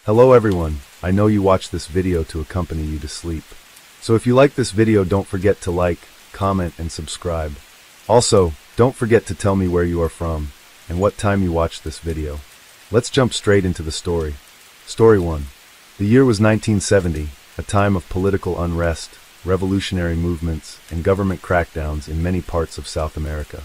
Hello everyone, I know you watched this video to accompany you to sleep. So if you like this video, don't forget to like, comment, and subscribe. Also, don't forget to tell me where you are from and what time you watched this video. Let's jump straight into the story. Story 1. The year was 1970, a time of political unrest, revolutionary movements, and government crackdowns in many parts of South America.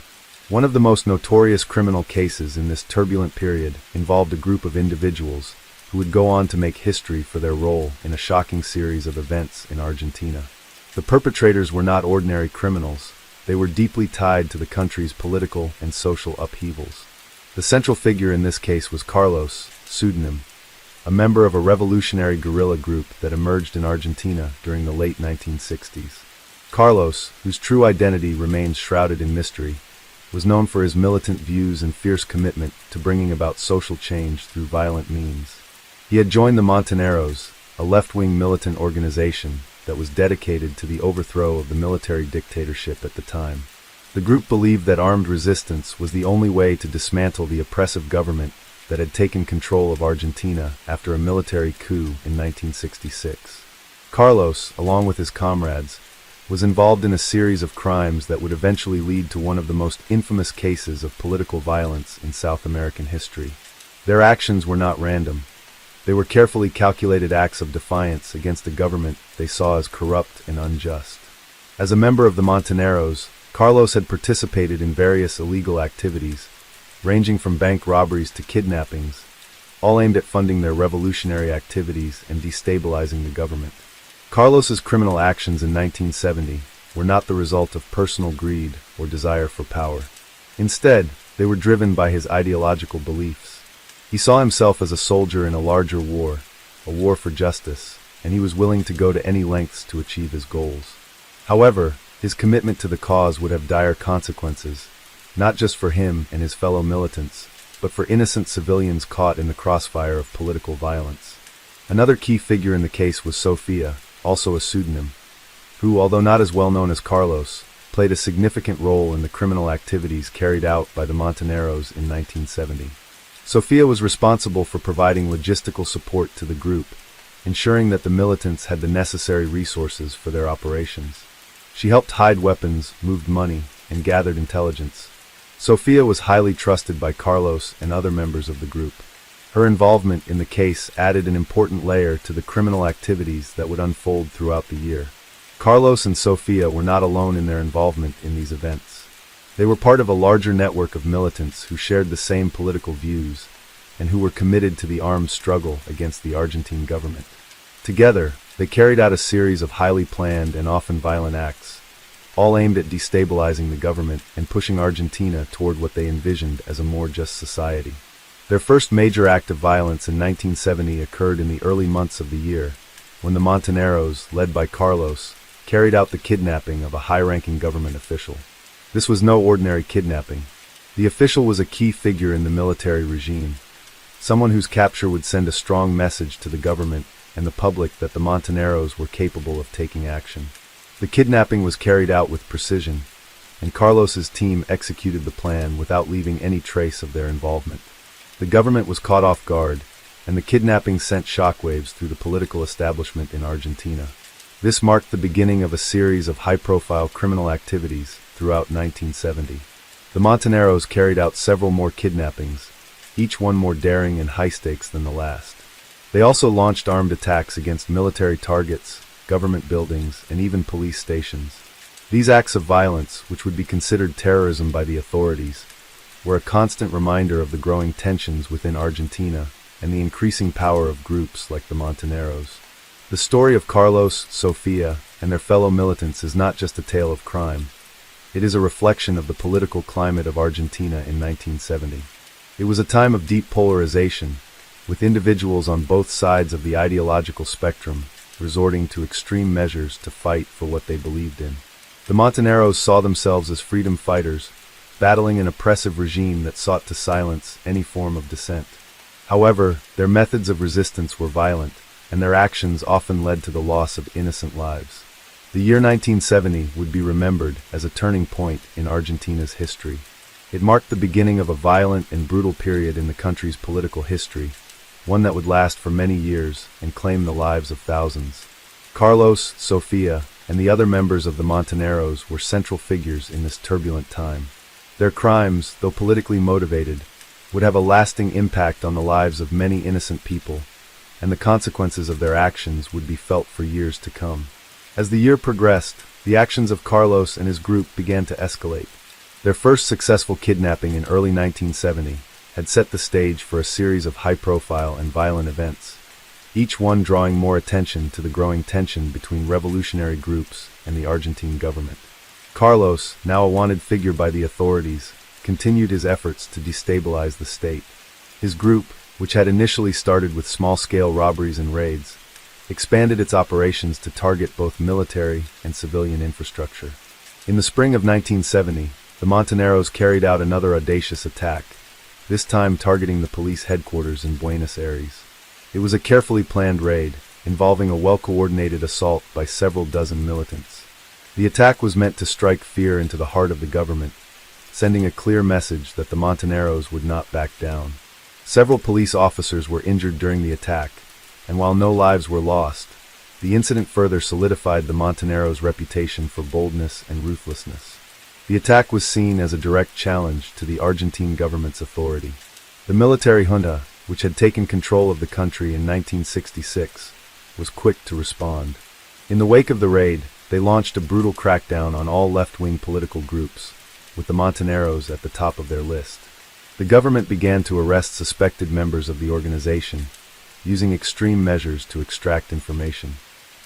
One of the most notorious criminal cases in this turbulent period involved a group of individuals who would go on to make history for their role in a shocking series of events in Argentina. The perpetrators were not ordinary criminals. They were deeply tied to the country's political and social upheavals. The central figure in this case was Carlos, pseudonym, a member of a revolutionary guerrilla group that emerged in Argentina during the late 1960s. Carlos, whose true identity remains shrouded in mystery, was known for his militant views and fierce commitment to bringing about social change through violent means. He had joined the Montoneros, a left-wing militant organization that was dedicated to the overthrow of the military dictatorship at the time. The group believed that armed resistance was the only way to dismantle the oppressive government that had taken control of Argentina after a military coup in 1966. Carlos, along with his comrades, was involved in a series of crimes that would eventually lead to one of the most infamous cases of political violence in South American history. Their actions were not random. They were carefully calculated acts of defiance against a government they saw as corrupt and unjust. As a member of the Montoneros, Carlos had participated in various illegal activities, ranging from bank robberies to kidnappings, all aimed at funding their revolutionary activities and destabilizing the government. Carlos's criminal actions in 1970 were not the result of personal greed or desire for power. Instead, they were driven by his ideological beliefs. He saw himself as a soldier in a larger war, a war for justice, and he was willing to go to any lengths to achieve his goals. However, his commitment to the cause would have dire consequences, not just for him and his fellow militants, but for innocent civilians caught in the crossfire of political violence. Another key figure in the case was Sofia, also a pseudonym, who, although not as well known as Carlos, played a significant role in the criminal activities carried out by the Montoneros in 1970. Sofia was responsible for providing logistical support to the group, ensuring that the militants had the necessary resources for their operations. She helped hide weapons, moved money, and gathered intelligence. Sofia was highly trusted by Carlos and other members of the group. Her involvement in the case added an important layer to the criminal activities that would unfold throughout the year. Carlos and Sofia were not alone in their involvement in these events. They were part of a larger network of militants who shared the same political views and who were committed to the armed struggle against the Argentine government. Together, they carried out a series of highly planned and often violent acts, all aimed at destabilizing the government and pushing Argentina toward what they envisioned as a more just society. Their first major act of violence in 1970 occurred in the early months of the year, when the Montoneros, led by Carlos, carried out the kidnapping of a high-ranking government official. This was no ordinary kidnapping. The official was a key figure in the military regime, someone whose capture would send a strong message to the government and the public that the Montoneros were capable of taking action. The kidnapping was carried out with precision, and Carlos's team executed the plan without leaving any trace of their involvement. The government was caught off guard, and the kidnapping sent shockwaves through the political establishment in Argentina. This marked the beginning of a series of high-profile criminal activities throughout 1970. The Montoneros carried out several more kidnappings, each one more daring and high-stakes than the last. They also launched armed attacks against military targets, government buildings, and even police stations. These acts of violence, which would be considered terrorism by the authorities, were a constant reminder of the growing tensions within Argentina and the increasing power of groups like the Montoneros. The story of Carlos, Sofia, and their fellow militants is not just a tale of crime. It is a reflection of the political climate of Argentina in 1970. It was a time of deep polarization, with individuals on both sides of the ideological spectrum resorting to extreme measures to fight for what they believed in. The Montoneros saw themselves as freedom fighters, battling an oppressive regime that sought to silence any form of dissent. However, their methods of resistance were violent, and their actions often led to the loss of innocent lives. The year 1970 would be remembered as a turning point in Argentina's history. It marked the beginning of a violent and brutal period in the country's political history, one that would last for many years and claim the lives of thousands. Carlos, Sofia, and the other members of the Montoneros were central figures in this turbulent time. Their crimes, though politically motivated, would have a lasting impact on the lives of many innocent people, and the consequences of their actions would be felt for years to come. As the year progressed, the actions of Carlos and his group began to escalate. Their first successful kidnapping in early 1970 had set the stage for a series of high-profile and violent events, each one drawing more attention to the growing tension between revolutionary groups and the Argentine government. Carlos, now a wanted figure by the authorities, continued his efforts to destabilize the state. His group, which had initially started with small-scale robberies and raids, expanded its operations to target both military and civilian infrastructure. In the spring of 1970, the Montoneros carried out another audacious attack, this time targeting the police headquarters in Buenos Aires. It was a carefully planned raid, involving a well-coordinated assault by several dozen militants. The attack was meant to strike fear into the heart of the government, sending a clear message that the Montoneros would not back down. Several police officers were injured during the attack, and while no lives were lost, the incident further solidified the Montoneros' reputation for boldness and ruthlessness. The attack was seen as a direct challenge to the Argentine government's authority. The military junta, which had taken control of the country in 1966, was quick to respond. In the wake of the raid, they launched a brutal crackdown on all left-wing political groups, with the Montoneros at the top of their list. The government began to arrest suspected members of the organization, using extreme measures to extract information.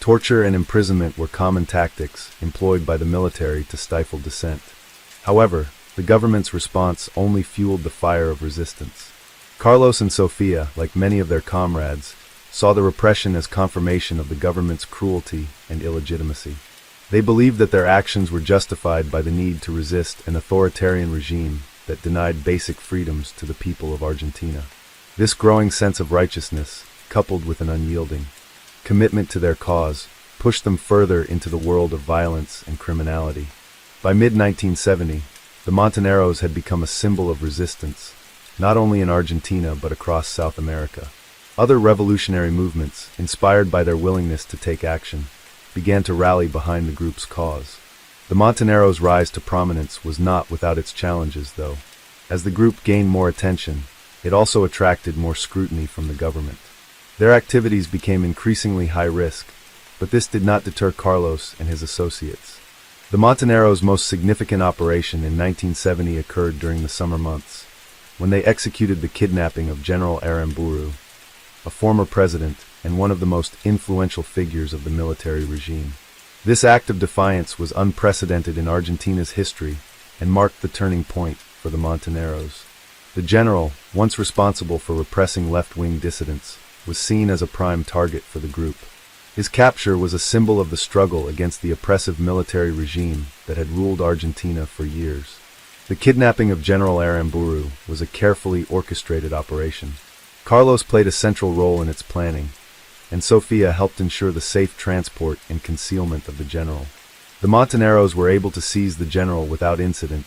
Torture and imprisonment were common tactics employed by the military to stifle dissent. However, the government's response only fueled the fire of resistance. Carlos and Sofia, like many of their comrades, saw the repression as confirmation of the government's cruelty and illegitimacy. They believed that their actions were justified by the need to resist an authoritarian regime that denied basic freedoms to the people of Argentina. This growing sense of righteousness, coupled with an unyielding commitment to their cause, pushed them further into the world of violence and criminality. By mid-1970, the Montoneros had become a symbol of resistance, not only in Argentina but across South America. Other revolutionary movements, inspired by their willingness to take action, began to rally behind the group's cause. The Montoneros' rise to prominence was not without its challenges, though. As the group gained more attention, it also attracted more scrutiny from the government. Their activities became increasingly high risk, but this did not deter Carlos and his associates. The Montoneros' most significant operation in 1970 occurred during the summer months, when they executed the kidnapping of General Aramburu, a former president and one of the most influential figures of the military regime. This act of defiance was unprecedented in Argentina's history and marked the turning point for the Montoneros. The general, once responsible for repressing left-wing dissidents, was seen as a prime target for the group. His capture was a symbol of the struggle against the oppressive military regime that had ruled Argentina for years. The kidnapping of General Aramburu was a carefully orchestrated operation. Carlos played a central role in its planning, and Sofia helped ensure the safe transport and concealment of the general. The Montoneros were able to seize the general without incident,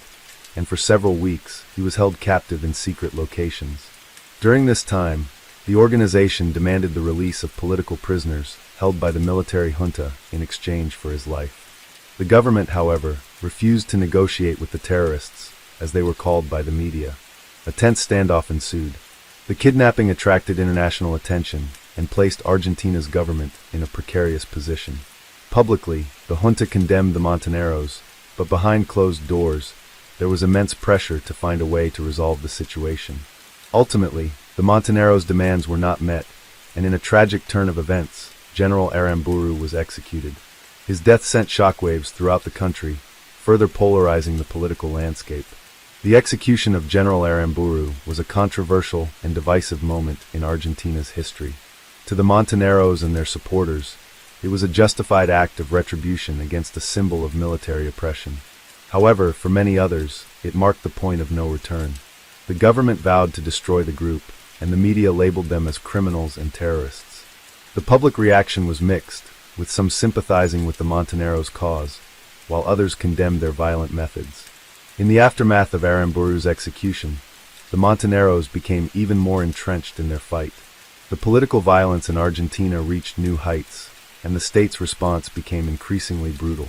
and for several weeks he was held captive in secret locations. During this time, the organization demanded the release of political prisoners held by the military junta in exchange for his life. The government, however, refused to negotiate with the terrorists, as they were called by the media. A tense standoff ensued. The kidnapping attracted international attention and placed Argentina's government in a precarious position. Publicly, the junta condemned the Montoneros, but behind closed doors, there was immense pressure to find a way to resolve the situation. Ultimately, the Montoneros' demands were not met, and in a tragic turn of events, General Aramburu was executed. His death sent shockwaves throughout the country, further polarizing the political landscape. The execution of General Aramburu was a controversial and divisive moment in Argentina's history. To the Montoneros and their supporters, it was a justified act of retribution against a symbol of military oppression. However, for many others, it marked the point of no return. The government vowed to destroy the group, and the media labeled them as criminals and terrorists. The public reaction was mixed, with some sympathizing with the Montoneros' cause, while others condemned their violent methods. In the aftermath of Aramburu's execution, the Montoneros became even more entrenched in their fight. The The political violence in Argentina reached new heights, and the state's response became increasingly brutal.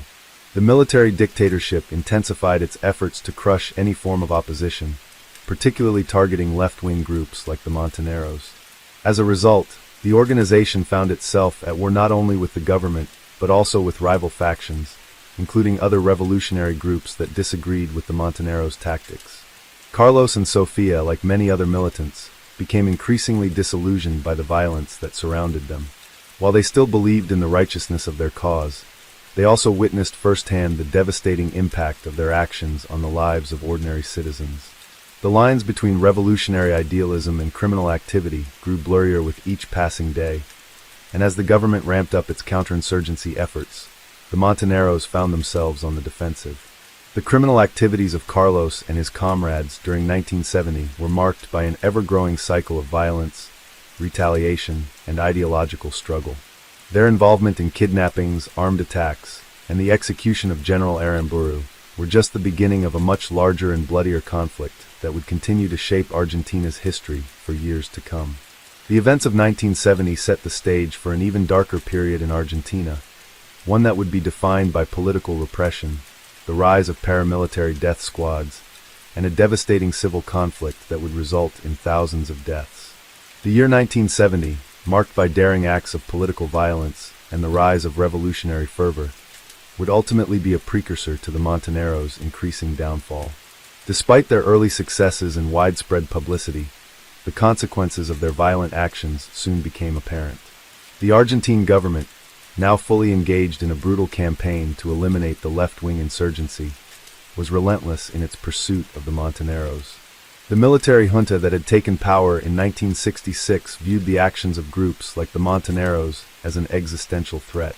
The military dictatorship intensified its efforts to crush any form of opposition, particularly targeting left-wing groups like the Montoneros. As a result, the organization found itself at war not only with the government, but also with rival factions, including other revolutionary groups that disagreed with the Montoneros' tactics. Carlos and Sofia, like many other militants, became increasingly disillusioned by the violence that surrounded them. While they still believed in the righteousness of their cause, they also witnessed firsthand the devastating impact of their actions on the lives of ordinary citizens. The lines between revolutionary idealism and criminal activity grew blurrier with each passing day, and as the government ramped up its counterinsurgency efforts, the Montoneros found themselves on the defensive. The criminal activities of Carlos and his comrades during 1970 were marked by an ever-growing cycle of violence, retaliation, and ideological struggle. Their involvement in kidnappings, armed attacks, and the execution of General Aramburu were just the beginning of a much larger and bloodier conflict that would continue to shape Argentina's history for years to come. The events of 1970 set the stage for an even darker period in Argentina, one that would be defined by political repression, the rise of paramilitary death squads, and a devastating civil conflict that would result in thousands of deaths. The year 1970, marked by daring acts of political violence and the rise of revolutionary fervor, would ultimately be a precursor to the Montoneros' increasing downfall. Despite their early successes and widespread publicity, the consequences of their violent actions soon became apparent. The Argentine government, now fully engaged in a brutal campaign to eliminate the left-wing insurgency, was relentless in its pursuit of the Montoneros. The military junta that had taken power in 1966 viewed the actions of groups like the Montoneros as an existential threat.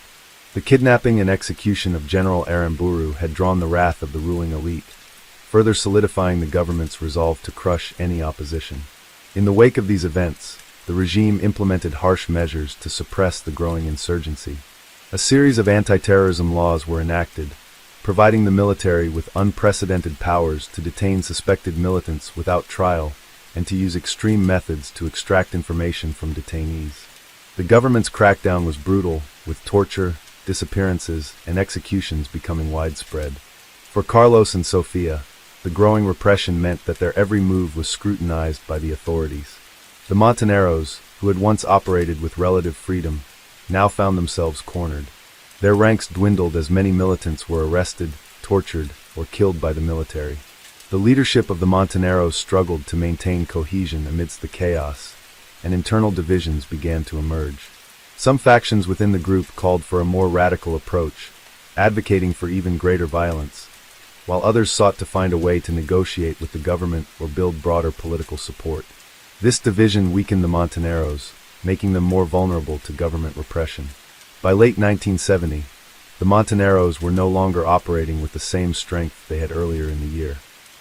The kidnapping and execution of General Aramburu had drawn the wrath of the ruling elite, further solidifying the government's resolve to crush any opposition. In the wake of these events, the regime implemented harsh measures to suppress the growing insurgency. A series of anti-terrorism laws were enacted, providing the military with unprecedented powers to detain suspected militants without trial and to use extreme methods to extract information from detainees. The government's crackdown was brutal, with torture, disappearances, and executions becoming widespread. For Carlos and Sofia, the growing repression meant that their every move was scrutinized by the authorities. The Montoneros, who had once operated with relative freedom, now found themselves cornered. Their ranks dwindled as many militants were arrested, tortured, or killed by the military. The leadership of the Montoneros struggled to maintain cohesion amidst the chaos, and internal divisions began to emerge. Some factions within the group called for a more radical approach, advocating for even greater violence, while others sought to find a way to negotiate with the government or build broader political support. This division weakened the Montoneros, making them more vulnerable to government repression. By late 1970, the Montoneros were no longer operating with the same strength they had earlier in the year.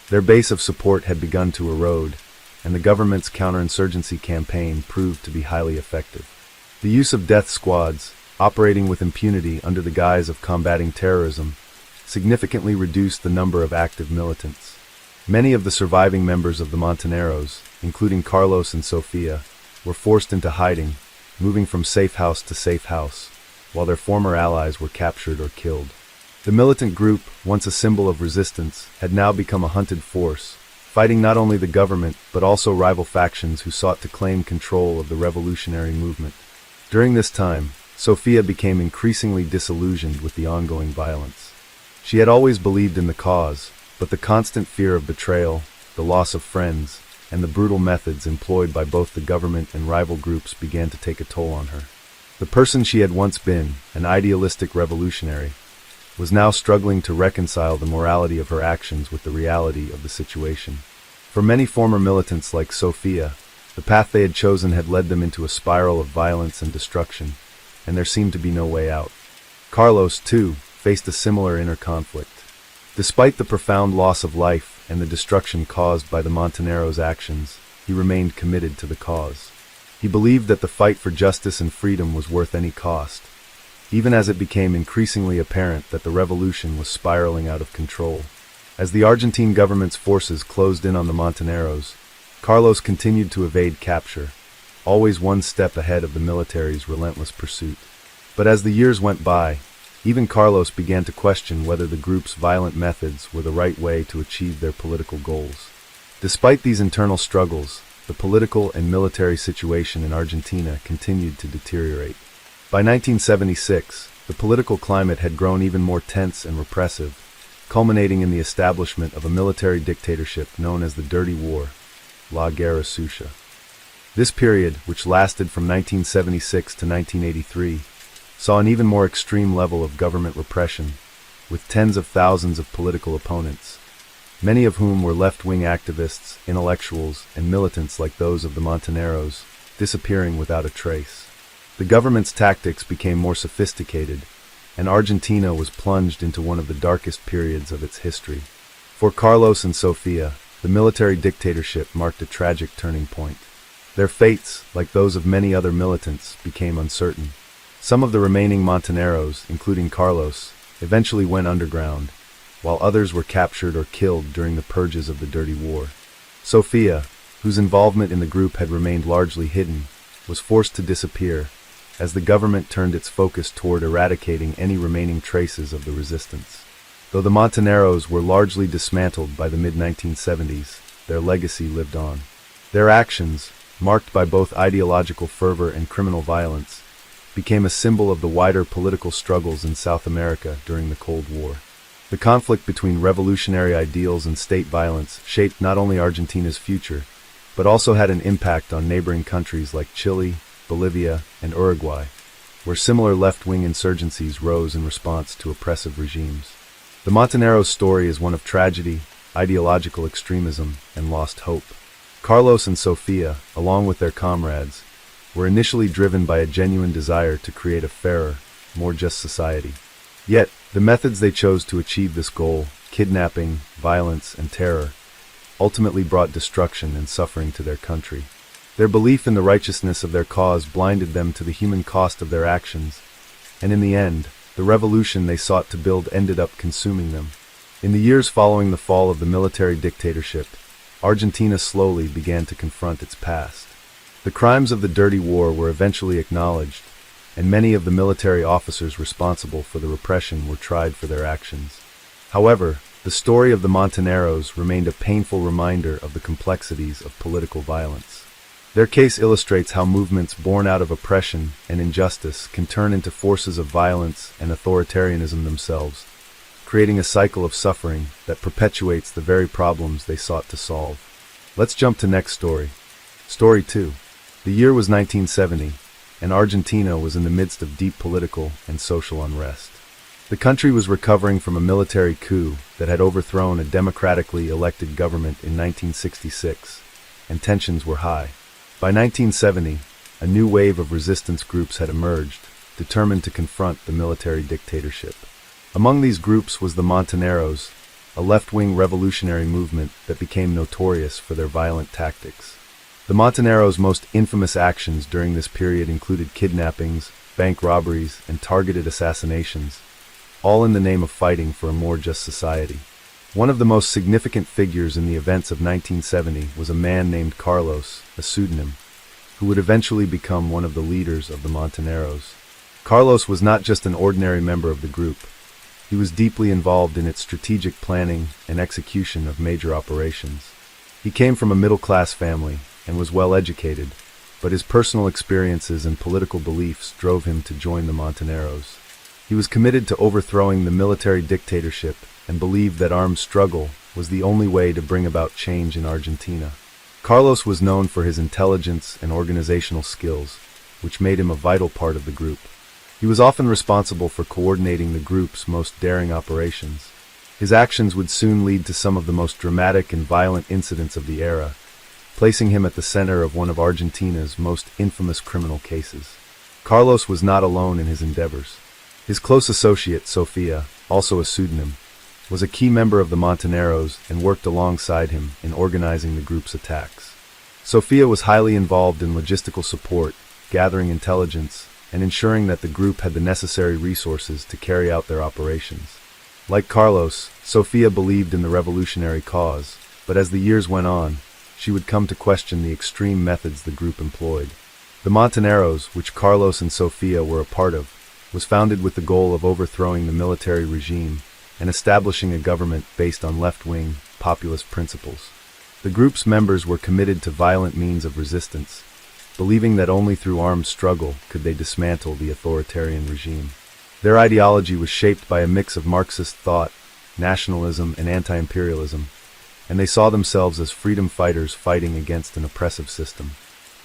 Their base of support had begun to erode, and the government's counterinsurgency campaign proved to be highly effective. The use of death squads, operating with impunity under the guise of combating terrorism, significantly reduced the number of active militants. Many of the surviving members of the Montoneros, including Carlos and Sofia, were forced into hiding, moving from safe house to safe house, while their former allies were captured or killed. The militant group, once a symbol of resistance, had now become a hunted force, fighting not only the government but also rival factions who sought to claim control of the revolutionary movement. During this time, Sofia became increasingly disillusioned with the ongoing violence. She had always believed in the cause, but the constant fear of betrayal, the loss of friends, and the brutal methods employed by both the government and rival groups began to take a toll on her. The person she had once been, an idealistic revolutionary, was now struggling to reconcile the morality of her actions with the reality of the situation. For many former militants like Sofia, the path they had chosen had led them into a spiral of violence and destruction, and there seemed to be no way out. Carlos, too, faced a similar inner conflict. Despite the profound loss of life and the destruction caused by the Montoneros' actions, he remained committed to the cause. He believed that the fight for justice and freedom was worth any cost, even as it became increasingly apparent that the revolution was spiraling out of control. As the Argentine government's forces closed in on the Montoneros, Carlos continued to evade capture, always one step ahead of the military's relentless pursuit. But as the years went by, even Carlos began to question whether the group's violent methods were the right way to achieve their political goals. Despite these internal struggles, the political and military situation in Argentina continued to deteriorate. By 1976, the political climate had grown even more tense and repressive, culminating in the establishment of a military dictatorship known as the Dirty War, La Guerra Sucia. This period, which lasted from 1976 to 1983, saw an even more extreme level of government repression, with tens of thousands of political opponents, many of whom were left-wing activists, intellectuals, and militants like those of the Montoneros, disappearing without a trace. The government's tactics became more sophisticated, and Argentina was plunged into one of the darkest periods of its history. For Carlos and Sofia, the military dictatorship marked a tragic turning point. Their fates, like those of many other militants, became uncertain. Some of the remaining Montoneros, including Carlos, eventually went underground, while others were captured or killed during the purges of the Dirty War. Sofia, whose involvement in the group had remained largely hidden, was forced to disappear, as the government turned its focus toward eradicating any remaining traces of the resistance. Though the Montoneros were largely dismantled by the mid-1970s, their legacy lived on. Their actions, marked by both ideological fervor and criminal violence, became a symbol of the wider political struggles in South America during the Cold War. The conflict between revolutionary ideals and state violence shaped not only Argentina's future, but also had an impact on neighboring countries like Chile, Bolivia, and Uruguay, where similar left-wing insurgencies rose in response to oppressive regimes. The Montoneros' story is one of tragedy, ideological extremism, and lost hope. Carlos and Sofia, along with their comrades, were initially driven by a genuine desire to create a fairer, more just society. Yet, the methods they chose to achieve this goal, kidnapping, violence, and terror, ultimately brought destruction and suffering to their country. Their belief in the righteousness of their cause blinded them to the human cost of their actions, and in the end, the revolution they sought to build ended up consuming them. In the years following the fall of the military dictatorship, Argentina slowly began to confront its past. The crimes of the Dirty War were eventually acknowledged, and many of the military officers responsible for the repression were tried for their actions. However, the story of the Montoneros remained a painful reminder of the complexities of political violence. Their case illustrates how movements born out of oppression and injustice can turn into forces of violence and authoritarianism themselves, creating a cycle of suffering that perpetuates the very problems they sought to solve. Let's jump to next story. Story 2. The year was 1970, and Argentina was in the midst of deep political and social unrest. The country was recovering from a military coup that had overthrown a democratically elected government in 1966, and tensions were high. By 1970, a new wave of resistance groups had emerged, determined to confront the military dictatorship. Among these groups was the Montoneros, a left-wing revolutionary movement that became notorious for their violent tactics. The Montoneros' most infamous actions during this period included kidnappings, bank robberies, and targeted assassinations, all in the name of fighting for a more just society. One of the most significant figures in the events of 1970 was a man named Carlos, a pseudonym, who would eventually become one of the leaders of the Montoneros. Carlos was not just an ordinary member of the group. He was deeply involved in its strategic planning and execution of major operations. He came from a middle-class family and was well educated, but his personal experiences and political beliefs drove him to join the Montoneros. He was committed to overthrowing the military dictatorship and believed that armed struggle was the only way to bring about change in Argentina. Carlos was known for his intelligence and organizational skills, which made him a vital part of the group. He was often responsible for coordinating the group's most daring operations. His actions would soon lead to some of the most dramatic and violent incidents of the era, placing him at the center of one of Argentina's most infamous criminal cases. Carlos was not alone in his endeavors. His close associate, Sofia, also a pseudonym, was a key member of the Montoneros and worked alongside him in organizing the group's attacks. Sofia was highly involved in logistical support, gathering intelligence, and ensuring that the group had the necessary resources to carry out their operations. Like Carlos, Sofia believed in the revolutionary cause, but as the years went on, she would come to question the extreme methods the group employed. The Montoneros, which Carlos and Sofia were a part of, was founded with the goal of overthrowing the military regime and establishing a government based on left-wing, populist principles. The group's members were committed to violent means of resistance, believing that only through armed struggle could they dismantle the authoritarian regime. Their ideology was shaped by a mix of Marxist thought, nationalism, and anti-imperialism, and they saw themselves as freedom fighters fighting against an oppressive system.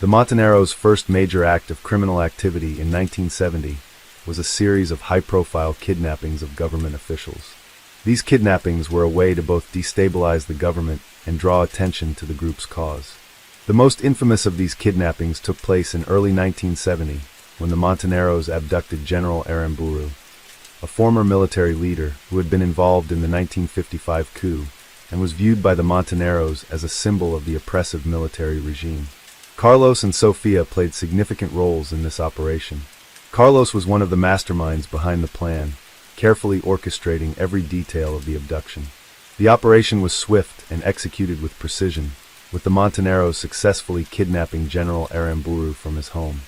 The Montoneros' first major act of criminal activity in 1970 was a series of high-profile kidnappings of government officials. These kidnappings were a way to both destabilize the government and draw attention to the group's cause. The most infamous of these kidnappings took place in early 1970, when the Montoneros abducted General Aramburu, a former military leader who had been involved in the 1955 coup and was viewed by the Montoneros as a symbol of the oppressive military regime. Carlos and Sofia played significant roles in this operation. Carlos was one of the masterminds behind the plan, carefully orchestrating every detail of the abduction. The operation was swift and executed with precision, with the Montoneros successfully kidnapping General Aramburu from his home.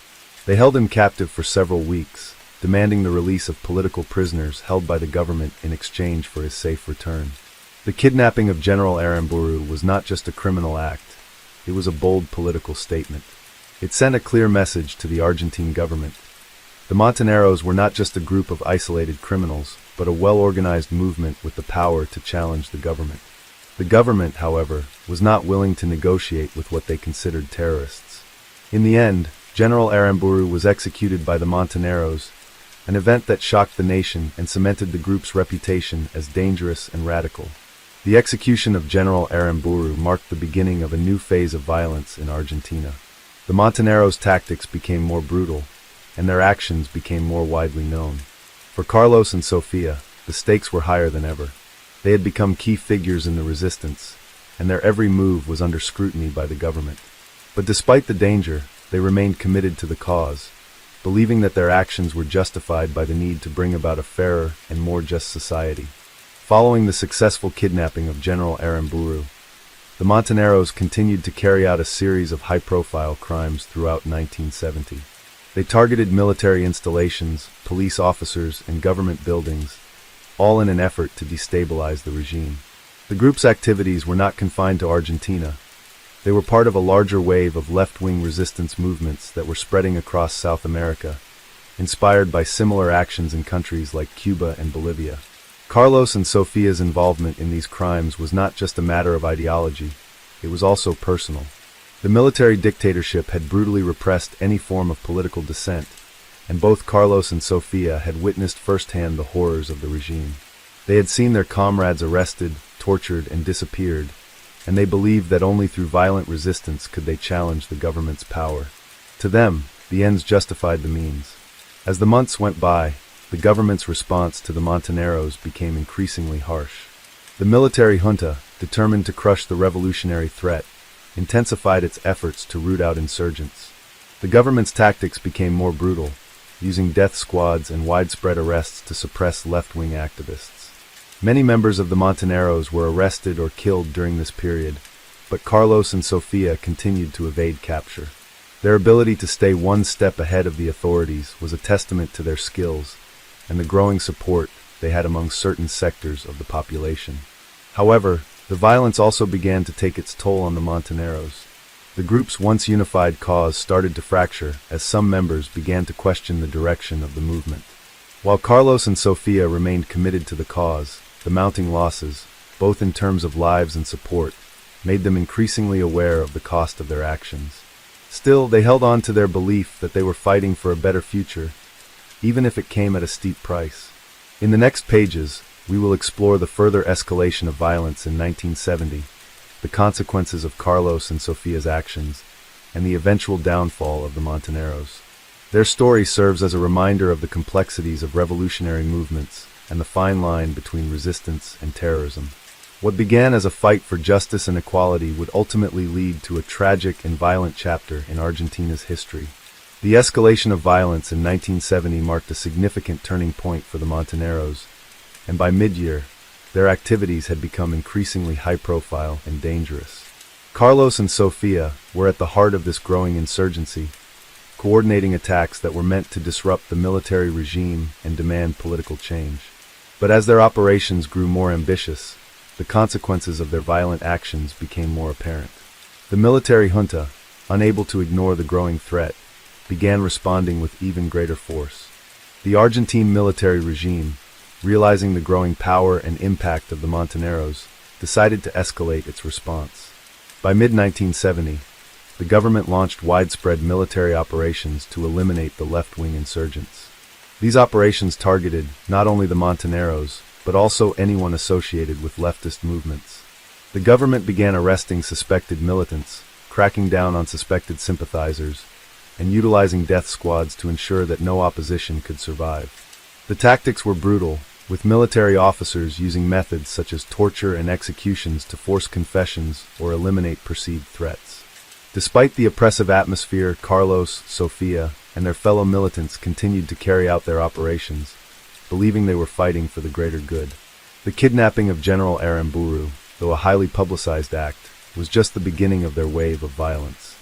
They held him captive for several weeks, demanding the release of political prisoners held by the government in exchange for his safe return. The kidnapping of General Aramburu was not just a criminal act, it was a bold political statement. It sent a clear message to the Argentine government. The Montoneros were not just a group of isolated criminals, but a well-organized movement with the power to challenge the government. The government, however, was not willing to negotiate with what they considered terrorists. In the end, General Aramburu was executed by the Montoneros, an event that shocked the nation and cemented the group's reputation as dangerous and radical. The execution of General Aramburu marked the beginning of a new phase of violence in Argentina. The Montoneros' tactics became more brutal, and their actions became more widely known. For Carlos and Sofia, the stakes were higher than ever. They had become key figures in the resistance, and their every move was under scrutiny by the government. But despite the danger, they remained committed to the cause, believing that their actions were justified by the need to bring about a fairer and more just society. Following the successful kidnapping of General Aramburu, the Montoneros continued to carry out a series of high-profile crimes throughout 1970. They targeted military installations, police officers, and government buildings, all in an effort to destabilize the regime. The group's activities were not confined to Argentina. They were part of a larger wave of left-wing resistance movements that were spreading across South America, inspired by similar actions in countries like Cuba and Bolivia. Carlos and Sofia's involvement in these crimes was not just a matter of ideology, it was also personal. The military dictatorship had brutally repressed any form of political dissent, and both Carlos and Sofia had witnessed firsthand the horrors of the regime. They had seen their comrades arrested, tortured, and disappeared, and they believed that only through violent resistance could they challenge the government's power. To them, the ends justified the means. As the months went by, the government's response to the Montoneros became increasingly harsh. The military junta, determined to crush the revolutionary threat, intensified its efforts to root out insurgents. The government's tactics became more brutal, using death squads and widespread arrests to suppress left-wing activists. Many members of the Montoneros were arrested or killed during this period, but Carlos and Sofia continued to evade capture. Their ability to stay one step ahead of the authorities was a testament to their skills and the growing support they had among certain sectors of the population. However, the violence also began to take its toll on the Montoneros. The group's once unified cause started to fracture as some members began to question the direction of the movement. While Carlos and Sofia remained committed to the cause, the mounting losses, both in terms of lives and support, made them increasingly aware of the cost of their actions. Still, they held on to their belief that they were fighting for a better future, even if it came at a steep price. In the next pages, we will explore the further escalation of violence in 1970, the consequences of Carlos and Sofia's actions, and the eventual downfall of the Montoneros. Their story serves as a reminder of the complexities of revolutionary movements and the fine line between resistance and terrorism. What began as a fight for justice and equality would ultimately lead to a tragic and violent chapter in Argentina's history. The escalation of violence in 1970 marked a significant turning point for the Montoneros, and by mid-year, their activities had become increasingly high-profile and dangerous. Carlos and Sofia were at the heart of this growing insurgency, coordinating attacks that were meant to disrupt the military regime and demand political change. But as their operations grew more ambitious, the consequences of their violent actions became more apparent. The military junta, unable to ignore the growing threat, began responding with even greater force. The Argentine military regime, realizing the growing power and impact of the Montoneros, decided to escalate its response. By mid-1970, the government launched widespread military operations to eliminate the left-wing insurgents. These operations targeted not only the Montoneros, but also anyone associated with leftist movements. The government began arresting suspected militants, cracking down on suspected sympathizers, and utilizing death squads to ensure that no opposition could survive. The tactics were brutal, with military officers using methods such as torture and executions to force confessions or eliminate perceived threats. Despite the oppressive atmosphere, Carlos, Sofia, and their fellow militants continued to carry out their operations, believing they were fighting for the greater good. The kidnapping of General Aramburu, though a highly publicized act, was just the beginning of their wave of violence.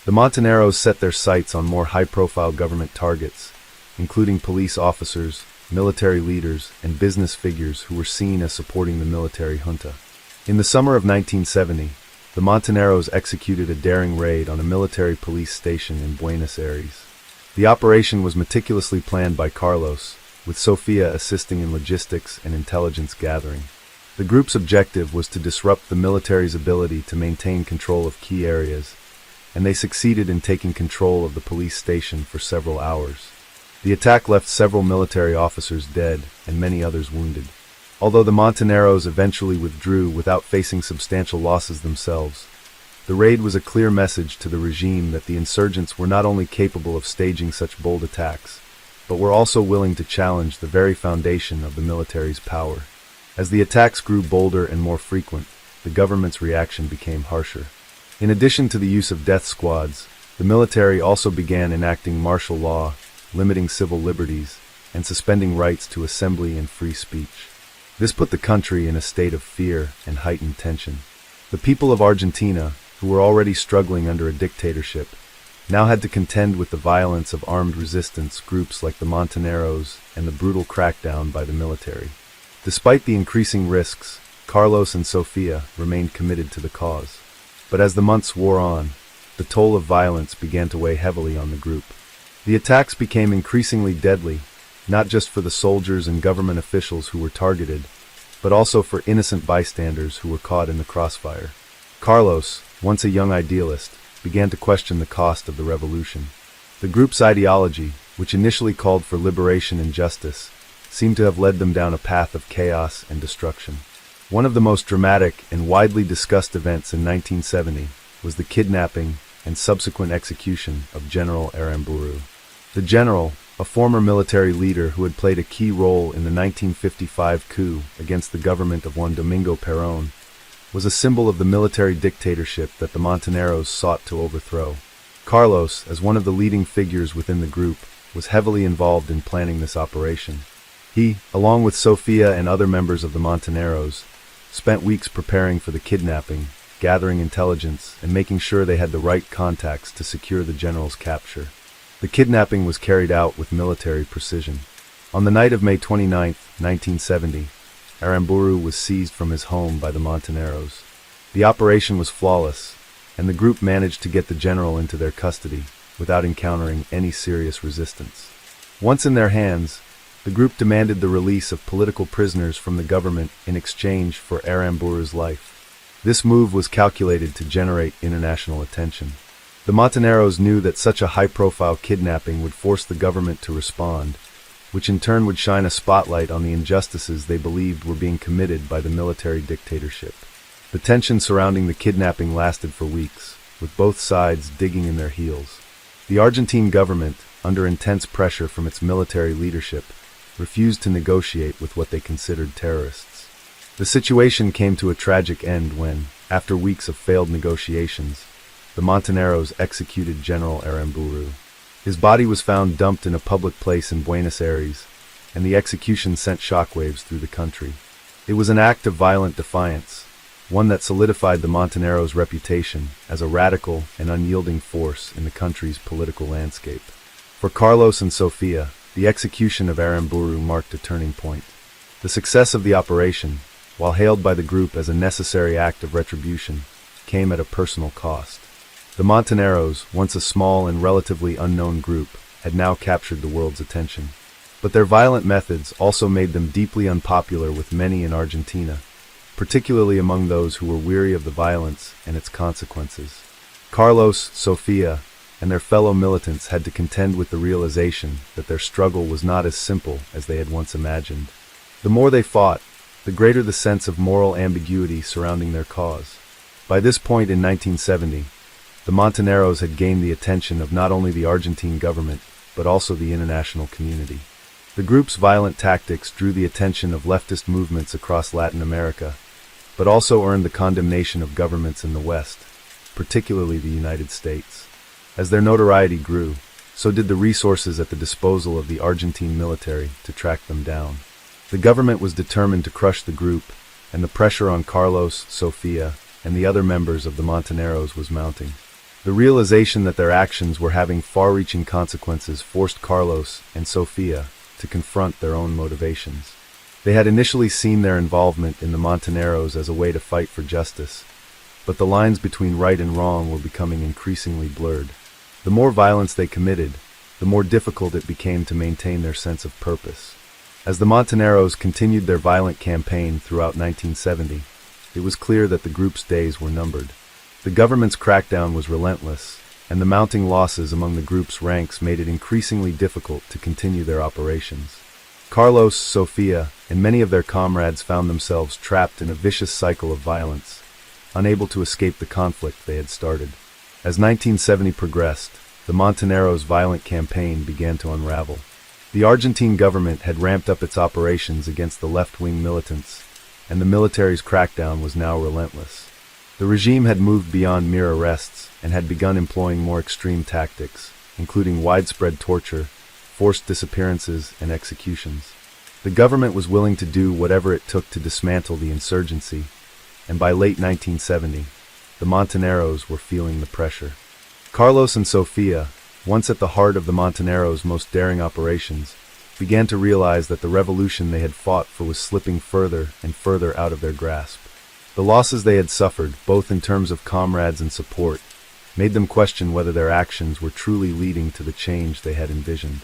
The Montoneros set their sights on more high-profile government targets, including police officers, military leaders, and business figures who were seen as supporting the military junta. In the summer of 1970, the Montoneros executed a daring raid on a military police station in Buenos Aires. The operation was meticulously planned by Carlos, with Sofia assisting in logistics and intelligence gathering. The group's objective was to disrupt the military's ability to maintain control of key areas, and they succeeded in taking control of the police station for several hours. The attack left several military officers dead and many others wounded. Although the Montoneros eventually withdrew without facing substantial losses themselves, the raid was a clear message to the regime that the insurgents were not only capable of staging such bold attacks, but were also willing to challenge the very foundation of the military's power. As the attacks grew bolder and more frequent, the government's reaction became harsher. In addition to the use of death squads, the military also began enacting martial law, limiting civil liberties, and suspending rights to assembly and free speech. This put the country in a state of fear and heightened tension. The people of Argentina, who were already struggling under a dictatorship, now had to contend with the violence of armed resistance groups like the Montoneros and the brutal crackdown by the military. Despite the increasing risks, Carlos and Sofia remained committed to the cause. But as the months wore on, the toll of violence began to weigh heavily on the group. The attacks became increasingly deadly, not just for the soldiers and government officials who were targeted, but also for innocent bystanders who were caught in the crossfire. Carlos, once a young idealist, began to question the cost of the revolution. The group's ideology, which initially called for liberation and justice, seemed to have led them down a path of chaos and destruction. One of the most dramatic and widely discussed events in 1970 was the kidnapping and subsequent execution of General Aramburu. The general, a former military leader who had played a key role in the 1955 coup against the government of Juan Domingo Perón, was a symbol of the military dictatorship that the Montoneros sought to overthrow. Carlos, as one of the leading figures within the group, was heavily involved in planning this operation. He, along with Sofia and other members of the Montoneros, spent weeks preparing for the kidnapping, gathering intelligence, and making sure they had the right contacts to secure the general's capture. The kidnapping was carried out with military precision. On the night of May 29, 1970, Aramburu was seized from his home by the Montoneros. The operation was flawless, and the group managed to get the general into their custody without encountering any serious resistance. Once in their hands, the group demanded the release of political prisoners from the government in exchange for Aramburu's life. This move was calculated to generate international attention. The Montoneros knew that such a high-profile kidnapping would force the government to respond, which in turn would shine a spotlight on the injustices they believed were being committed by the military dictatorship. The tension surrounding the kidnapping lasted for weeks, with both sides digging in their heels. The Argentine government, under intense pressure from its military leadership, refused to negotiate with what they considered terrorists. The situation came to a tragic end when, after weeks of failed negotiations, the Montoneros executed General Aramburu. His body was found dumped in a public place in Buenos Aires, and the execution sent shockwaves through the country. It was an act of violent defiance, one that solidified the Monteneros' reputation as a radical and unyielding force in the country's political landscape. For Carlos and Sofia, the execution of Aramburu marked a turning point. The success of the operation, while hailed by the group as a necessary act of retribution, came at a personal cost. The Monteneros, once a small and relatively unknown group, had now captured the world's attention. But their violent methods also made them deeply unpopular with many in Argentina, particularly among those who were weary of the violence and its consequences. Carlos, Sofia, and their fellow militants had to contend with the realization that their struggle was not as simple as they had once imagined. The more they fought, the greater the sense of moral ambiguity surrounding their cause. By this point in 1970, the Monteneros had gained the attention of not only the Argentine government, but also the international community. The group's violent tactics drew the attention of leftist movements across Latin America, but also earned the condemnation of governments in the West, particularly the United States. As their notoriety grew, so did the resources at the disposal of the Argentine military to track them down. The government was determined to crush the group, and the pressure on Carlos, Sofia, and the other members of the Monteneros was mounting. The realization that their actions were having far-reaching consequences forced Carlos and Sofia to confront their own motivations. They had initially seen their involvement in the Monteneros as a way to fight for justice, but the lines between right and wrong were becoming increasingly blurred. The more violence they committed, the more difficult it became to maintain their sense of purpose. As the Monteneros continued their violent campaign throughout 1970, it was clear that the group's days were numbered. The government's crackdown was relentless, and the mounting losses among the group's ranks made it increasingly difficult to continue their operations. Carlos, Sofia, and many of their comrades found themselves trapped in a vicious cycle of violence, unable to escape the conflict they had started. As 1970 progressed, the Monteneros' violent campaign began to unravel. The Argentine government had ramped up its operations against the left-wing militants, and the military's crackdown was now relentless. The regime had moved beyond mere arrests and had begun employing more extreme tactics, including widespread torture, forced disappearances, and executions. The government was willing to do whatever it took to dismantle the insurgency, and by late 1970, the Monteneros were feeling the pressure. Carlos and Sofia, once at the heart of the Monteneros' most daring operations, began to realize that the revolution they had fought for was slipping further and further out of their grasp. The losses they had suffered, both in terms of comrades and support, made them question whether their actions were truly leading to the change they had envisioned.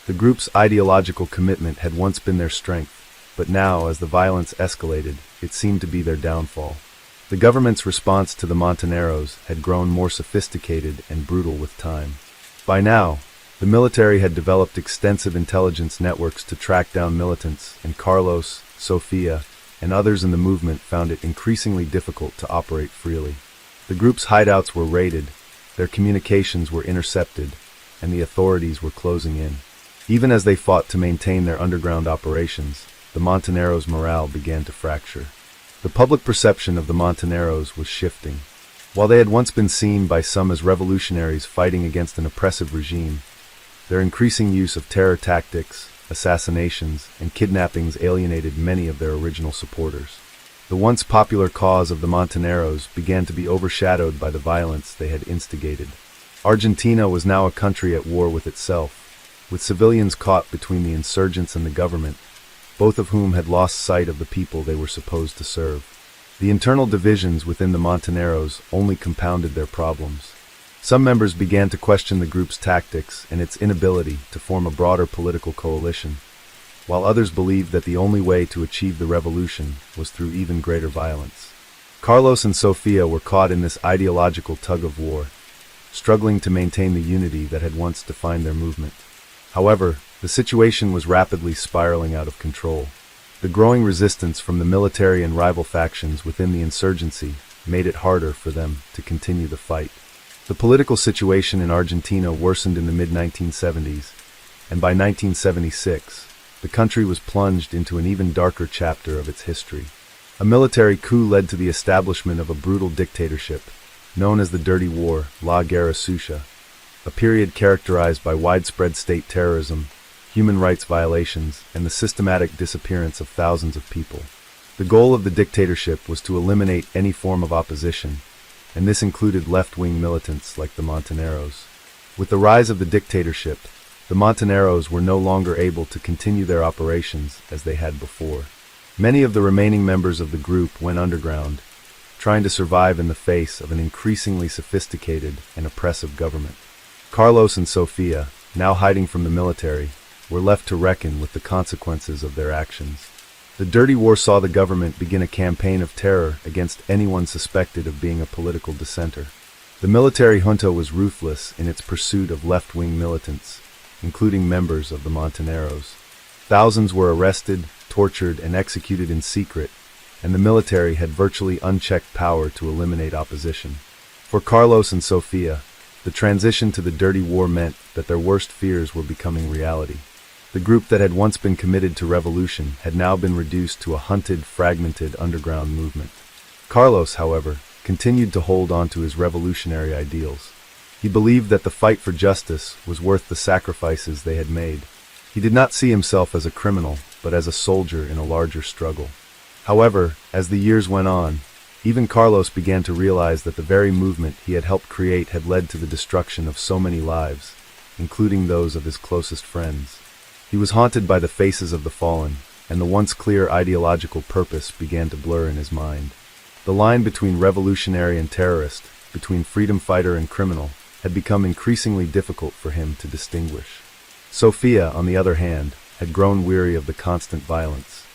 The group's ideological commitment had once been their strength, but now, as the violence escalated, it seemed to be their downfall. The government's response to the Monteneros had grown more sophisticated and brutal with time. By now, the military had developed extensive intelligence networks to track down militants, and Carlos, Sofia, and others in the movement found it increasingly difficult to operate freely. The group's hideouts were raided, their communications were intercepted, and the authorities were closing in. Even as they fought to maintain their underground operations, the Monteneros' morale began to fracture. The public perception of the Monteneros was shifting. While they had once been seen by some as revolutionaries fighting against an oppressive regime, their increasing use of terror tactics, assassinations, and kidnappings alienated many of their original supporters. The once popular cause of the Monteneros began to be overshadowed by the violence they had instigated. Argentina was now a country at war with itself, with civilians caught between the insurgents and the government, both of whom had lost sight of the people they were supposed to serve. The internal divisions within the Monteneros only compounded their problems. Some members began to question the group's tactics and its inability to form a broader political coalition, while others believed that the only way to achieve the revolution was through even greater violence. Carlos and Sofia were caught in this ideological tug-of-war, struggling to maintain the unity that had once defined their movement. However, the situation was rapidly spiraling out of control. The growing resistance from the military and rival factions within the insurgency made it harder for them to continue the fight. The political situation in Argentina worsened in the mid-1970s, and by 1976, the country was plunged into an even darker chapter of its history. A military coup led to the establishment of a brutal dictatorship, known as the Dirty War, La Guerra Sucia, a period characterized by widespread state terrorism, human rights violations, and the systematic disappearance of thousands of people. The goal of the dictatorship was to eliminate any form of opposition, and this included left-wing militants like the Montoneros. With the rise of the dictatorship, the Montoneros were no longer able to continue their operations as they had before. Many of the remaining members of the group went underground, trying to survive in the face of an increasingly sophisticated and oppressive government. Carlos and Sofia, now hiding from the military, were left to reckon with the consequences of their actions. The Dirty War saw the government begin a campaign of terror against anyone suspected of being a political dissenter. The military junta was ruthless in its pursuit of left-wing militants, including members of the Montoneros. Thousands were arrested, tortured, and executed in secret, and the military had virtually unchecked power to eliminate opposition. For Carlos and Sofia, the transition to the Dirty War meant that their worst fears were becoming reality. The group that had once been committed to revolution had now been reduced to a hunted, fragmented underground movement. Carlos, however, continued to hold on to his revolutionary ideals. He believed that the fight for justice was worth the sacrifices they had made. He did not see himself as a criminal, but as a soldier in a larger struggle. However, as the years went on, even Carlos began to realize that the very movement he had helped create had led to the destruction of so many lives, including those of his closest friends. He was haunted by the faces of the fallen, and the once clear ideological purpose began to blur in his mind. The line between revolutionary and terrorist, between freedom fighter and criminal, had become increasingly difficult for him to distinguish. Sofia, on the other hand, had grown weary of the constant violence.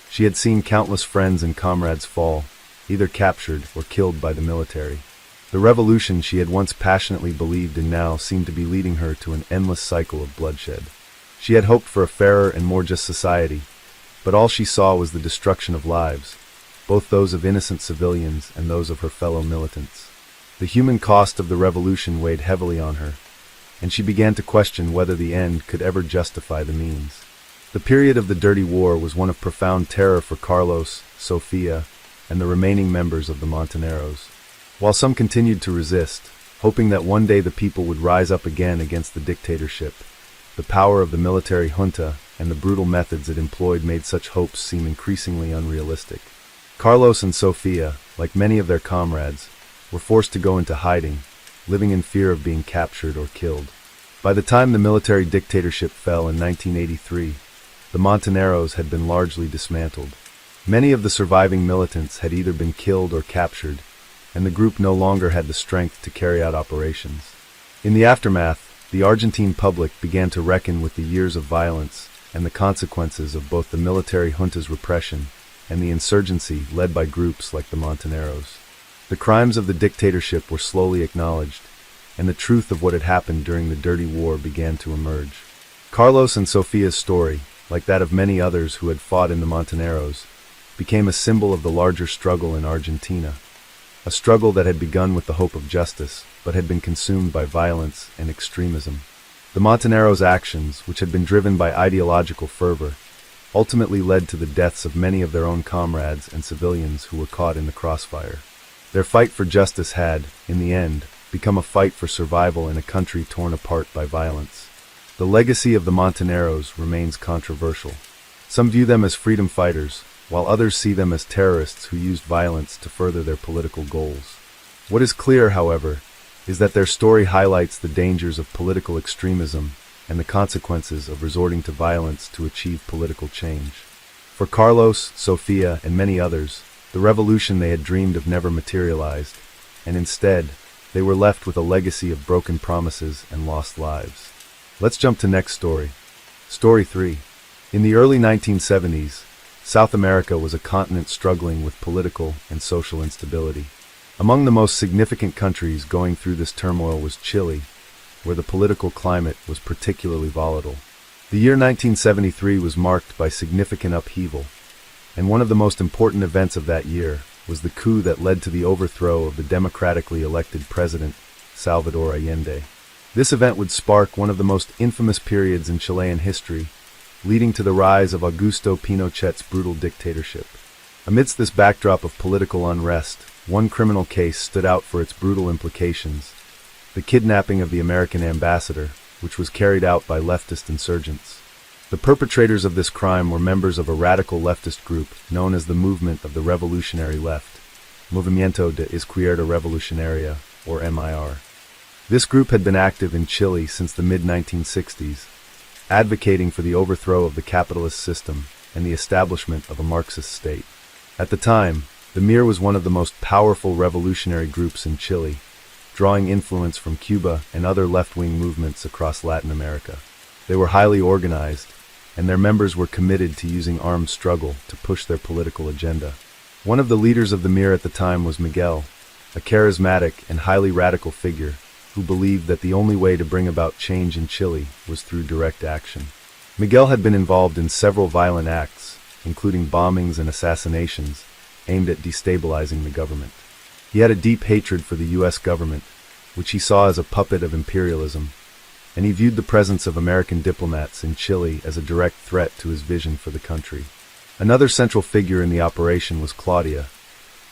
She had seen countless friends and comrades fall, either captured or killed by the military. The revolution she had once passionately believed in now seemed to be leading her to an endless cycle of bloodshed. She had hoped for a fairer and more just society, but all she saw was the destruction of lives, both those of innocent civilians and those of her fellow militants. The human cost of the revolution weighed heavily on her, and she began to question whether the end could ever justify the means. The period of the Dirty War was one of profound terror for Carlos, Sofia, and the remaining members of the Montoneros. While some continued to resist, hoping that one day the people would rise up again against the dictatorship, the power of the military junta and the brutal methods it employed made such hopes seem increasingly unrealistic. Carlos and Sofia, like many of their comrades, were forced to go into hiding, living in fear of being captured or killed. By the time the military dictatorship fell in 1983, the Montoneros had been largely dismantled. Many of the surviving militants had either been killed or captured, and the group no longer had the strength to carry out operations. In the aftermath, the Argentine public began to reckon with the years of violence and the consequences of both the military junta's repression and the insurgency led by groups like the Montoneros. The crimes of the dictatorship were slowly acknowledged, and the truth of what had happened during the Dirty War began to emerge. Carlos and Sofia's story, like that of many others who had fought in the Montoneros, became a symbol of the larger struggle in Argentina, a struggle that had begun with the hope of justice, but had been consumed by violence and extremism. The Montoneros' actions, which had been driven by ideological fervor, ultimately led to the deaths of many of their own comrades and civilians who were caught in the crossfire. Their fight for justice had, in the end, become a fight for survival in a country torn apart by violence. The legacy of the Montoneros remains controversial. Some view them as freedom fighters, while others see them as terrorists who used violence to further their political goals. What is clear, however, is that their story highlights the dangers of political extremism and the consequences of resorting to violence to achieve political change. For Carlos, Sofia, and many others, the revolution they had dreamed of never materialized, and instead, they were left with a legacy of broken promises and lost lives. Let's jump to next story. Story 3. In the early 1970s, South America was a continent struggling with political and social instability. Among the most significant countries going through this turmoil was Chile, where the political climate was particularly volatile. The year 1973 was marked by significant upheaval, and one of the most important events of that year was the coup that led to the overthrow of the democratically elected president, Salvador Allende. This event would spark one of the most infamous periods in Chilean history, leading to the rise of Augusto Pinochet's brutal dictatorship. Amidst this backdrop of political unrest, one criminal case stood out for its brutal implications: the kidnapping of the American ambassador, which was carried out by leftist insurgents. The perpetrators of this crime were members of a radical leftist group known as the Movement of the Revolutionary Left, Movimiento de Izquierda Revolucionaria, or MIR. This group had been active in Chile since the mid-1960s, advocating for the overthrow of the capitalist system and the establishment of a Marxist state. At the time, the MIR was one of the most powerful revolutionary groups in Chile, drawing influence from Cuba and other left-wing movements across Latin America. They were highly organized, and their members were committed to using armed struggle to push their political agenda. One of the leaders of the MIR at the time was Miguel, a charismatic and highly radical figure who believed that the only way to bring about change in Chile was through direct action. Miguel had been involved in several violent acts, including bombings and assassinations, aimed at destabilizing the government. He had a deep hatred for the U.S. government, which he saw as a puppet of imperialism, and he viewed the presence of American diplomats in Chile as a direct threat to his vision for the country. Another central figure in the operation was Claudia,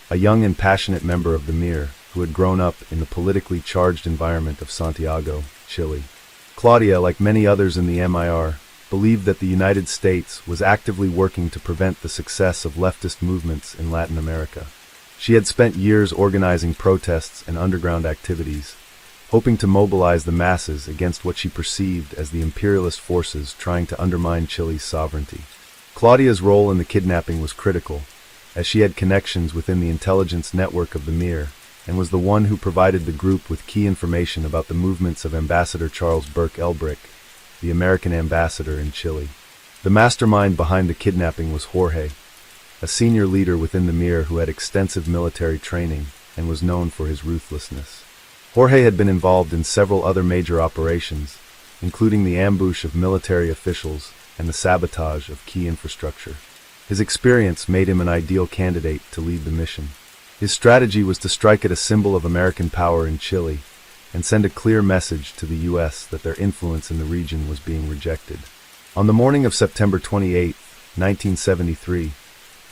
a young and passionate member of the MIR who had grown up in the politically charged environment of Santiago, Chile. Claudia, like many others in the MIR, believed that the United States was actively working to prevent the success of leftist movements in Latin America. She had spent years organizing protests and underground activities, hoping to mobilize the masses against what she perceived as the imperialist forces trying to undermine Chile's sovereignty. Claudia's role in the kidnapping was critical, as she had connections within the intelligence network of the MIR, and was the one who provided the group with key information about the movements of Ambassador Charles Burke Elbrick, the American ambassador in Chile. The mastermind behind the kidnapping was Jorge, a senior leader within the MIR who had extensive military training and was known for his ruthlessness. Jorge had been involved in several other major operations, including the ambush of military officials and the sabotage of key infrastructure. His experience made him an ideal candidate to lead the mission. His strategy was to strike at a symbol of American power in Chile and send a clear message to the U.S. that their influence in the region was being rejected. On the morning of September 28, 1973,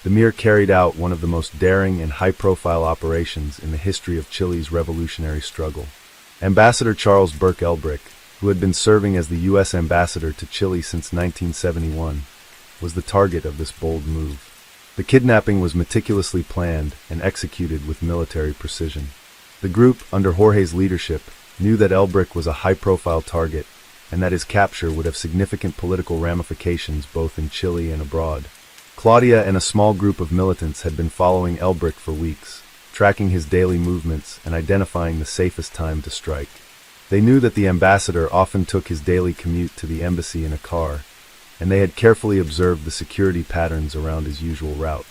the MIR carried out one of the most daring and high-profile operations in the history of Chile's revolutionary struggle. Ambassador Charles Burke Elbrick, who had been serving as the U.S. ambassador to Chile since 1971, was the target of this bold move. The kidnapping was meticulously planned and executed with military precision. The group, under Jorge's leadership, knew that Elbrick was a high-profile target and that his capture would have significant political ramifications both in Chile and abroad. Claudia and a small group of militants had been following Elbrick for weeks, tracking his daily movements and identifying the safest time to strike. They knew that the ambassador often took his daily commute to the embassy in a car, and they had carefully observed the security patterns around his usual route.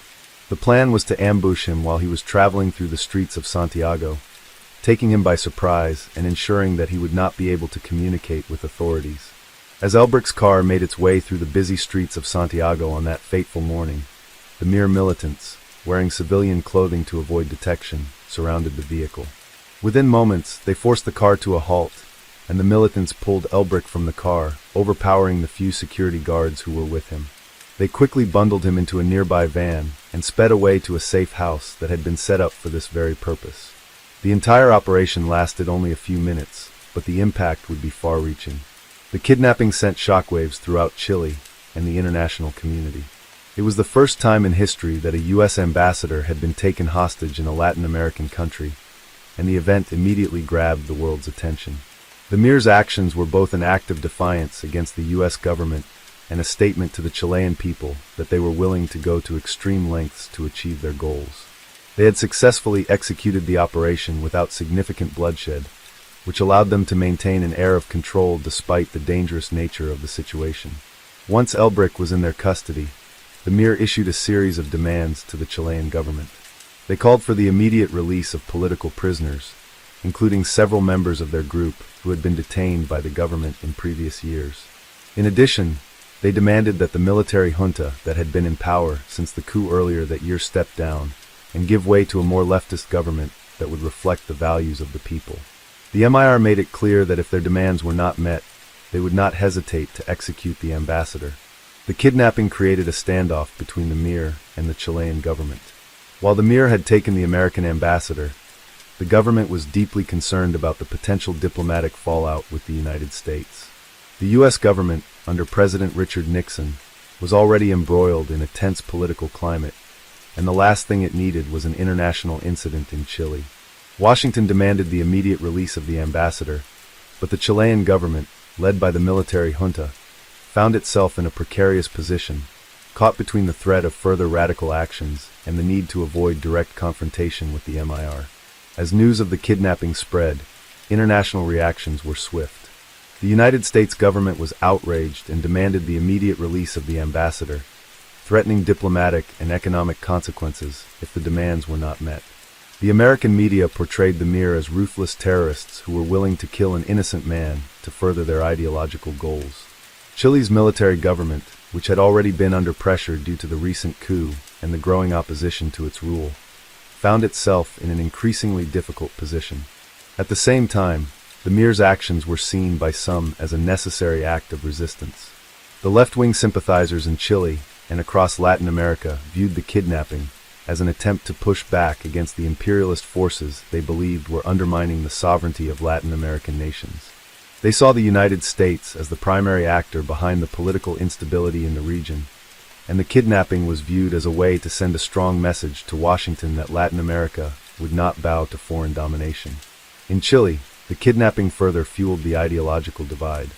The plan was to ambush him while he was traveling through the streets of Santiago, taking him by surprise and ensuring that he would not be able to communicate with authorities. As Elbrick's car made its way through the busy streets of Santiago on that fateful morning, the MIR militants, wearing civilian clothing to avoid detection, surrounded the vehicle. Within moments, they forced the car to a halt, and the militants pulled Elbrick from the car, overpowering the few security guards who were with him. They quickly bundled him into a nearby van and sped away to a safe house that had been set up for this very purpose. The entire operation lasted only a few minutes, but the impact would be far-reaching. The kidnapping sent shockwaves throughout Chile and the international community. It was the first time in history that a U.S. ambassador had been taken hostage in a Latin American country, and the event immediately grabbed the world's attention. The MIR's actions were both an act of defiance against the U.S. government and a statement to the Chilean people that they were willing to go to extreme lengths to achieve their goals. They had successfully executed the operation without significant bloodshed, which allowed them to maintain an air of control despite the dangerous nature of the situation. Once Elbrick was in their custody, the MIR issued a series of demands to the Chilean government. They called for the immediate release of political prisoners, including several members of their group who had been detained by the government in previous years. In addition, they demanded that the military junta that had been in power since the coup earlier that year step down and give way to a more leftist government that would reflect the values of the people. The MIR made it clear that if their demands were not met, they would not hesitate to execute the ambassador. The kidnapping created a standoff between the MIR and the Chilean government. While the MIR had taken the American ambassador, the government was deeply concerned about the potential diplomatic fallout with the United States. The U.S. government, under President Richard Nixon, was already embroiled in a tense political climate, and the last thing it needed was an international incident in Chile. Washington demanded the immediate release of the ambassador, but the Chilean government, led by the military junta, found itself in a precarious position, caught between the threat of further radical actions and the need to avoid direct confrontation with the MIR. As news of the kidnapping spread, international reactions were swift. The United States government was outraged and demanded the immediate release of the ambassador, threatening diplomatic and economic consequences if the demands were not met. The American media portrayed the MIR as ruthless terrorists who were willing to kill an innocent man to further their ideological goals. Chile's military government, which had already been under pressure due to the recent coup and the growing opposition to its rule, found itself in an increasingly difficult position. At the same time, the MIR's actions were seen by some as a necessary act of resistance. The left-wing sympathizers in Chile and across Latin America viewed the kidnapping as an attempt to push back against the imperialist forces they believed were undermining the sovereignty of Latin American nations. They saw the United States as the primary actor behind the political instability in the region, and the kidnapping was viewed as a way to send a strong message to Washington that Latin America would not bow to foreign domination. In Chile, the kidnapping further fueled the ideological divide.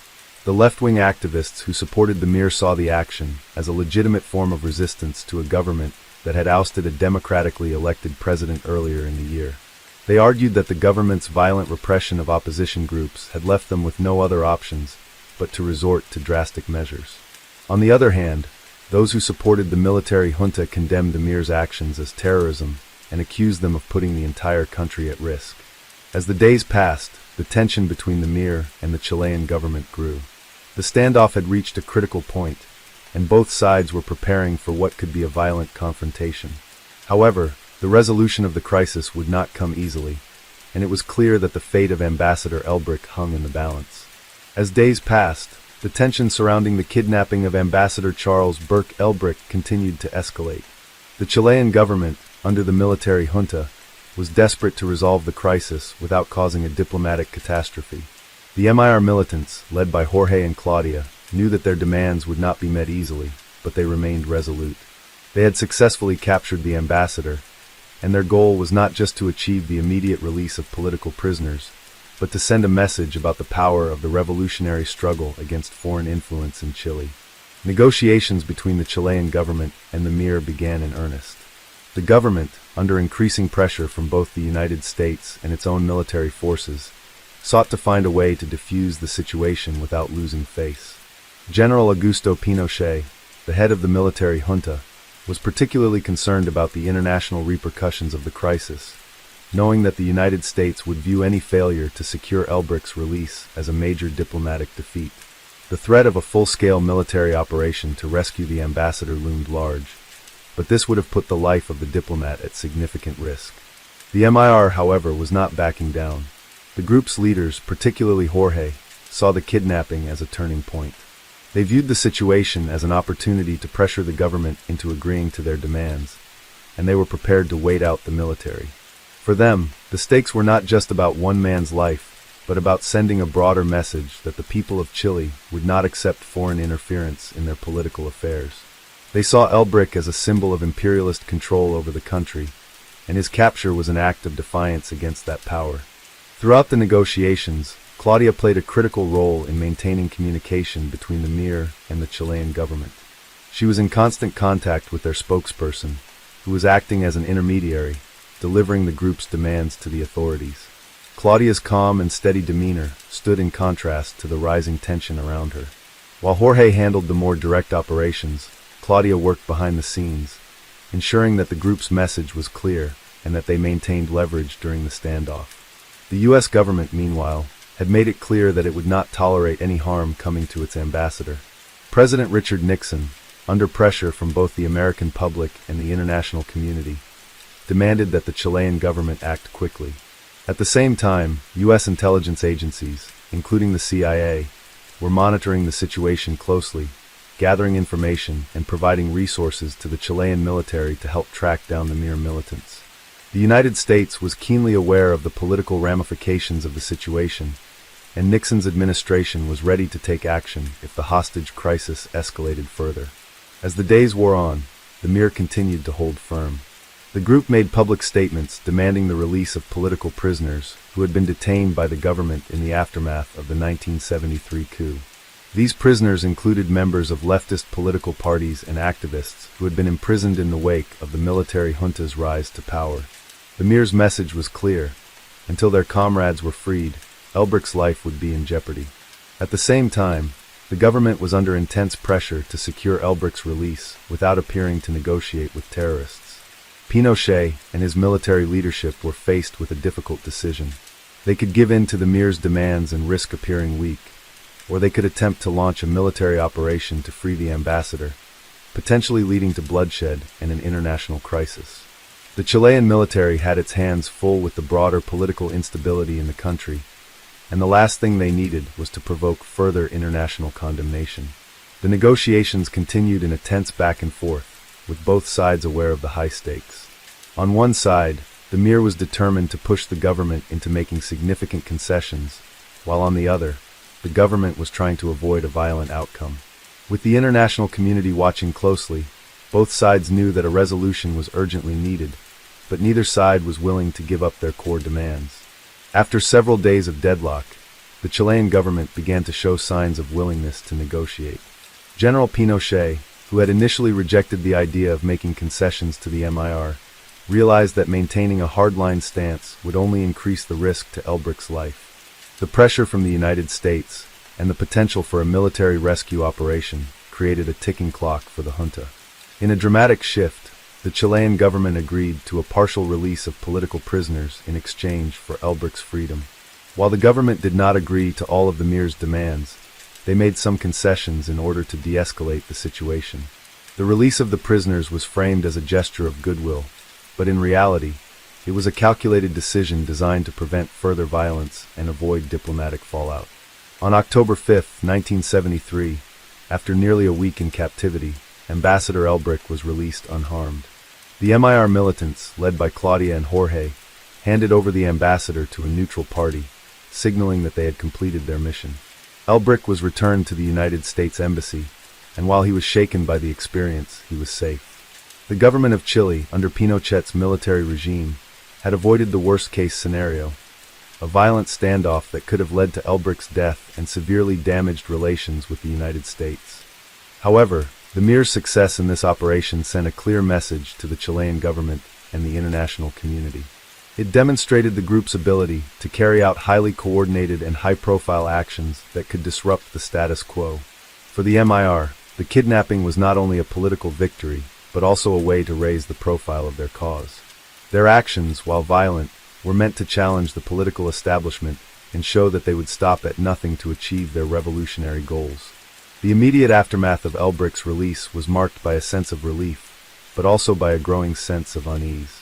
The left-wing activists who supported the MIR saw the action as a legitimate form of resistance to a government that had ousted a democratically elected president earlier in the year. They argued that the government's violent repression of opposition groups had left them with no other options but to resort to drastic measures. On the other hand, those who supported the military junta condemned the MIR's actions as terrorism and accused them of putting the entire country at risk. As the days passed, the tension between the MIR and the Chilean government grew. The standoff had reached a critical point, and both sides were preparing for what could be a violent confrontation. However, the resolution of the crisis would not come easily, and it was clear that the fate of Ambassador Elbrick hung in the balance. As days passed, the tension surrounding the kidnapping of Ambassador Charles Burke Elbrick continued to escalate. The Chilean government, under the military junta, was desperate to resolve the crisis without causing a diplomatic catastrophe. The MIR militants, led by Jorge and Claudia, knew that their demands would not be met easily, but they remained resolute. They had successfully captured the ambassador, and their goal was not just to achieve the immediate release of political prisoners, but to send a message about the power of the revolutionary struggle against foreign influence in Chile. Negotiations between the Chilean government and the MIR began in earnest. The government, under increasing pressure from both the United States and its own military forces, sought to find a way to defuse the situation without losing face. General Augusto Pinochet, the head of the military junta, was particularly concerned about the international repercussions of the crisis, knowing that the United States would view any failure to secure Elbrick's release as a major diplomatic defeat. The threat of a full-scale military operation to rescue the ambassador loomed large, but this would have put the life of the diplomat at significant risk. The MIR, however, was not backing down. The group's leaders, particularly Jorge, saw the kidnapping as a turning point. They viewed the situation as an opportunity to pressure the government into agreeing to their demands, and they were prepared to wait out the military. For them, the stakes were not just about one man's life, but about sending a broader message that the people of Chile would not accept foreign interference in their political affairs. They saw Elbrick as a symbol of imperialist control over the country, and his capture was an act of defiance against that power. Throughout the negotiations, Claudia played a critical role in maintaining communication between the MIR and the Chilean government. She was in constant contact with their spokesperson, who was acting as an intermediary, delivering the group's demands to the authorities. Claudia's calm and steady demeanor stood in contrast to the rising tension around her. While Jorge handled the more direct operations, Claudia worked behind the scenes, ensuring that the group's message was clear and that they maintained leverage during the standoff. The U.S. government, meanwhile, had made it clear that it would not tolerate any harm coming to its ambassador. President Richard Nixon, under pressure from both the American public and the international community, demanded that the Chilean government act quickly. At the same time, U.S. intelligence agencies, including the CIA, were monitoring the situation closely, gathering information and providing resources to the Chilean military to help track down the MIR militants. The United States was keenly aware of the political ramifications of the situation, and Nixon's administration was ready to take action if the hostage crisis escalated further. As the days wore on, the Mir continued to hold firm. The group made public statements demanding the release of political prisoners who had been detained by the government in the aftermath of the 1973 coup. These prisoners included members of leftist political parties and activists who had been imprisoned in the wake of the military junta's rise to power. The Mir's message was clear. Until their comrades were freed, Elbrick's life would be in jeopardy. At the same time, the government was under intense pressure to secure Elbrick's release without appearing to negotiate with terrorists. Pinochet and his military leadership were faced with a difficult decision. They could give in to the Mir's demands and risk appearing weak, or they could attempt to launch a military operation to free the ambassador, potentially leading to bloodshed and an international crisis. The Chilean military had its hands full with the broader political instability in the country, and the last thing they needed was to provoke further international condemnation. The negotiations continued in a tense back and forth, with both sides aware of the high stakes. On one side, the Mir was determined to push the government into making significant concessions, while on the other, the government was trying to avoid a violent outcome. With the international community watching closely, both sides knew that a resolution was urgently needed, but neither side was willing to give up their core demands. After several days of deadlock, the Chilean government began to show signs of willingness to negotiate. General Pinochet, who had initially rejected the idea of making concessions to the MIR, realized that maintaining a hardline stance would only increase the risk to Elbrick's life. The pressure from the United States and the potential for a military rescue operation created a ticking clock for the junta. In a dramatic shift, the Chilean government agreed to a partial release of political prisoners in exchange for Elbrick's freedom. While the government did not agree to all of the Mir's demands, they made some concessions in order to de-escalate the situation. The release of the prisoners was framed as a gesture of goodwill, but in reality, it was a calculated decision designed to prevent further violence and avoid diplomatic fallout. On October 5, 1973, after nearly a week in captivity, Ambassador Elbrick was released unharmed. The MIR militants, led by Claudia and Jorge, handed over the ambassador to a neutral party, signaling that they had completed their mission. Elbrick was returned to the United States Embassy, and while he was shaken by the experience, he was safe. The government of Chile, under Pinochet's military regime, had avoided the worst-case scenario, a violent standoff that could have led to Elbrick's death and severely damaged relations with the United States. However, the Mir's success in this operation sent a clear message to the Chilean government and the international community. It demonstrated the group's ability to carry out highly coordinated and high-profile actions that could disrupt the status quo. For the MIR, the kidnapping was not only a political victory, but also a way to raise the profile of their cause. Their actions, while violent, were meant to challenge the political establishment and show that they would stop at nothing to achieve their revolutionary goals. The immediate aftermath of Elbrick's release was marked by a sense of relief, but also by a growing sense of unease.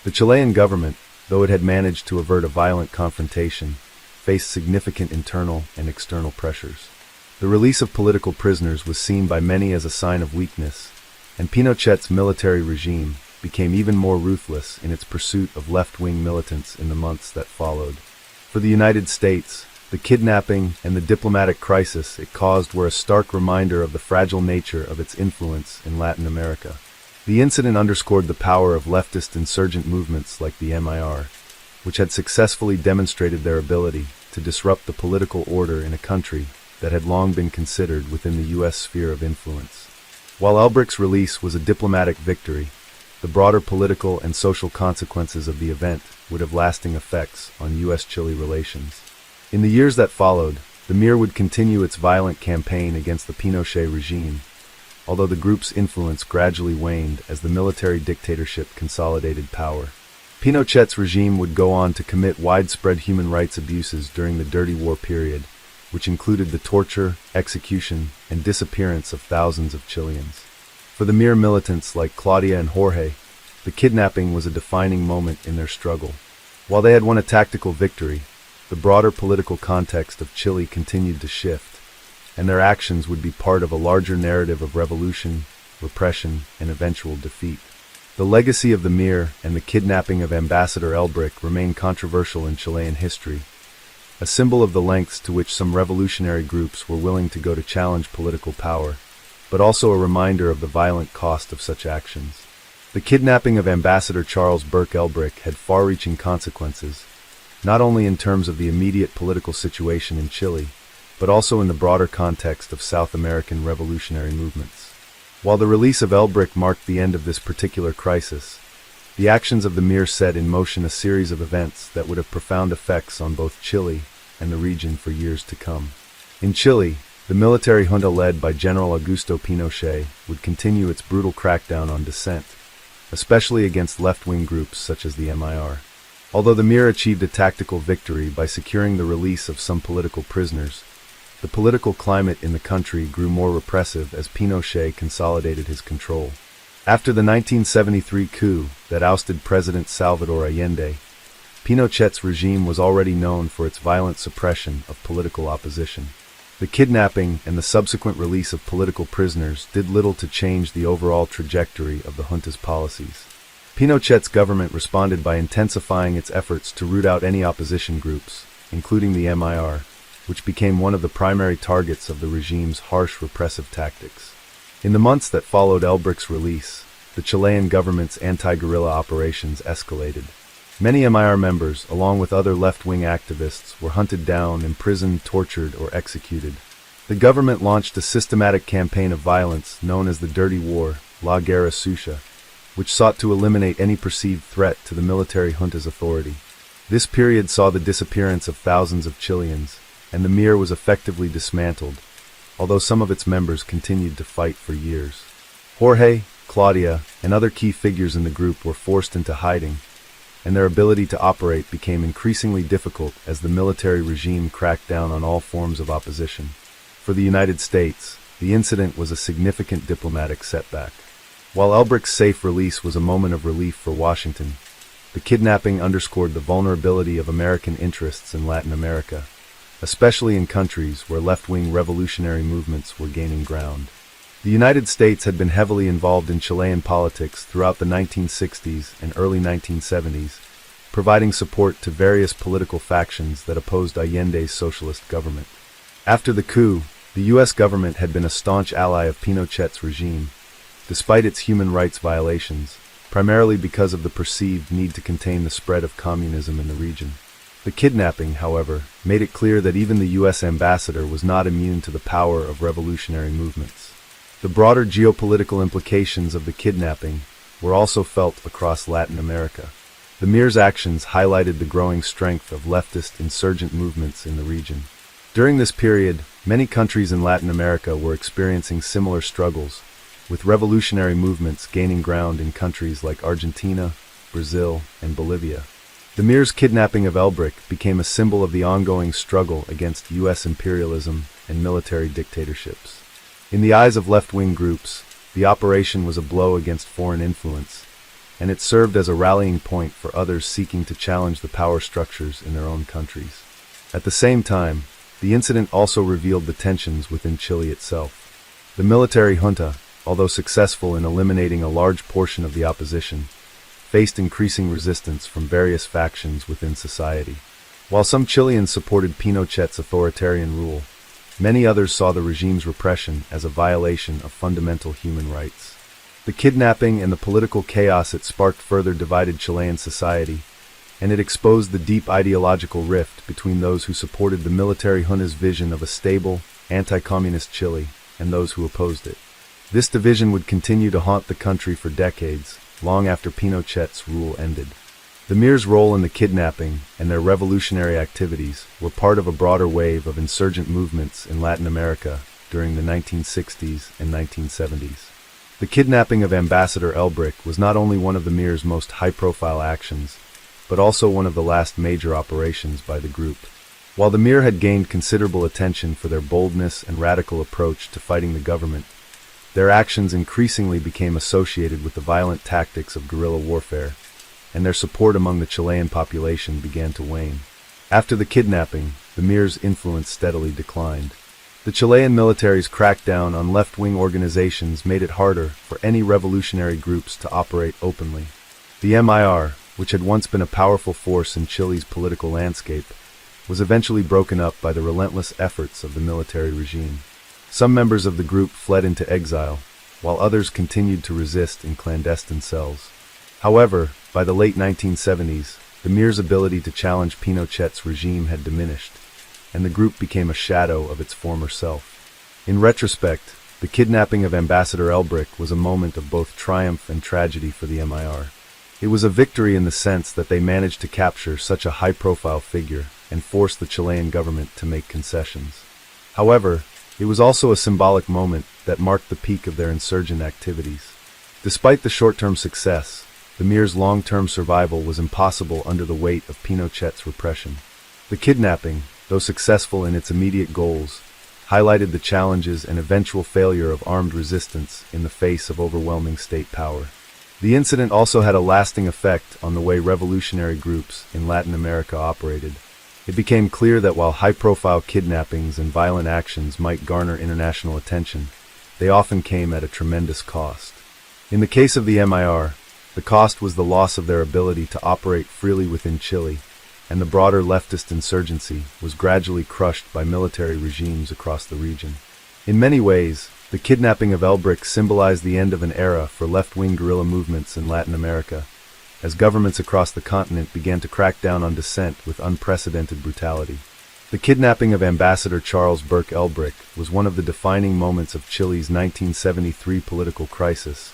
The Chilean government, though it had managed to avert a violent confrontation, faced significant internal and external pressures. The release of political prisoners was seen by many as a sign of weakness, and Pinochet's military regime became even more ruthless in its pursuit of left-wing militants in the months that followed. For the United States, the kidnapping and the diplomatic crisis it caused were a stark reminder of the fragile nature of its influence in Latin America. The incident underscored the power of leftist insurgent movements like the MIR, which had successfully demonstrated their ability to disrupt the political order in a country that had long been considered within the U.S. sphere of influence. While Elbrick's release was a diplomatic victory, the broader political and social consequences of the event would have lasting effects on U.S.-Chile relations. In the years that followed, the Mir would continue its violent campaign against the Pinochet regime, although the group's influence gradually waned as the military dictatorship consolidated power. Pinochet's regime would go on to commit widespread human rights abuses during the Dirty War period, which included the torture, execution, and disappearance of thousands of Chileans. For the Mir militants like Claudia and Jorge, the kidnapping was a defining moment in their struggle. While they had won a tactical victory, the broader political context of Chile continued to shift, and their actions would be part of a larger narrative of revolution, repression, and eventual defeat. The legacy of the Mir and the kidnapping of Ambassador Elbrick remain controversial in Chilean history, a symbol of the lengths to which some revolutionary groups were willing to go to challenge political power, but also a reminder of the violent cost of such actions. The kidnapping of Ambassador Charles Burke Elbrick had far-reaching consequences, not only in terms of the immediate political situation in Chile, but also in the broader context of South American revolutionary movements. While the release of Elbrick marked the end of this particular crisis, the actions of the Mir set in motion a series of events that would have profound effects on both Chile and the region for years to come. In Chile, the military junta led by General Augusto Pinochet would continue its brutal crackdown on dissent, especially against left-wing groups such as the MIR. Although the Mir achieved a tactical victory by securing the release of some political prisoners, the political climate in the country grew more repressive as Pinochet consolidated his control. After the 1973 coup that ousted President Salvador Allende, Pinochet's regime was already known for its violent suppression of political opposition. The kidnapping and the subsequent release of political prisoners did little to change the overall trajectory of the junta's policies. Pinochet's government responded by intensifying its efforts to root out any opposition groups, including the MIR, which became one of the primary targets of the regime's harsh repressive tactics. In the months that followed Elbrick's release, the Chilean government's anti-guerrilla operations escalated. Many MIR members, along with other left-wing activists, were hunted down, imprisoned, tortured, or executed. The government launched a systematic campaign of violence known as the Dirty War, La Guerra Sucia, which sought to eliminate any perceived threat to the military junta's authority. This period saw the disappearance of thousands of Chileans, and the MIR was effectively dismantled, although some of its members continued to fight for years. Jorge, Claudia, and other key figures in the group were forced into hiding, and their ability to operate became increasingly difficult as the military regime cracked down on all forms of opposition. For the United States, the incident was a significant diplomatic setback. While Elbrick's safe release was a moment of relief for Washington, the kidnapping underscored the vulnerability of American interests in Latin America, especially in countries where left-wing revolutionary movements were gaining ground. The United States had been heavily involved in Chilean politics throughout the 1960s and early 1970s, providing support to various political factions that opposed Allende's socialist government. After the coup, the U.S. government had been a staunch ally of Pinochet's regime, despite its human rights violations, primarily because of the perceived need to contain the spread of communism in the region. The kidnapping, however, made it clear that even the U.S. ambassador was not immune to the power of revolutionary movements. The broader geopolitical implications of the kidnapping were also felt across Latin America. The MIR's actions highlighted the growing strength of leftist insurgent movements in the region. During this period, many countries in Latin America were experiencing similar struggles, with revolutionary movements gaining ground in countries like Argentina, Brazil, and Bolivia. The MIR's kidnapping of Elbrick became a symbol of the ongoing struggle against U.S. imperialism and military dictatorships. In the eyes of left-wing groups, the operation was a blow against foreign influence, and it served as a rallying point for others seeking to challenge the power structures in their own countries. At the same time, the incident also revealed the tensions within Chile itself. The military junta, although successful in eliminating a large portion of the opposition, faced increasing resistance from various factions within society. While some Chileans supported Pinochet's authoritarian rule, many others saw the regime's repression as a violation of fundamental human rights. The kidnapping and the political chaos it sparked further divided Chilean society, and it exposed the deep ideological rift between those who supported the military junta's vision of a stable, anti-communist Chile and those who opposed it. This division would continue to haunt the country for decades, long after Pinochet's rule ended. The MIR's role in the kidnapping and their revolutionary activities were part of a broader wave of insurgent movements in Latin America during the 1960s and 1970s. The kidnapping of Ambassador Elbrick was not only one of the MIR's most high-profile actions, but also one of the last major operations by the group. While the MIR had gained considerable attention for their boldness and radical approach to fighting the government, their actions increasingly became associated with the violent tactics of guerrilla warfare, and their support among the Chilean population began to wane. After the kidnapping, the MIR's influence steadily declined. The Chilean military's crackdown on left-wing organizations made it harder for any revolutionary groups to operate openly. The MIR, which had once been a powerful force in Chile's political landscape, was eventually broken up by the relentless efforts of the military regime. Some members of the group fled into exile, while others continued to resist in clandestine cells. However, by the late 1970s, the MIR's ability to challenge Pinochet's regime had diminished, and the group became a shadow of its former self. In retrospect, the kidnapping of Ambassador Elbrick was a moment of both triumph and tragedy for the MIR. It was a victory in the sense that they managed to capture such a high-profile figure and force the Chilean government to make concessions. However, it was also a symbolic moment that marked the peak of their insurgent activities. Despite the short-term success, the MIR's long-term survival was impossible under the weight of Pinochet's repression. The kidnapping, though successful in its immediate goals, highlighted the challenges and eventual failure of armed resistance in the face of overwhelming state power. The incident also had a lasting effect on the way revolutionary groups in Latin America operated. It became clear that while high-profile kidnappings and violent actions might garner international attention, they often came at a tremendous cost. In the case of the MIR, the cost was the loss of their ability to operate freely within Chile, and the broader leftist insurgency was gradually crushed by military regimes across the region. In many ways, the kidnapping of Elbrick symbolized the end of an era for left-wing guerrilla movements in Latin America, as governments across the continent began to crack down on dissent with unprecedented brutality. The kidnapping of Ambassador Charles Burke Elbrick was one of the defining moments of Chile's 1973 political crisis,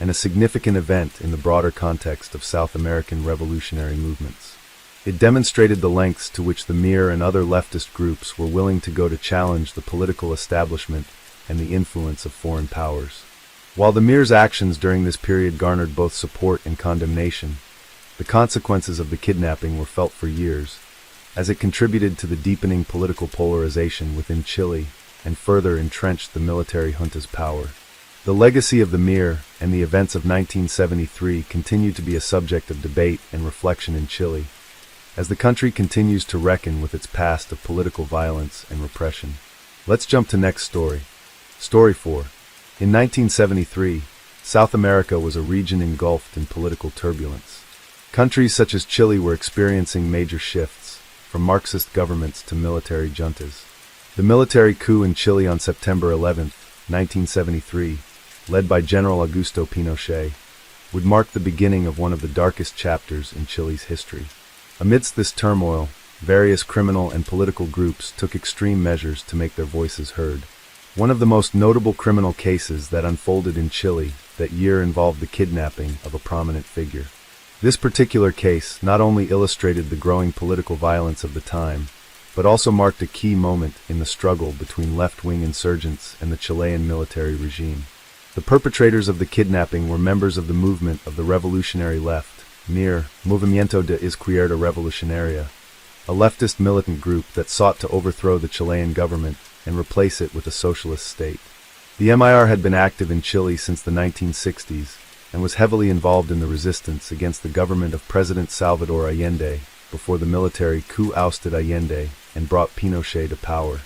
and a significant event in the broader context of South American revolutionary movements. It demonstrated the lengths to which the MIR and other leftist groups were willing to go to challenge the political establishment and the influence of foreign powers. While the MIR's actions during this period garnered both support and condemnation, the consequences of the kidnapping were felt for years, as it contributed to the deepening political polarization within Chile and further entrenched the military junta's power. The legacy of the MIR and the events of 1973 continue to be a subject of debate and reflection in Chile, as the country continues to reckon with its past of political violence and repression. Let's jump to next story. Story 4. In 1973, South America was a region engulfed in political turbulence. Countries such as Chile were experiencing major shifts, from Marxist governments to military juntas. The military coup in Chile on September 11, 1973, led by General Augusto Pinochet, would mark the beginning of one of the darkest chapters in Chile's history. Amidst this turmoil, various criminal and political groups took extreme measures to make their voices heard. One of the most notable criminal cases that unfolded in Chile that year involved the kidnapping of a prominent figure. This particular case not only illustrated the growing political violence of the time, but also marked a key moment in the struggle between left-wing insurgents and the Chilean military regime. The perpetrators of the kidnapping were members of the movement of the Revolutionary Left, MIR, Movimiento de Izquierda Revolucionaria, a leftist militant group that sought to overthrow the Chilean government and replace it with a socialist state. The MIR had been active in Chile since the 1960s and was heavily involved in the resistance against the government of President Salvador Allende before the military coup ousted Allende and brought Pinochet to power.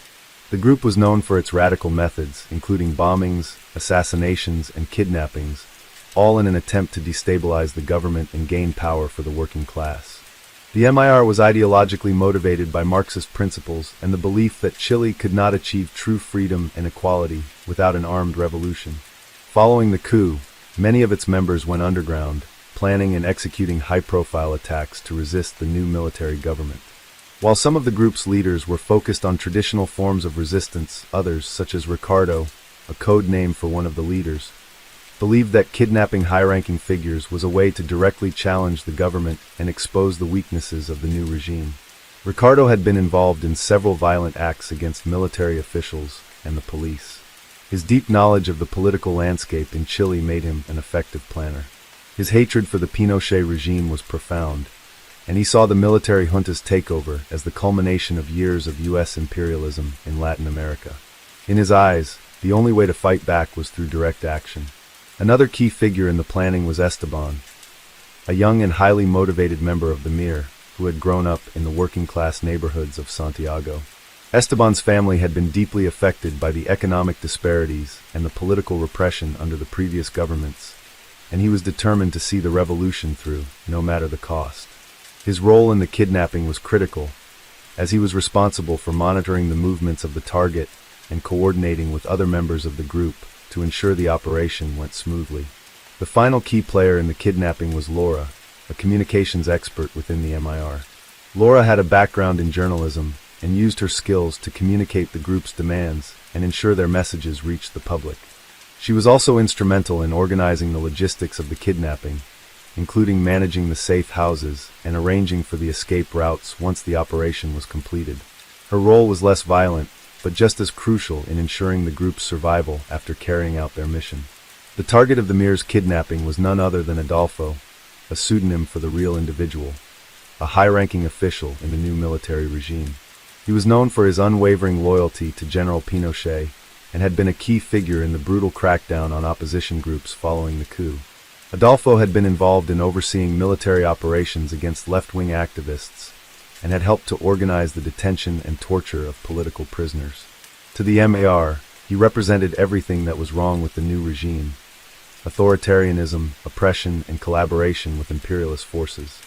The group was known for its radical methods, including bombings, assassinations, and kidnappings, all in an attempt to destabilize the government and gain power for the working class. The MIR was ideologically motivated by Marxist principles and the belief that Chile could not achieve true freedom and equality without an armed revolution. Following the coup, many of its members went underground, planning and executing high-profile attacks to resist the new military government. While some of the group's leaders were focused on traditional forms of resistance, others, such as Ricardo, a code name for one of the leaders, believed that kidnapping high-ranking figures was a way to directly challenge the government and expose the weaknesses of the new regime. Ricardo had been involved in several violent acts against military officials and the police. His deep knowledge of the political landscape in Chile made him an effective planner. His hatred for the Pinochet regime was profound, and he saw the military junta's takeover as the culmination of years of U.S. imperialism in Latin America. In his eyes, the only way to fight back was through direct action. Another key figure in the planning was Esteban, a young and highly motivated member of the MIR who had grown up in the working-class neighborhoods of Santiago. Esteban's family had been deeply affected by the economic disparities and the political repression under the previous governments, and he was determined to see the revolution through, no matter the cost. His role in the kidnapping was critical, as he was responsible for monitoring the movements of the target and coordinating with other members of the group to ensure the operation went smoothly. The final key player in the kidnapping was Laura, a communications expert within the MIR. Laura had a background in journalism and used her skills to communicate the group's demands and ensure their messages reached the public. She was also instrumental in organizing the logistics of the kidnapping, including managing the safe houses and arranging for the escape routes once the operation was completed. Her role was less violent, but just as crucial in ensuring the group's survival after carrying out their mission. The target of the Mir's kidnapping was none other than Adolfo, a pseudonym for the real individual, a high-ranking official in the new military regime. He was known for his unwavering loyalty to General Pinochet and had been a key figure in the brutal crackdown on opposition groups following the coup. Adolfo had been involved in overseeing military operations against left-wing activists and had helped to organize the detention and torture of political prisoners. To the MAR, he represented everything that was wrong with the new regime: authoritarianism, oppression, and collaboration with imperialist forces.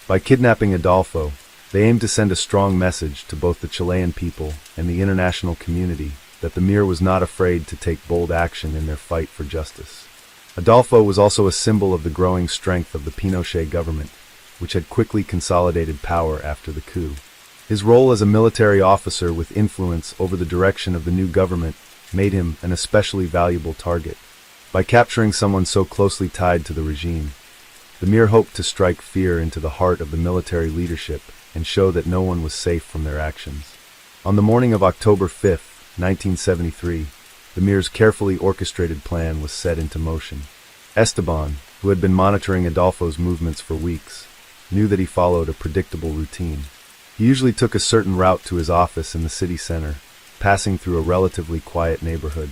By kidnapping Adolfo, they aimed to send a strong message to both the Chilean people and the international community that the MIR was not afraid to take bold action in their fight for justice. Adolfo was also a symbol of the growing strength of the Pinochet government, which had quickly consolidated power after the coup. His role as a military officer with influence over the direction of the new government made him an especially valuable target. By capturing someone so closely tied to the regime, the MIR hoped to strike fear into the heart of the military leadership and show that no one was safe from their actions. On the morning of October 5, 1973, the MIR's carefully orchestrated plan was set into motion. Esteban, who had been monitoring Adolfo's movements for weeks, knew that he followed a predictable routine. He usually took a certain route to his office in the city center, passing through a relatively quiet neighborhood.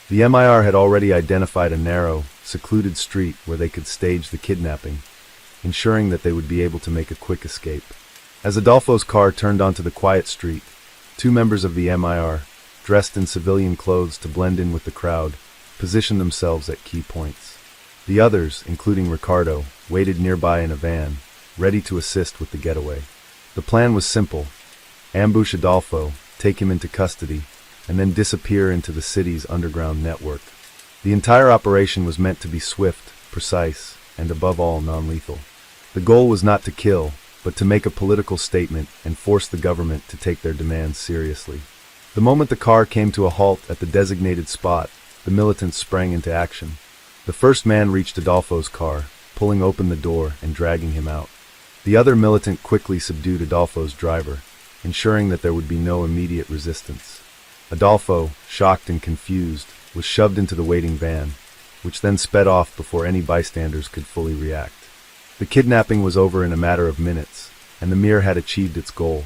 The MIR had already identified a narrow, secluded street where they could stage the kidnapping, ensuring that they would be able to make a quick escape. As Adolfo's car turned onto the quiet street, two members of the MIR, dressed in civilian clothes to blend in with the crowd, positioned themselves at key points. The others, including Ricardo, waited nearby in a van, ready to assist with the getaway. The plan was simple: ambush Adolfo, take him into custody, and then disappear into the city's underground network. The entire operation was meant to be swift, precise, and above all non-lethal. The goal was not to kill, but to make a political statement and force the government to take their demands seriously. The moment the car came to a halt at the designated spot, the militants sprang into action. The first man reached Adolfo's car, pulling open the door and dragging him out. The other militant quickly subdued Adolfo's driver, ensuring that there would be no immediate resistance. Adolfo, shocked and confused, was shoved into the waiting van, which then sped off before any bystanders could fully react. The kidnapping was over in a matter of minutes, and the MIR had achieved its goal.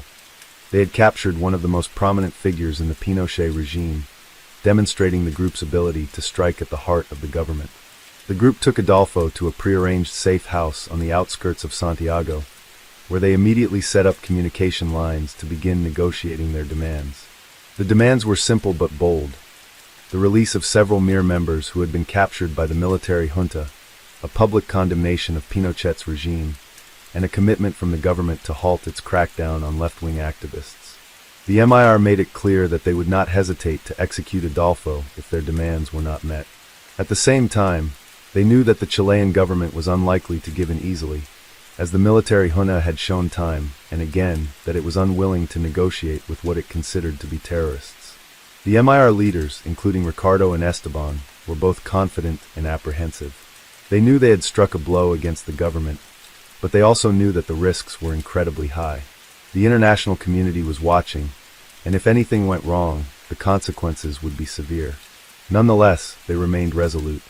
They had captured one of the most prominent figures in the Pinochet regime, demonstrating the group's ability to strike at the heart of the government. The group took Adolfo to a prearranged safe house on the outskirts of Santiago, where they immediately set up communication lines to begin negotiating their demands. The demands were simple but bold: the release of several MIR members who had been captured by the military junta, a public condemnation of Pinochet's regime, and a commitment from the government to halt its crackdown on left-wing activists. The MIR made it clear that they would not hesitate to execute Adolfo if their demands were not met. At the same time, they knew that the Chilean government was unlikely to give in easily, as the military junta had shown time and again that it was unwilling to negotiate with what it considered to be terrorists. The MIR leaders, including Ricardo and Esteban, were both confident and apprehensive. They knew they had struck a blow against the government, but they also knew that the risks were incredibly high. The international community was watching, and if anything went wrong, the consequences would be severe. Nonetheless, they remained resolute.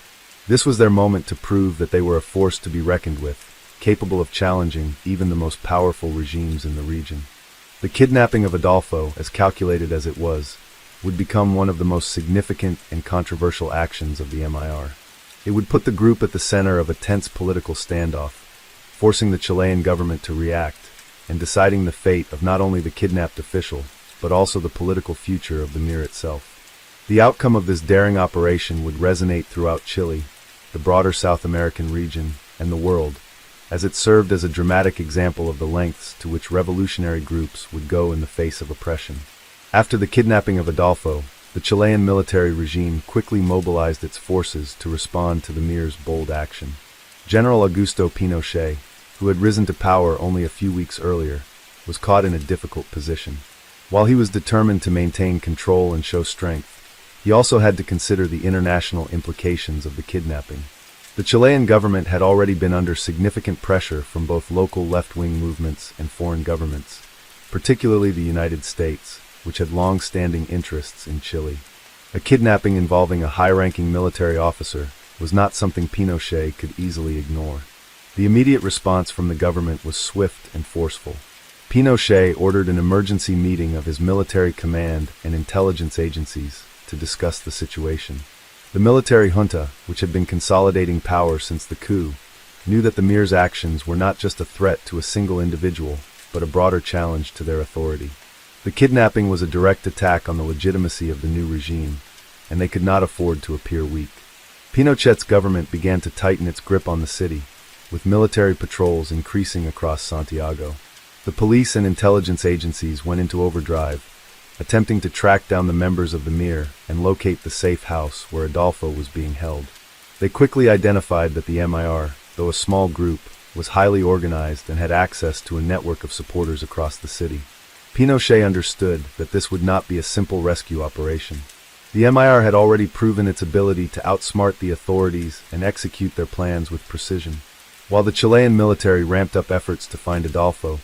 This was their moment to prove that they were a force to be reckoned with, capable of challenging even the most powerful regimes in the region. The kidnapping of Adolfo, as calculated as it was, would become one of the most significant and controversial actions of the MIR. It would put the group at the center of a tense political standoff, forcing the Chilean government to react, and deciding the fate of not only the kidnapped official, but also the political future of the MIR itself. The outcome of this daring operation would resonate throughout Chile, the broader South American region, and the world, as it served as a dramatic example of the lengths to which revolutionary groups would go in the face of oppression. After the kidnapping of Adolfo, the Chilean military regime quickly mobilized its forces to respond to the Mir's bold action. General Augusto Pinochet, who had risen to power only a few weeks earlier, was caught in a difficult position. While he was determined to maintain control and show strength, he also had to consider the international implications of the kidnapping. The Chilean government had already been under significant pressure from both local left-wing movements and foreign governments, particularly the United States, which had long-standing interests in Chile. A kidnapping involving a high-ranking military officer was not something Pinochet could easily ignore. The immediate response from the government was swift and forceful. Pinochet ordered an emergency meeting of his military command and intelligence agencies to discuss the situation. The military junta, which had been consolidating power since the coup, knew that the Mir's actions were not just a threat to a single individual, but a broader challenge to their authority. The kidnapping was a direct attack on the legitimacy of the new regime, and they could not afford to appear weak. Pinochet's government began to tighten its grip on the city, with military patrols increasing across Santiago. The police and intelligence agencies went into overdrive, attempting to track down the members of the Mir and locate the safe house where Adolfo was being held. They quickly identified that the MIR, though a small group, was highly organized and had access to a network of supporters across the city. Pinochet understood that this would not be a simple rescue operation. The MIR had already proven its ability to outsmart the authorities and execute their plans with precision. While the Chilean military ramped up efforts to find Adolfo,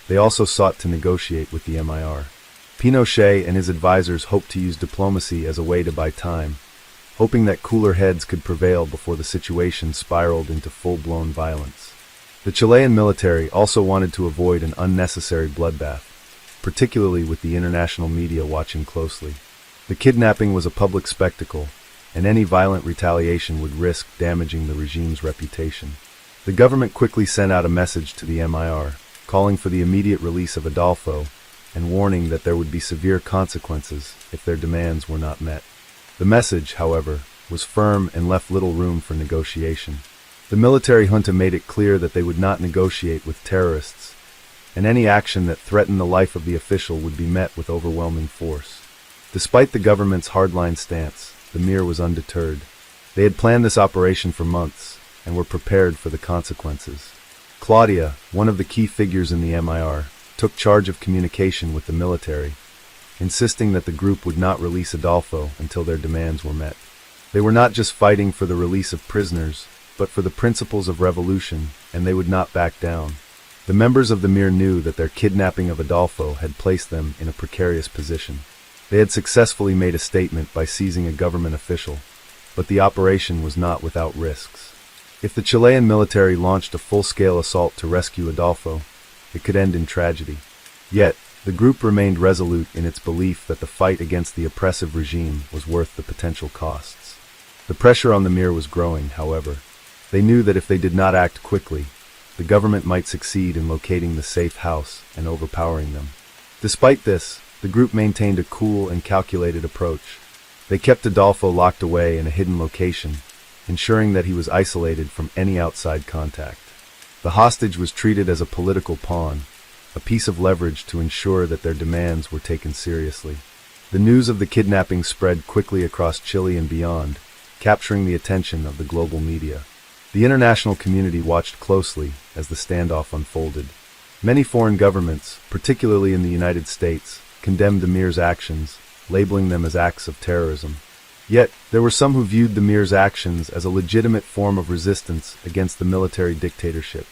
they also sought to negotiate with the MIR. Pinochet and his advisors hoped to use diplomacy as a way to buy time, hoping that cooler heads could prevail before the situation spiraled into full-blown violence. The Chilean military also wanted to avoid an unnecessary bloodbath, particularly with the international media watching closely. The kidnapping was a public spectacle, and any violent retaliation would risk damaging the regime's reputation. The government quickly sent out a message to the MIR, calling for the immediate release of Adolfo, and warning that there would be severe consequences if their demands were not met. The message, however, was firm and left little room for negotiation. The military junta made it clear that they would not negotiate with terrorists, and any action that threatened the life of the official would be met with overwhelming force. Despite the government's hardline stance, the Mir was undeterred. They had planned this operation for months, and were prepared for the consequences. Claudia, one of the key figures in the MIR, took charge of communication with the military, insisting that the group would not release Adolfo until their demands were met. They were not just fighting for the release of prisoners, but for the principles of revolution, and they would not back down. The members of the Mir knew that their kidnapping of Adolfo had placed them in a precarious position. They had successfully made a statement by seizing a government official, but the operation was not without risks. If the Chilean military launched a full-scale assault to rescue Adolfo, it could end in tragedy. Yet, the group remained resolute in its belief that the fight against the oppressive regime was worth the potential costs. The pressure on the Mir was growing, however. They knew that if they did not act quickly, the government might succeed in locating the safe house and overpowering them. Despite this, the group maintained a cool and calculated approach. They kept Adolfo locked away in a hidden location, ensuring that he was isolated from any outside contact. The hostage was treated as a political pawn, a piece of leverage to ensure that their demands were taken seriously. The news of the kidnapping spread quickly across Chile and beyond, capturing the attention of the global media. The international community watched closely as the standoff unfolded. Many foreign governments, particularly in the United States, condemned the Mir's actions, labeling them as acts of terrorism. Yet, there were some who viewed the Mir's actions as a legitimate form of resistance against the military dictatorship.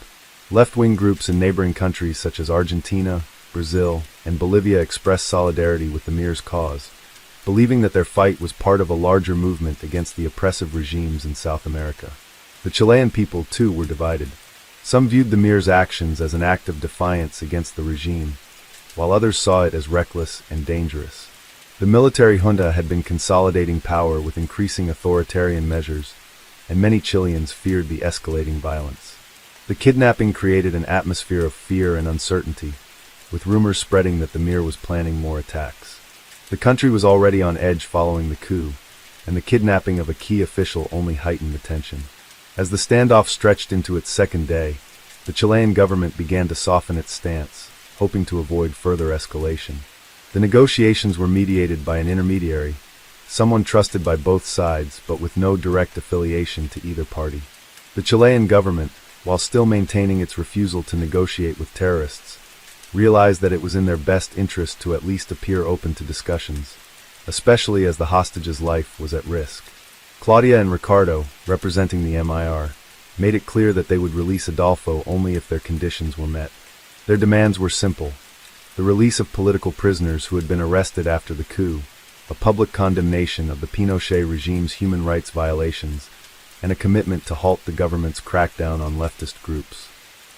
Left-wing groups in neighboring countries such as Argentina, Brazil, and Bolivia expressed solidarity with the Mir's cause, believing that their fight was part of a larger movement against the oppressive regimes in South America. The Chilean people, too, were divided. Some viewed the Mir's actions as an act of defiance against the regime, while others saw it as reckless and dangerous. The military junta had been consolidating power with increasing authoritarian measures, and many Chileans feared the escalating violence. The kidnapping created an atmosphere of fear and uncertainty, with rumors spreading that the Mir was planning more attacks. The country was already on edge following the coup, and the kidnapping of a key official only heightened the tension. As the standoff stretched into its second day, the Chilean government began to soften its stance, hoping to avoid further escalation. The negotiations were mediated by an intermediary, someone trusted by both sides but with no direct affiliation to either party. The Chilean government, while still maintaining its refusal to negotiate with terrorists, realized that it was in their best interest to at least appear open to discussions, especially as the hostage's life was at risk. Claudia and Ricardo, representing the MIR, made it clear that they would release Adolfo only if their conditions were met. Their demands were simple: the release of political prisoners who had been arrested after the coup, a public condemnation of the Pinochet regime's human rights violations, and a commitment to halt the government's crackdown on leftist groups.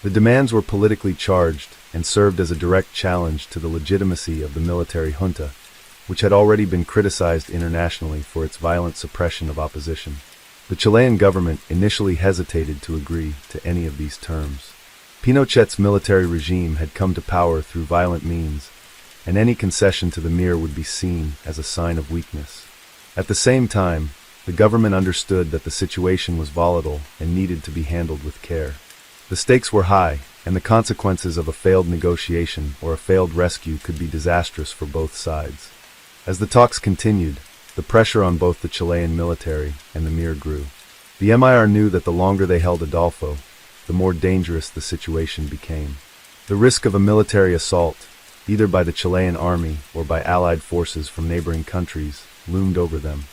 The demands were politically charged and served as a direct challenge to the legitimacy of the military junta, which had already been criticized internationally for its violent suppression of opposition. The Chilean government initially hesitated to agree to any of these terms. Pinochet's military regime had come to power through violent means, and any concession to the MIR would be seen as a sign of weakness. At the same time, the government understood that the situation was volatile and needed to be handled with care. The stakes were high, and the consequences of a failed negotiation or a failed rescue could be disastrous for both sides. As the talks continued, the pressure on both the Chilean military and the MIR grew. The MIR knew that the longer they held Adolfo, the more dangerous the situation became. The risk of a military assault, either by the Chilean army or by allied forces from neighboring countries, loomed over them.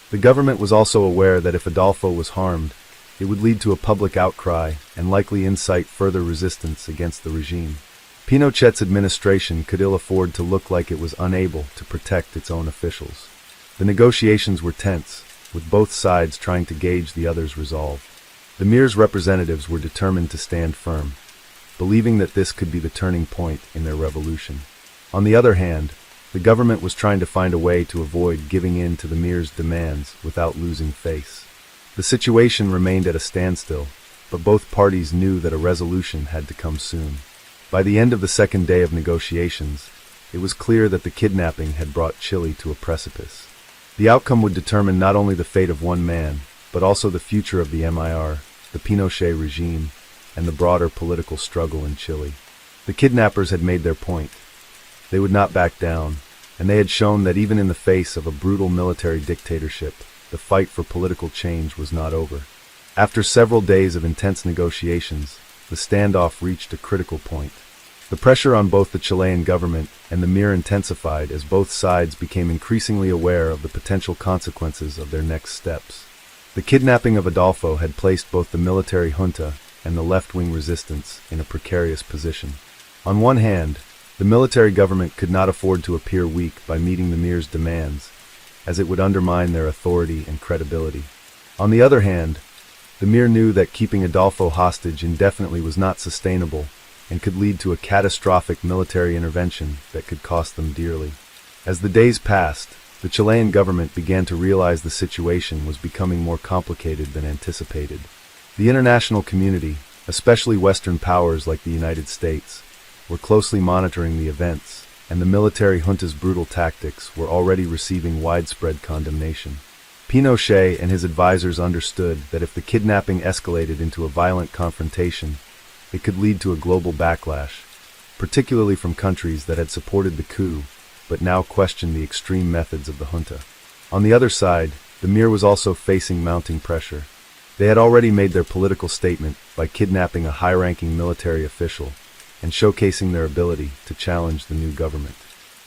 The government was also aware that if Adolfo was harmed, it would lead to a public outcry and likely incite further resistance against the regime. Pinochet's administration could ill afford to look like it was unable to protect its own officials. The negotiations were tense, with both sides trying to gauge the other's resolve. The MIR's representatives were determined to stand firm, believing that this could be the turning point in their revolution. On the other hand, the government was trying to find a way to avoid giving in to the MIR's demands without losing face. The situation remained at a standstill, but both parties knew that a resolution had to come soon. By the end of the second day of negotiations, it was clear that the kidnapping had brought Chile to a precipice. The outcome would determine not only the fate of one man, but also the future of the MIR, the Pinochet regime, and the broader political struggle in Chile. The kidnappers had made their point. They would not back down, and they had shown that even in the face of a brutal military dictatorship, the fight for political change was not over. After several days of intense negotiations, the standoff reached a critical point. The pressure on both the Chilean government and the MIR intensified as both sides became increasingly aware of the potential consequences of their next steps. The kidnapping of Adolfo had placed both the military junta and the left-wing resistance in a precarious position. On one hand, the military government could not afford to appear weak by meeting the MIR's demands, as it would undermine their authority and credibility. On the other hand, the MIR knew that keeping Adolfo hostage indefinitely was not sustainable and could lead to a catastrophic military intervention that could cost them dearly. As the days passed, the Chilean government began to realize the situation was becoming more complicated than anticipated. The international community, especially Western powers like the United States, were closely monitoring the events, and the military junta's brutal tactics were already receiving widespread condemnation. Pinochet and his advisors understood that if the kidnapping escalated into a violent confrontation, it could lead to a global backlash, particularly from countries that had supported the coup but now questioned the extreme methods of the junta. On the other side, the MIR was also facing mounting pressure. They had already made their political statement by kidnapping a high-ranking military official and showcasing their ability to challenge the new government.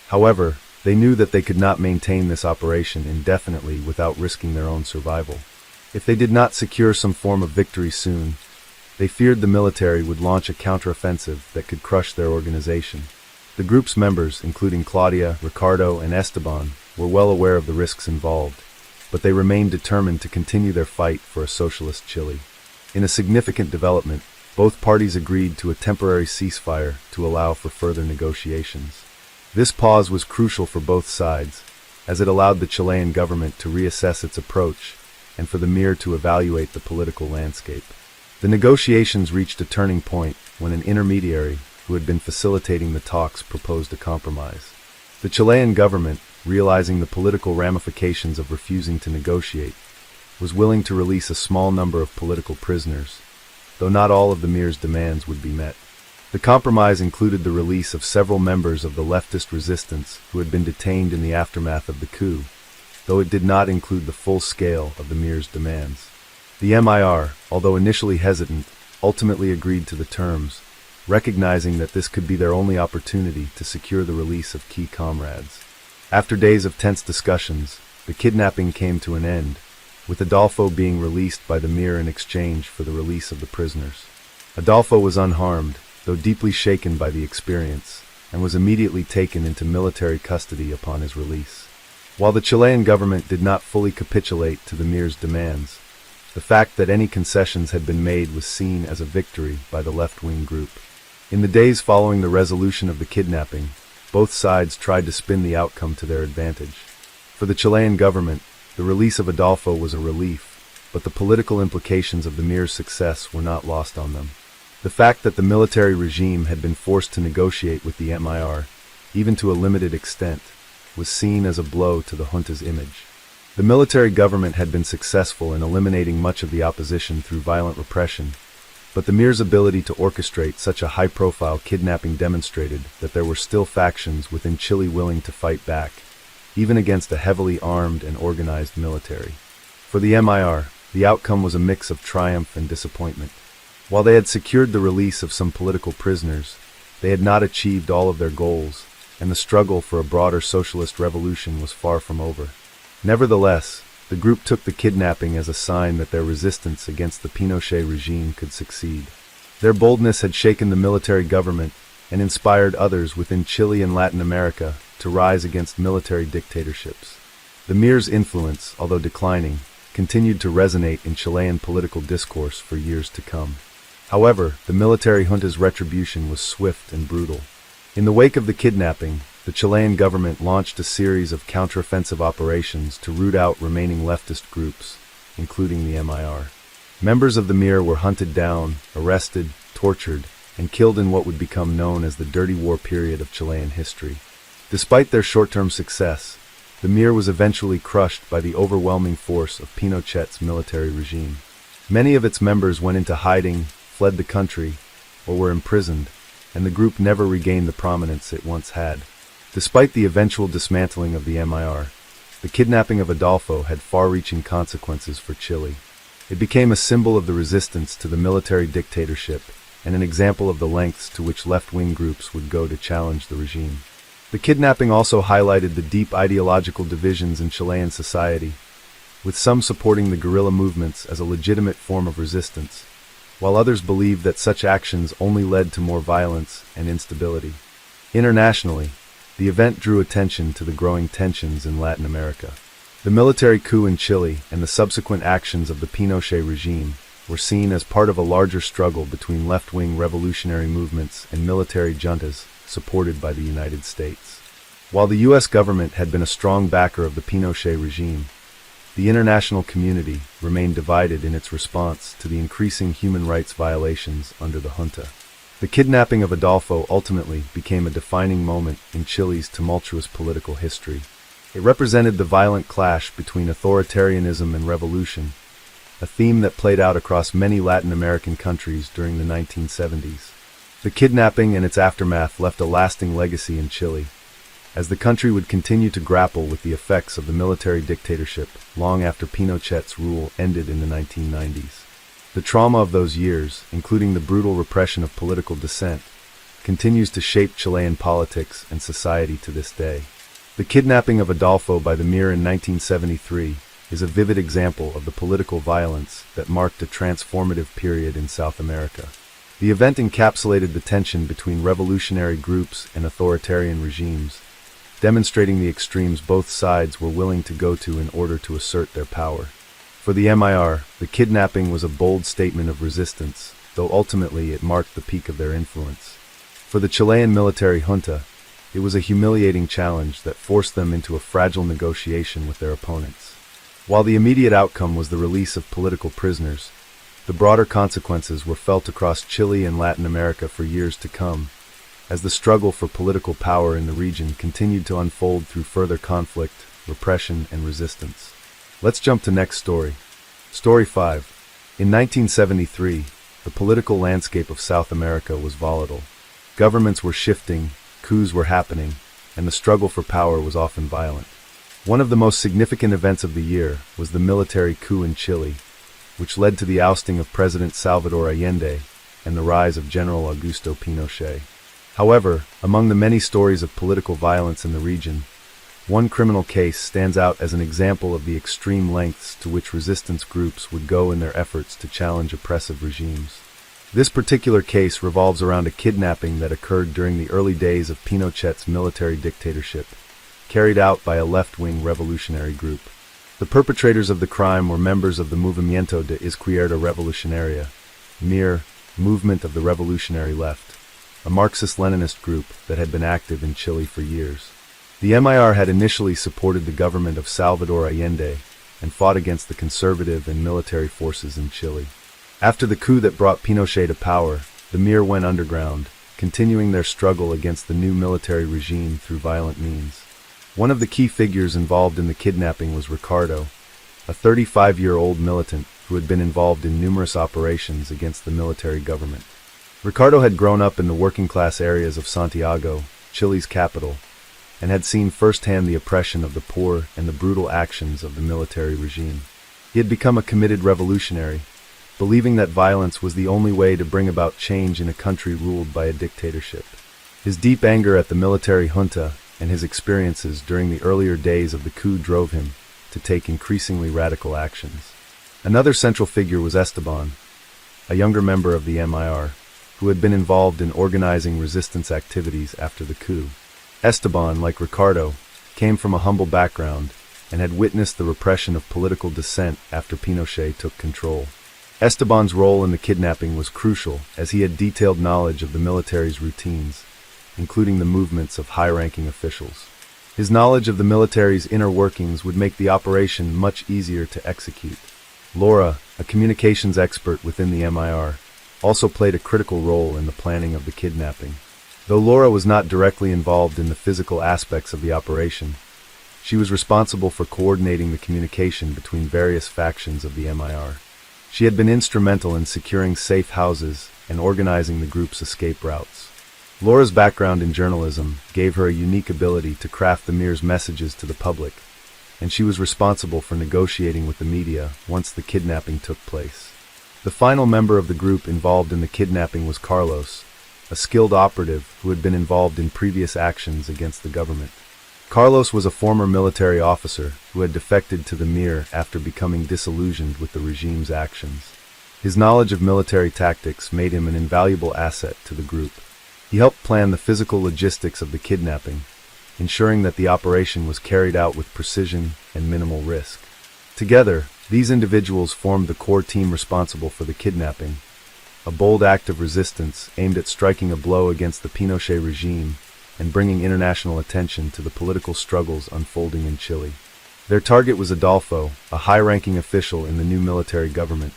However, they knew that they could not maintain this operation indefinitely without risking their own survival. If they did not secure some form of victory soon, they feared the military would launch a counteroffensive that could crush their organization. The group's members, including Claudia, Ricardo, and Esteban, were well aware of the risks involved, but they remained determined to continue their fight for a socialist Chile. In a significant development, both parties agreed to a temporary ceasefire to allow for further negotiations. This pause was crucial for both sides, as it allowed the Chilean government to reassess its approach and for the MIR to evaluate the political landscape. The negotiations reached a turning point when an intermediary who had been facilitating the talks proposed a compromise. The Chilean government, realizing the political ramifications of refusing to negotiate, was willing to release a small number of political prisoners, though not all of the mir's demands would be met. The compromise included the release of several members of the leftist resistance who had been detained in the aftermath of the coup, though it did not include the full scale of the mir's demands. The MIR, although initially hesitant, ultimately agreed to the terms, recognizing that this could be their only opportunity to secure the release of key comrades. After days of tense discussions, the kidnapping came to an end, with Adolfo being released by the MIR in exchange for the release of the prisoners. Adolfo was unharmed, though deeply shaken by the experience, and was immediately taken into military custody upon his release. While the Chilean government did not fully capitulate to the MIR's demands, the fact that any concessions had been made was seen as a victory by the left-wing group. In the days following the resolution of the kidnapping, both sides tried to spin the outcome to their advantage. For the Chilean government, the release of Adolfo was a relief, but the political implications of the MIR's success were not lost on them. The fact that the military regime had been forced to negotiate with the MIR, even to a limited extent, was seen as a blow to the junta's image. The military government had been successful in eliminating much of the opposition through violent repression, but the MIR's ability to orchestrate such a high-profile kidnapping demonstrated that there were still factions within Chile willing to fight back, even against a heavily armed and organized military. For the MIR, the outcome was a mix of triumph and disappointment. While they had secured the release of some political prisoners, they had not achieved all of their goals, and the struggle for a broader socialist revolution was far from over. Nevertheless, the group took the kidnapping as a sign that their resistance against the Pinochet regime could succeed. Their boldness had shaken the military government and inspired others within Chile and Latin America to rise against military dictatorships. The MIR's influence, although declining, continued to resonate in Chilean political discourse for years to come. However, the military junta's retribution was swift and brutal. In the wake of the kidnapping, the Chilean government launched a series of counteroffensive operations to root out remaining leftist groups, including the MIR. Members of the MIR were hunted down, arrested, tortured, and killed in what would become known as the Dirty War period of Chilean history. Despite their short-term success, the MIR was eventually crushed by the overwhelming force of Pinochet's military regime. Many of its members went into hiding, fled the country, or were imprisoned, and the group never regained the prominence it once had. Despite the eventual dismantling of the MIR, the kidnapping of Adolfo had far-reaching consequences for Chile. It became a symbol of the resistance to the military dictatorship and an example of the lengths to which left-wing groups would go to challenge the regime. The kidnapping also highlighted the deep ideological divisions in Chilean society, with some supporting the guerrilla movements as a legitimate form of resistance, while others believed that such actions only led to more violence and instability. Internationally, the event drew attention to the growing tensions in Latin America. The military coup in Chile and the subsequent actions of the Pinochet regime were seen as part of a larger struggle between left-wing revolutionary movements and military juntas supported by the United States. While the U.S. government had been a strong backer of the Pinochet regime, the international community remained divided in its response to the increasing human rights violations under the junta. The kidnapping of Adolfo ultimately became a defining moment in Chile's tumultuous political history. It represented the violent clash between authoritarianism and revolution, a theme that played out across many Latin American countries during the 1970s. The kidnapping and its aftermath left a lasting legacy in Chile, as the country would continue to grapple with the effects of the military dictatorship long after Pinochet's rule ended in the 1990s. The trauma of those years, including the brutal repression of political dissent, continues to shape Chilean politics and society to this day. The kidnapping of Adolfo by the MIR in 1973 is a vivid example of the political violence that marked a transformative period in South America. The event encapsulated the tension between revolutionary groups and authoritarian regimes, demonstrating the extremes both sides were willing to go to in order to assert their power. For the MIR, the kidnapping was a bold statement of resistance, though ultimately it marked the peak of their influence. For the Chilean military junta, it was a humiliating challenge that forced them into a fragile negotiation with their opponents. While the immediate outcome was the release of political prisoners, the broader consequences were felt across Chile and Latin America for years to come, as the struggle for political power in the region continued to unfold through further conflict, repression, and resistance. Let's jump to next story. Story 5. In 1973, the political landscape of South America was volatile. Governments were shifting, coups were happening, and the struggle for power was often violent. One of the most significant events of the year was the military coup in Chile, which led to the ousting of President Salvador Allende and the rise of General Augusto Pinochet. However, among the many stories of political violence in the region, one criminal case stands out as an example of the extreme lengths to which resistance groups would go in their efforts to challenge oppressive regimes. This particular case revolves around a kidnapping that occurred during the early days of Pinochet's military dictatorship, carried out by a left-wing revolutionary group. The perpetrators of the crime were members of the Movimiento de Izquierda Revolucionaria, MIR, Movement of the Revolutionary Left, a Marxist-Leninist group that had been active in Chile for years. The MIR had initially supported the government of Salvador Allende and fought against the conservative and military forces in Chile. After the coup that brought Pinochet to power, the MIR went underground, continuing their struggle against the new military regime through violent means. One of the key figures involved in the kidnapping was Ricardo, a 35-year-old militant who had been involved in numerous operations against the military government. Ricardo had grown up in the working-class areas of Santiago, Chile's capital, and had seen firsthand the oppression of the poor and the brutal actions of the military regime. He had become a committed revolutionary, believing that violence was the only way to bring about change in a country ruled by a dictatorship. His deep anger at the military junta and his experiences during the earlier days of the coup drove him to take increasingly radical actions. Another central figure was Esteban, a younger member of the MIR, who had been involved in organizing resistance activities after the coup. Esteban, like Ricardo, came from a humble background and had witnessed the repression of political dissent after Pinochet took control. Esteban's role in the kidnapping was crucial, as he had detailed knowledge of the military's routines, including the movements of high-ranking officials. His knowledge of the military's inner workings would make the operation much easier to execute. Laura, a communications expert within the MIR, also played a critical role in the planning of the kidnapping. Though Laura was not directly involved in the physical aspects of the operation, she was responsible for coordinating the communication between various factions of the MIR. She had been instrumental in securing safe houses and organizing the group's escape routes. Laura's background in journalism gave her a unique ability to craft the MIR's messages to the public, and she was responsible for negotiating with the media once the kidnapping took place. The final member of the group involved in the kidnapping was Carlos, a skilled operative who had been involved in previous actions against the government. Carlos was a former military officer who had defected to the MIR after becoming disillusioned with the regime's actions. His knowledge of military tactics made him an invaluable asset to the group. He helped plan the physical logistics of the kidnapping, ensuring that the operation was carried out with precision and minimal risk. Together, these individuals formed the core team responsible for the kidnapping, a bold act of resistance aimed at striking a blow against the Pinochet regime and bringing international attention to the political struggles unfolding in Chile. Their target was Adolfo, a high-ranking official in the new military government,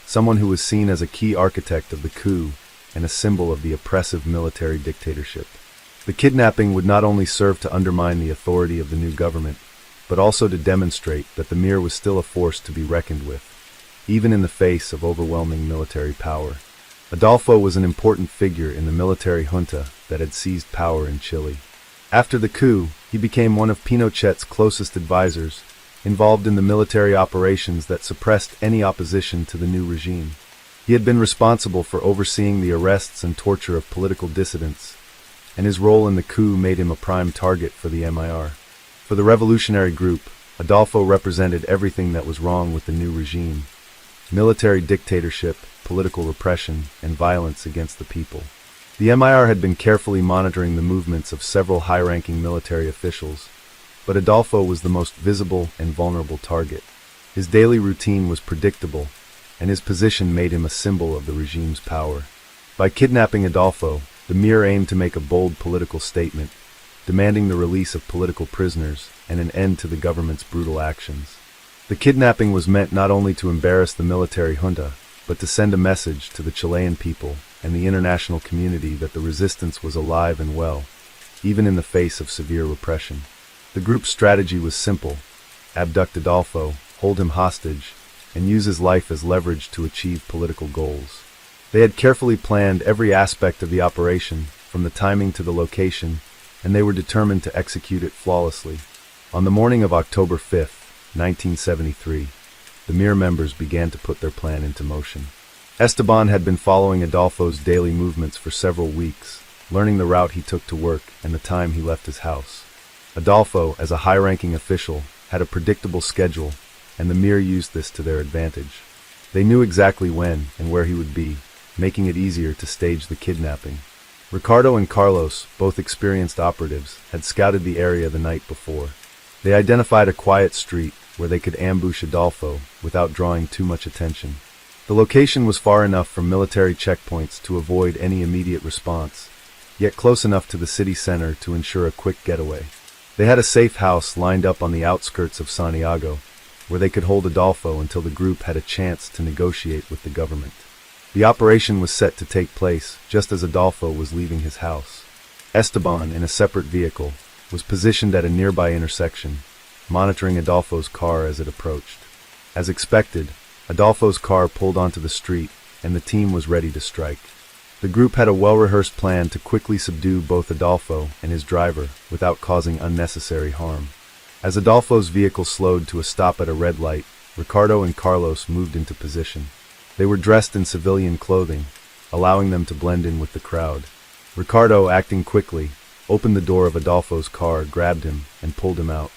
someone who was seen as a key architect of the coup and a symbol of the oppressive military dictatorship. The kidnapping would not only serve to undermine the authority of the new government, but also to demonstrate that the MIR was still a force to be reckoned with, even in the face of overwhelming military power. Adolfo was an important figure in the military junta that had seized power in Chile. After the coup, he became one of Pinochet's closest advisors, involved in the military operations that suppressed any opposition to the new regime. He had been responsible for overseeing the arrests and torture of political dissidents, and his role in the coup made him a prime target for the MIR. For the revolutionary group, Adolfo represented everything that was wrong with the new regime: military dictatorship, political repression, and violence against the people. The MIR had been carefully monitoring the movements of several high-ranking military officials, but Adolfo was the most visible and vulnerable target. His daily routine was predictable, and his position made him a symbol of the regime's power. By kidnapping Adolfo, the MIR aimed to make a bold political statement, demanding the release of political prisoners and an end to the government's brutal actions. The kidnapping was meant not only to embarrass the military junta, but to send a message to the Chilean people and the international community that the resistance was alive and well, even in the face of severe repression. The group's strategy was simple: abduct Adolfo, hold him hostage, and use his life as leverage to achieve political goals. They had carefully planned every aspect of the operation, from the timing to the location, and they were determined to execute it flawlessly. On the morning of October 5th, 1973, the MIR members began to put their plan into motion. Esteban had been following Adolfo's daily movements for several weeks, learning the route he took to work and the time he left his house. Adolfo, as a high-ranking official, had a predictable schedule, and the MIR used this to their advantage. They knew exactly when and where he would be, making it easier to stage the kidnapping. Ricardo and Carlos, both experienced operatives, had scouted the area the night before. They identified a quiet street where they could ambush Adolfo without drawing too much attention. The location was far enough from military checkpoints to avoid any immediate response, yet close enough to the city center to ensure a quick getaway. They had a safe house lined up on the outskirts of Santiago, where they could hold Adolfo until the group had a chance to negotiate with the government. The operation was set to take place just as Adolfo was leaving his house. Esteban, in a separate vehicle, was positioned at a nearby intersection, monitoring Adolfo's car as it approached. As expected, Adolfo's car pulled onto the street, and the team was ready to strike. The group had a well-rehearsed plan to quickly subdue both Adolfo and his driver without causing unnecessary harm. As Adolfo's vehicle slowed to a stop at a red light, Ricardo and Carlos moved into position. They were dressed in civilian clothing, allowing them to blend in with the crowd. Ricardo, acting quickly, opened the door of Adolfo's car, grabbed him, and pulled him out.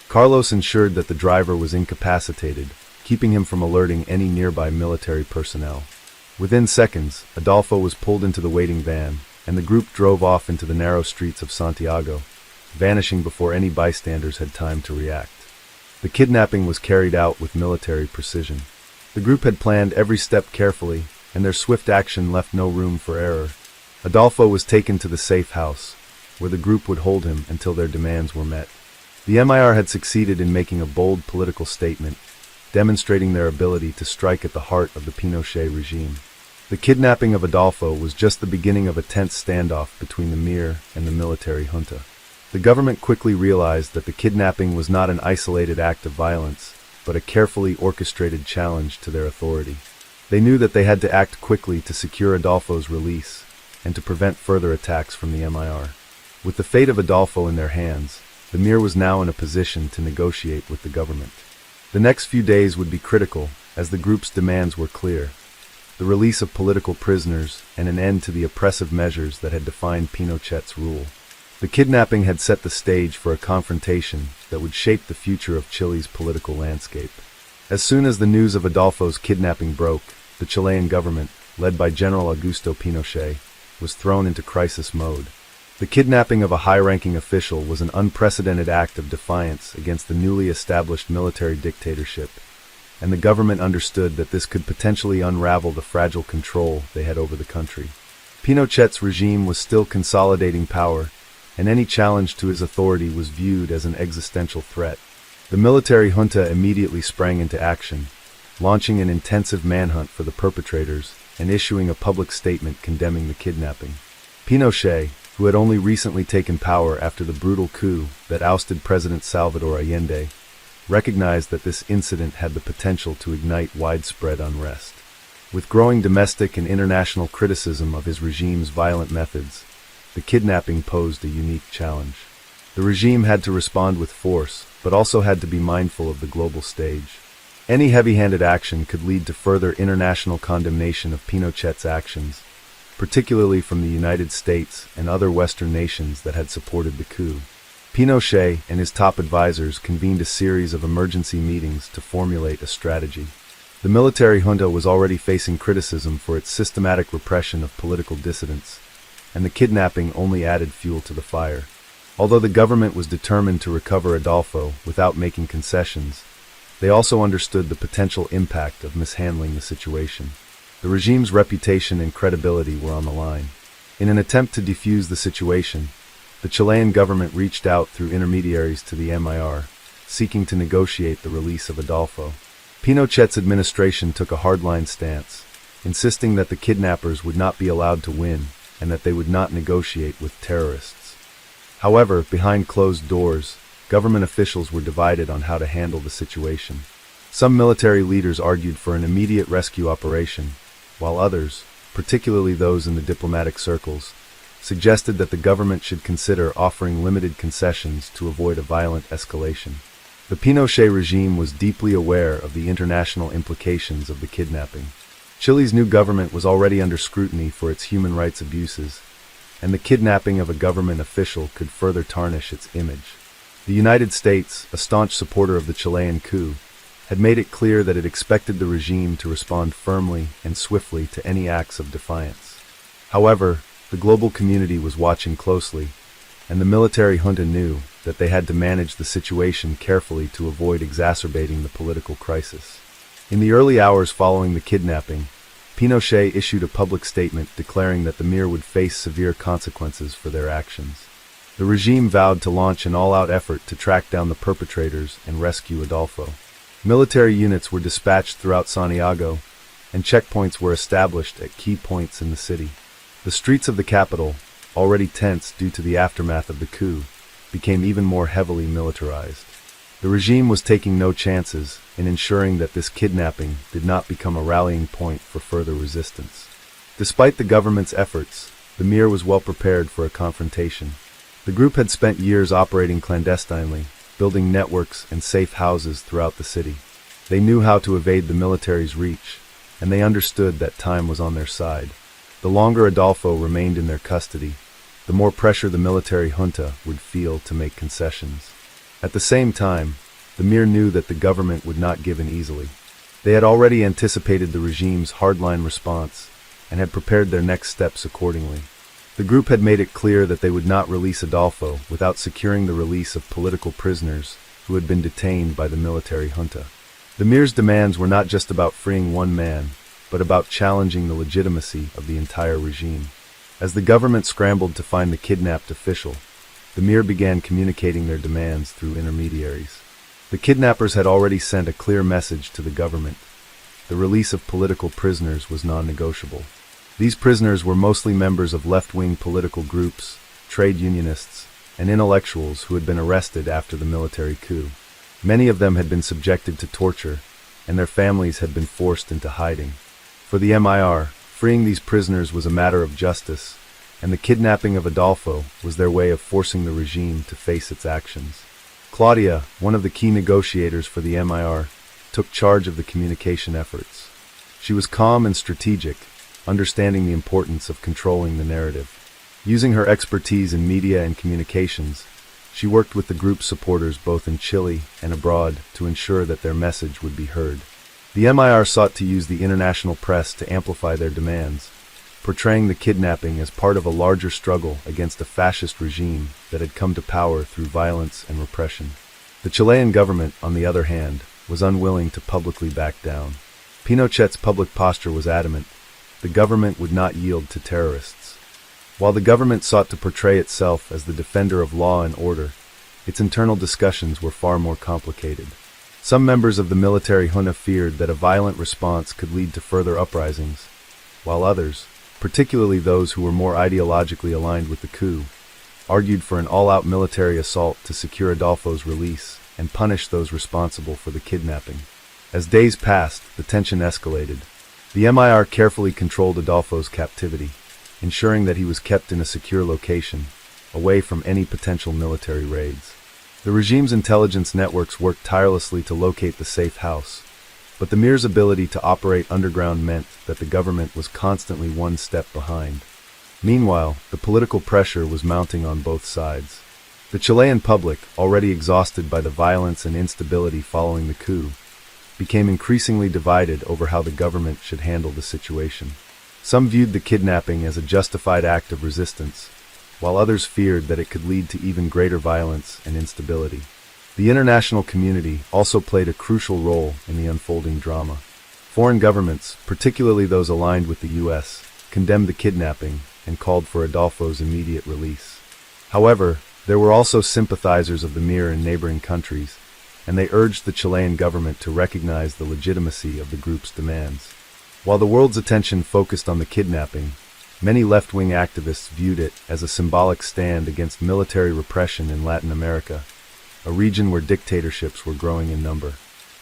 Carlos ensured that the driver was incapacitated, keeping him from alerting any nearby military personnel. Within seconds, Adolfo was pulled into the waiting van, and the group drove off into the narrow streets of Santiago, vanishing before any bystanders had time to react. The kidnapping was carried out with military precision. The group had planned every step carefully, and their swift action left no room for error. Adolfo was taken to the safe house, where the group would hold him until their demands were met. The MIR had succeeded in making a bold political statement, demonstrating their ability to strike at the heart of the Pinochet regime. The kidnapping of Adolfo was just the beginning of a tense standoff between the MIR and the military junta. The government quickly realized that the kidnapping was not an isolated act of violence, but a carefully orchestrated challenge to their authority. They knew that they had to act quickly to secure Adolfo's release and to prevent further attacks from the MIR. With the fate of Adolfo in their hands, the MIR was now in a position to negotiate with the government. The next few days would be critical, as the group's demands were clear: the release of political prisoners and an end to the oppressive measures that had defined Pinochet's rule. The kidnapping had set the stage for a confrontation that would shape the future of Chile's political landscape. As soon as the news of Adolfo's kidnapping broke, the Chilean government, led by General Augusto Pinochet, was thrown into crisis mode. The kidnapping of a high-ranking official was an unprecedented act of defiance against the newly established military dictatorship, and the government understood that this could potentially unravel the fragile control they had over the country. Pinochet's regime was still consolidating power, and any challenge to his authority was viewed as an existential threat. The military junta immediately sprang into action, launching an intensive manhunt for the perpetrators and issuing a public statement condemning the kidnapping. Pinochet, who had only recently taken power after the brutal coup that ousted President Salvador Allende, recognized that this incident had the potential to ignite widespread unrest. With growing domestic and international criticism of his regime's violent methods, the kidnapping posed a unique challenge. The regime had to respond with force, but also had to be mindful of the global stage. Any heavy-handed action could lead to further international condemnation of Pinochet's actions, particularly from the United States and other Western nations that had supported the coup. Pinochet and his top advisors convened a series of emergency meetings to formulate a strategy. The military junta was already facing criticism for its systematic repression of political dissidents, and the kidnapping only added fuel to the fire. Although the government was determined to recover Adolfo without making concessions, they also understood the potential impact of mishandling the situation. The regime's reputation and credibility were on the line. In an attempt to defuse the situation, the Chilean government reached out through intermediaries to the MIR, seeking to negotiate the release of Adolfo. Pinochet's administration took a hardline stance, insisting that the kidnappers would not be allowed to win and that they would not negotiate with terrorists. However, behind closed doors, government officials were divided on how to handle the situation. Some military leaders argued for an immediate rescue operation, while others, particularly those in the diplomatic circles, suggested that the government should consider offering limited concessions to avoid a violent escalation. The Pinochet regime was deeply aware of the international implications of the kidnapping. Chile's new government was already under scrutiny for its human rights abuses, and the kidnapping of a government official could further tarnish its image. The United States, a staunch supporter of the Chilean coup, had made it clear that it expected the regime to respond firmly and swiftly to any acts of defiance. However, the global community was watching closely, and the military junta knew that they had to manage the situation carefully to avoid exacerbating the political crisis. In the early hours following the kidnapping, Pinochet issued a public statement declaring that the MIR would face severe consequences for their actions. The regime vowed to launch an all-out effort to track down the perpetrators and rescue Adolfo. Military units were dispatched throughout Santiago, and checkpoints were established at key points in the city. The streets of the capital, already tense due to the aftermath of the coup, became even more heavily militarized. The regime was taking no chances in ensuring that this kidnapping did not become a rallying point for further resistance. Despite the government's efforts, the MIR was well prepared for a confrontation. The group had spent years operating clandestinely, building networks and safe houses throughout the city. They knew how to evade the military's reach, and they understood that time was on their side. The longer Adolfo remained in their custody, the more pressure the military junta would feel to make concessions. At the same time, the MIR knew that the government would not give in easily. They had already anticipated the regime's hardline response and had prepared their next steps accordingly. The group had made it clear that they would not release Adolfo without securing the release of political prisoners who had been detained by the military junta. The MIR's demands were not just about freeing one man, but about challenging the legitimacy of the entire regime. As the government scrambled to find the kidnapped official, the MIR began communicating their demands through intermediaries. The kidnappers had already sent a clear message to the government. The release of political prisoners was non-negotiable. These prisoners were mostly members of left-wing political groups, trade unionists, and intellectuals who had been arrested after the military coup. Many of them had been subjected to torture, and their families had been forced into hiding. For the MIR, freeing these prisoners was a matter of justice, and the kidnapping of Adolfo was their way of forcing the regime to face its actions. Claudia, one of the key negotiators for the MIR, took charge of the communication efforts. She was calm and strategic, understanding the importance of controlling the narrative. Using her expertise in media and communications, she worked with the group's supporters both in Chile and abroad to ensure that their message would be heard. The MIR sought to use the international press to amplify their demands, portraying the kidnapping as part of a larger struggle against a fascist regime that had come to power through violence and repression. The Chilean government, on the other hand, was unwilling to publicly back down. Pinochet's public posture was adamant. The government would not yield to terrorists. While the government sought to portray itself as the defender of law and order, its internal discussions were far more complicated. Some members of the military junta feared that a violent response could lead to further uprisings, while others, particularly those who were more ideologically aligned with the coup, argued for an all-out military assault to secure Adolfo's release and punish those responsible for the kidnapping. As days passed, the tension escalated. The MIR carefully controlled Adolfo's captivity, ensuring that he was kept in a secure location, away from any potential military raids. The regime's intelligence networks worked tirelessly to locate the safe house, but the MIR's ability to operate underground meant that the government was constantly one step behind. Meanwhile, the political pressure was mounting on both sides. The Chilean public, already exhausted by the violence and instability following the coup, became increasingly divided over how the government should handle the situation. Some viewed the kidnapping as a justified act of resistance, while others feared that it could lead to even greater violence and instability. The international community also played a crucial role in the unfolding drama. Foreign governments, particularly those aligned with the U.S., condemned the kidnapping and called for Adolfo's immediate release. However, there were also sympathizers of the MIR in neighboring countries, and they urged the Chilean government to recognize the legitimacy of the group's demands. While the world's attention focused on the kidnapping, many left-wing activists viewed it as a symbolic stand against military repression in Latin America, a region where dictatorships were growing in number.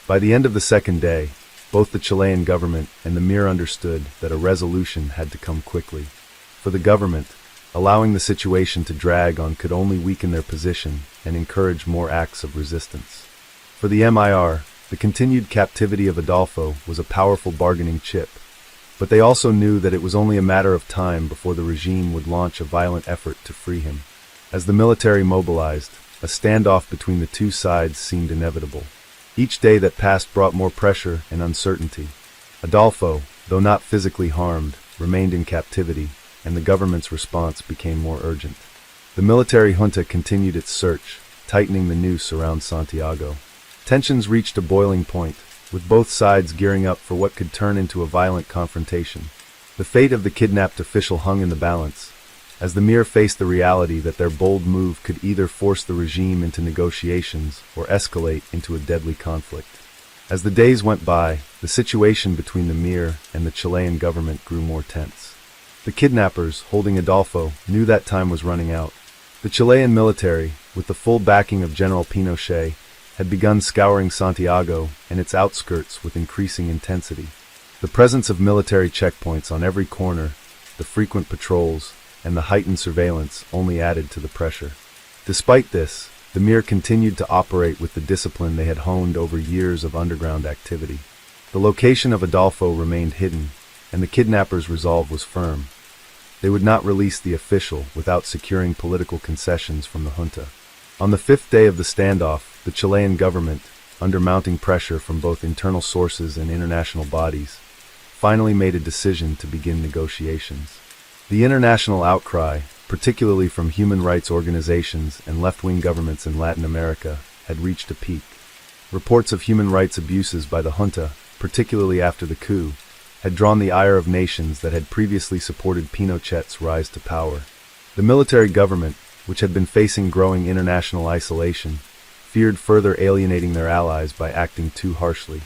By the end of the second day, both the Chilean government and the Mir understood that a resolution had to come quickly. For the government, allowing the situation to drag on could only weaken their position and encourage more acts of resistance. For the MIR, the continued captivity of Adolfo was a powerful bargaining chip, but they also knew that it was only a matter of time before the regime would launch a violent effort to free him. As the military mobilized, a standoff between the two sides seemed inevitable. Each day that passed brought more pressure and uncertainty. Adolfo, though not physically harmed, remained in captivity, and the government's response became more urgent. The military junta continued its search, tightening the noose around Santiago. Tensions reached a boiling point, with both sides gearing up for what could turn into a violent confrontation. The fate of the kidnapped official hung in the balance, as the Mir faced the reality that their bold move could either force the regime into negotiations or escalate into a deadly conflict. As the days went by, the situation between the Mir and the Chilean government grew more tense. The kidnappers, holding Adolfo, knew that time was running out. The Chilean military, with the full backing of General Pinochet, had begun scouring Santiago and its outskirts with increasing intensity. The presence of military checkpoints on every corner, the frequent patrols, and the heightened surveillance only added to the pressure. Despite this, the Mir continued to operate with the discipline they had honed over years of underground activity. The location of Adolfo remained hidden, and the kidnappers' resolve was firm. They would not release the official without securing political concessions from the junta. On the fifth day of the standoff, the Chilean government, under mounting pressure from both internal sources and international bodies, finally made a decision to begin negotiations. The international outcry, particularly from human rights organizations and left-wing governments in Latin America, had reached a peak. Reports of human rights abuses by the junta, particularly after the coup, had drawn the ire of nations that had previously supported Pinochet's rise to power. The military government, which had been facing growing international isolation, feared further alienating their allies by acting too harshly.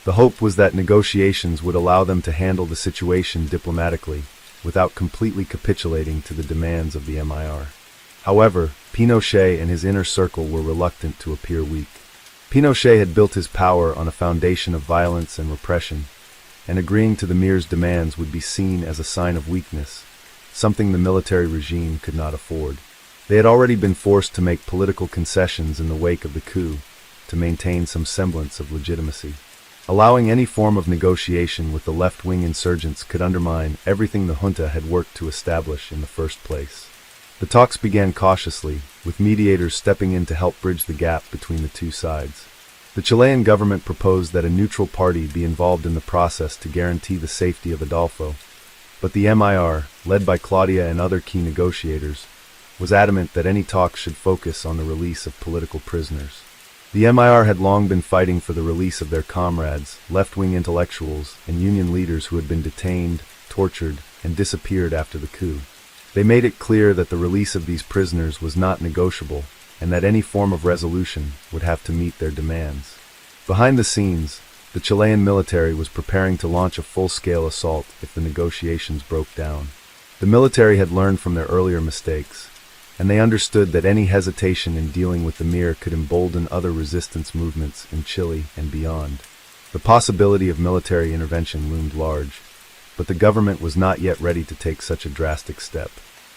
The hope was that negotiations would allow them to handle the situation diplomatically, without completely capitulating to the demands of the MIR. However, Pinochet and his inner circle were reluctant to appear weak. Pinochet had built his power on a foundation of violence and repression, and agreeing to the Mir's demands would be seen as a sign of weakness, something the military regime could not afford. They had already been forced to make political concessions in the wake of the coup to maintain some semblance of legitimacy. Allowing any form of negotiation with the left-wing insurgents could undermine everything the junta had worked to establish in the first place. The talks began cautiously, with mediators stepping in to help bridge the gap between the two sides. The Chilean government proposed that a neutral party be involved in the process to guarantee the safety of Adolfo, but the MIR, led by Claudia and other key negotiators, was adamant that any talks should focus on the release of political prisoners. The MIR had long been fighting for the release of their comrades, left-wing intellectuals, and union leaders who had been detained, tortured, and disappeared after the coup. They made it clear that the release of these prisoners was not negotiable, and that any form of resolution would have to meet their demands. Behind the scenes, the Chilean military was preparing to launch a full-scale assault if the negotiations broke down. The military had learned from their earlier mistakes, and they understood that any hesitation in dealing with the Mir could embolden other resistance movements in Chile and beyond. The possibility of military intervention loomed large, but the government was not yet ready to take such a drastic step.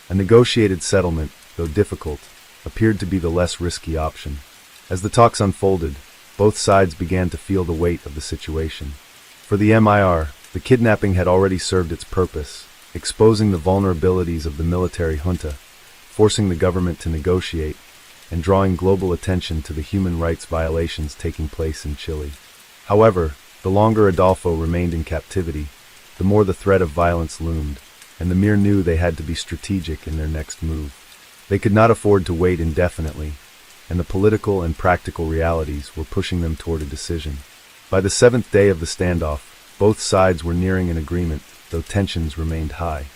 A negotiated settlement, though difficult, appeared to be the less risky option. As the talks unfolded, both sides began to feel the weight of the situation. For the MIR, the kidnapping had already served its purpose, exposing the vulnerabilities of the military junta, forcing the government to negotiate, and drawing global attention to the human rights violations taking place in Chile. However, the longer Adolfo remained in captivity, the more the threat of violence loomed, and the Mir knew they had to be strategic in their next move. They could not afford to wait indefinitely, and the political and practical realities were pushing them toward a decision. By the seventh day of the standoff, both sides were nearing an agreement, though tensions remained high.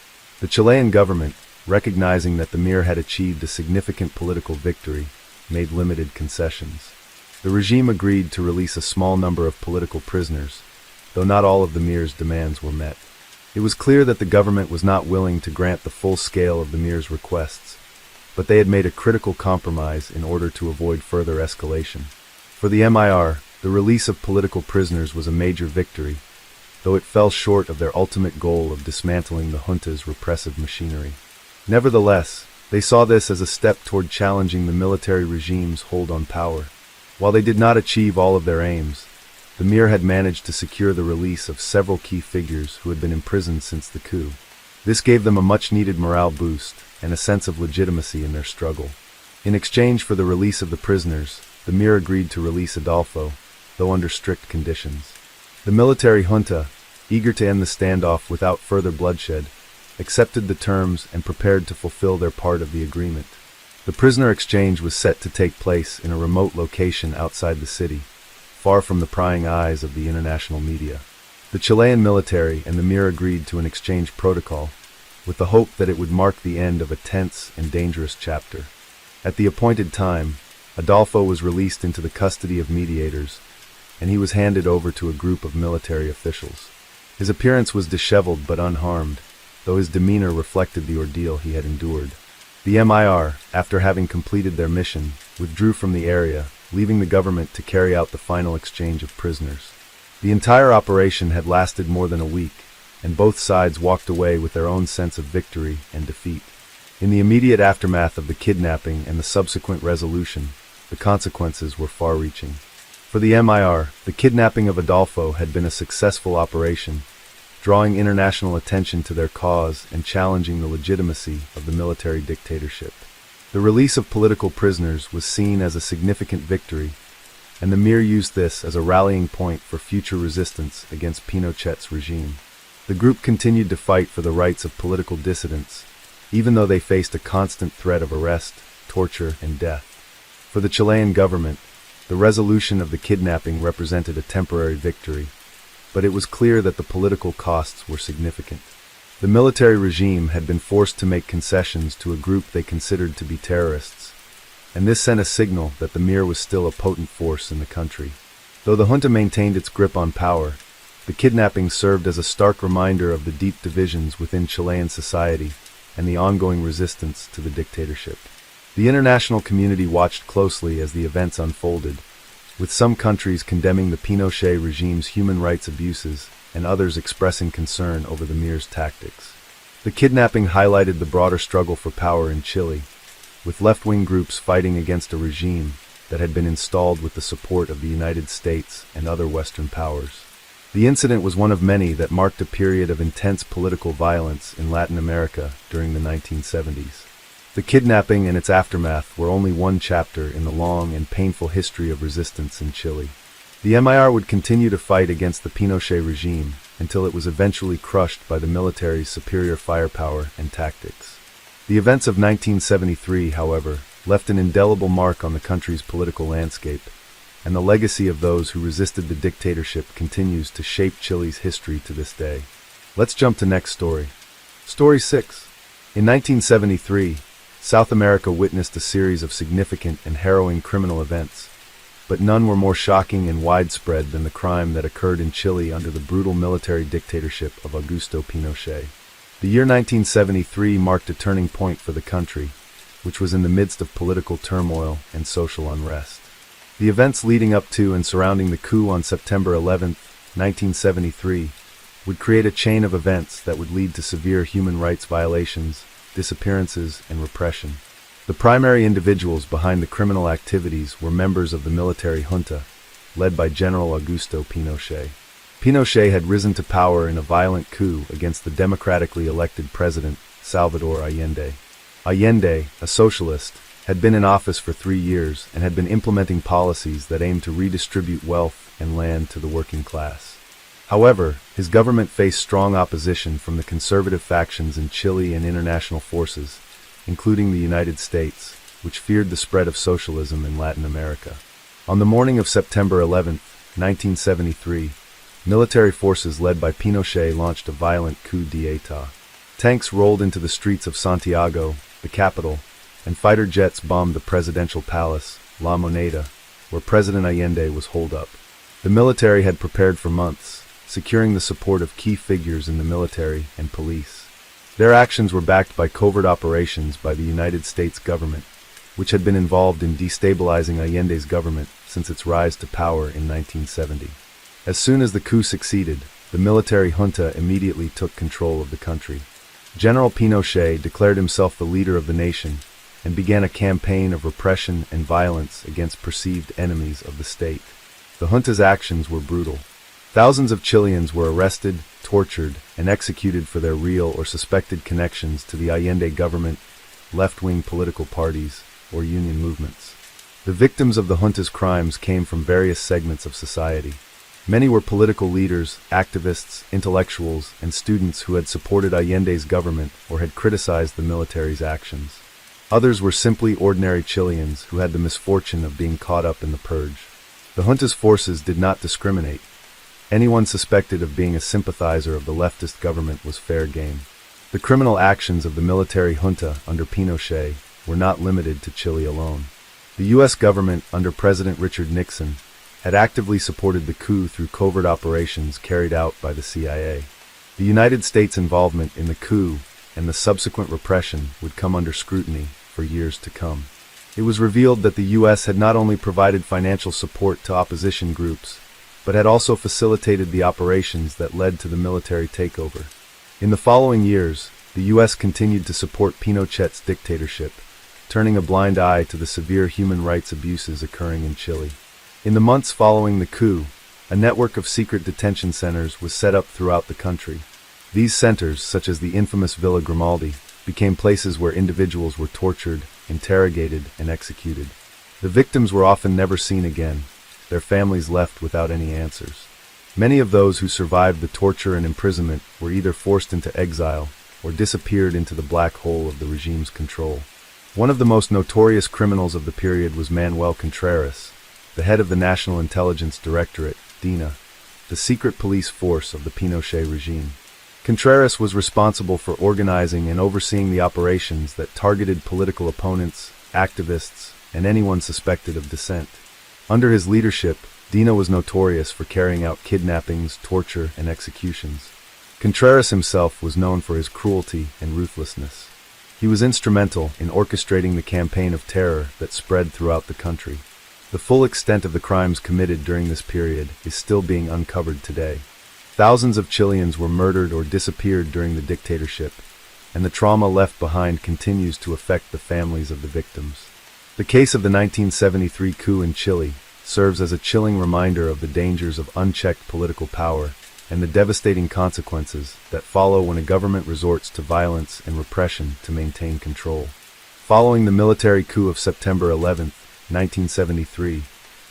The Chilean government, recognizing that the Mir had achieved a significant political victory, made limited concessions. The regime agreed to release a small number of political prisoners, though not all of the Mir's demands were met. It was clear that the government was not willing to grant the full scale of the Mir's requests, but they had made a critical compromise in order to avoid further escalation. For the MIR, The release of political prisoners was a major victory, though it fell short of their ultimate goal of dismantling the junta's repressive machinery. Nevertheless, they saw this as a step toward challenging the military regime's hold on power. While they did not achieve all of their aims, the MIR had managed to secure the release of several key figures who had been imprisoned since the coup. This gave them a much-needed morale boost and a sense of legitimacy in their struggle. In exchange for the release of the prisoners, the MIR agreed to release Adolfo, though under strict conditions. The military junta, eager to end the standoff without further bloodshed, accepted the terms and prepared to fulfill their part of the agreement. The prisoner exchange was set to take place in a remote location outside the city, far from the prying eyes of the international media. The Chilean military and the MIR agreed to an exchange protocol, with the hope that it would mark the end of a tense and dangerous chapter. At the appointed time, Adolfo was released into the custody of mediators, and he was handed over to a group of military officials. His appearance was disheveled but unharmed, though his demeanor reflected the ordeal he had endured. The MIR, after having completed their mission, withdrew from the area, leaving the government to carry out the final exchange of prisoners. The entire operation had lasted more than a week, and both sides walked away with their own sense of victory and defeat. In the immediate aftermath of the kidnapping and the subsequent resolution, the consequences were far-reaching. For the MIR, the kidnapping of Adolfo had been a successful operation, drawing international attention to their cause and challenging the legitimacy of the military dictatorship. The release of political prisoners was seen as a significant victory, and the MIR used this as a rallying point for future resistance against Pinochet's regime. The group continued to fight for the rights of political dissidents, even though they faced a constant threat of arrest, torture, and death. For the Chilean government, the resolution of the kidnapping represented a temporary victory, but it was clear that the political costs were significant. The military regime had been forced to make concessions to a group they considered to be terrorists, and this sent a signal that the MIR was still a potent force in the country. Though the junta maintained its grip on power, the kidnapping served as a stark reminder of the deep divisions within Chilean society and the ongoing resistance to the dictatorship. The international community watched closely as the events unfolded, with some countries condemning the Pinochet regime's human rights abuses and others expressing concern over the MIR's tactics. The kidnapping highlighted the broader struggle for power in Chile, with left-wing groups fighting against a regime that had been installed with the support of the United States and other Western powers. The incident was one of many that marked a period of intense political violence in Latin America during the 1970s. The kidnapping and its aftermath were only one chapter in the long and painful history of resistance in Chile. The MIR would continue to fight against the Pinochet regime until it was eventually crushed by the military's superior firepower and tactics. The events of 1973, however, left an indelible mark on the country's political landscape, and the legacy of those who resisted the dictatorship continues to shape Chile's history to this day. Let's jump to next story. Story 6. In 1973, South America witnessed a series of significant and harrowing criminal events, but none were more shocking and widespread than the crime that occurred in Chile under the brutal military dictatorship of Augusto Pinochet. The year 1973 marked a turning point for the country, which was in the midst of political turmoil and social unrest. The events leading up to and surrounding the coup on September 11, 1973, would create a chain of events that would lead to severe human rights violations, disappearances, and repression. The primary individuals behind the criminal activities were members of the military junta, led by General Augusto Pinochet. Pinochet had risen to power in a violent coup against the democratically elected president, Salvador Allende. Allende, a socialist, had been in office for 3 years and had been implementing policies that aimed to redistribute wealth and land to the working class. However, his government faced strong opposition from the conservative factions in Chile and international forces, including the United States, which feared the spread of socialism in Latin America. On the morning of September 11, 1973, military forces led by Pinochet launched a violent coup d'état. Tanks rolled into the streets of Santiago, the capital, and fighter jets bombed the presidential palace, La Moneda, where President Allende was holed up. The military had prepared for months, securing the support of key figures in the military and police. Their actions were backed by covert operations by the United States government, which had been involved in destabilizing Allende's government since its rise to power in 1970. As soon as the coup succeeded, the military junta immediately took control of the country. General Pinochet declared himself the leader of the nation and began a campaign of repression and violence against perceived enemies of the state. The junta's actions were brutal. Thousands of Chileans were arrested, tortured, and executed for their real or suspected connections to the Allende government, left-wing political parties, or union movements. The victims of the junta's crimes came from various segments of society. Many were political leaders, activists, intellectuals, and students who had supported Allende's government or had criticized the military's actions. Others were simply ordinary Chileans who had the misfortune of being caught up in the purge. The junta's forces did not discriminate. Anyone suspected of being a sympathizer of the leftist government was fair game. The criminal actions of the military junta under Pinochet were not limited to Chile alone. The U.S. government under President Richard Nixon had actively supported the coup through covert operations carried out by the CIA. The United States' involvement in the coup and the subsequent repression would come under scrutiny for years to come. It was revealed that the U.S. had not only provided financial support to opposition groups, but had also facilitated the operations that led to the military takeover. In the following years, the U.S. continued to support Pinochet's dictatorship, turning a blind eye to the severe human rights abuses occurring in Chile. In the months following the coup, a network of secret detention centers was set up throughout the country. These centers, such as the infamous Villa Grimaldi, became places where individuals were tortured, interrogated, and executed. The victims were often never seen again, their families left without any answers. Many of those who survived the torture and imprisonment were either forced into exile or disappeared into the black hole of the regime's control. One of the most notorious criminals of the period was Manuel Contreras, the head of the National Intelligence Directorate, DINA, the secret police force of the Pinochet regime. Contreras was responsible for organizing and overseeing the operations that targeted political opponents, activists, and anyone suspected of dissent. Under his leadership, DINA was notorious for carrying out kidnappings, torture, and executions. Contreras himself was known for his cruelty and ruthlessness. He was instrumental in orchestrating the campaign of terror that spread throughout the country. The full extent of the crimes committed during this period is still being uncovered today. Thousands of Chileans were murdered or disappeared during the dictatorship, and the trauma left behind continues to affect the families of the victims. The case of the 1973 coup in Chile serves as a chilling reminder of the dangers of unchecked political power and the devastating consequences that follow when a government resorts to violence and repression to maintain control. Following the military coup of September 11, 1973,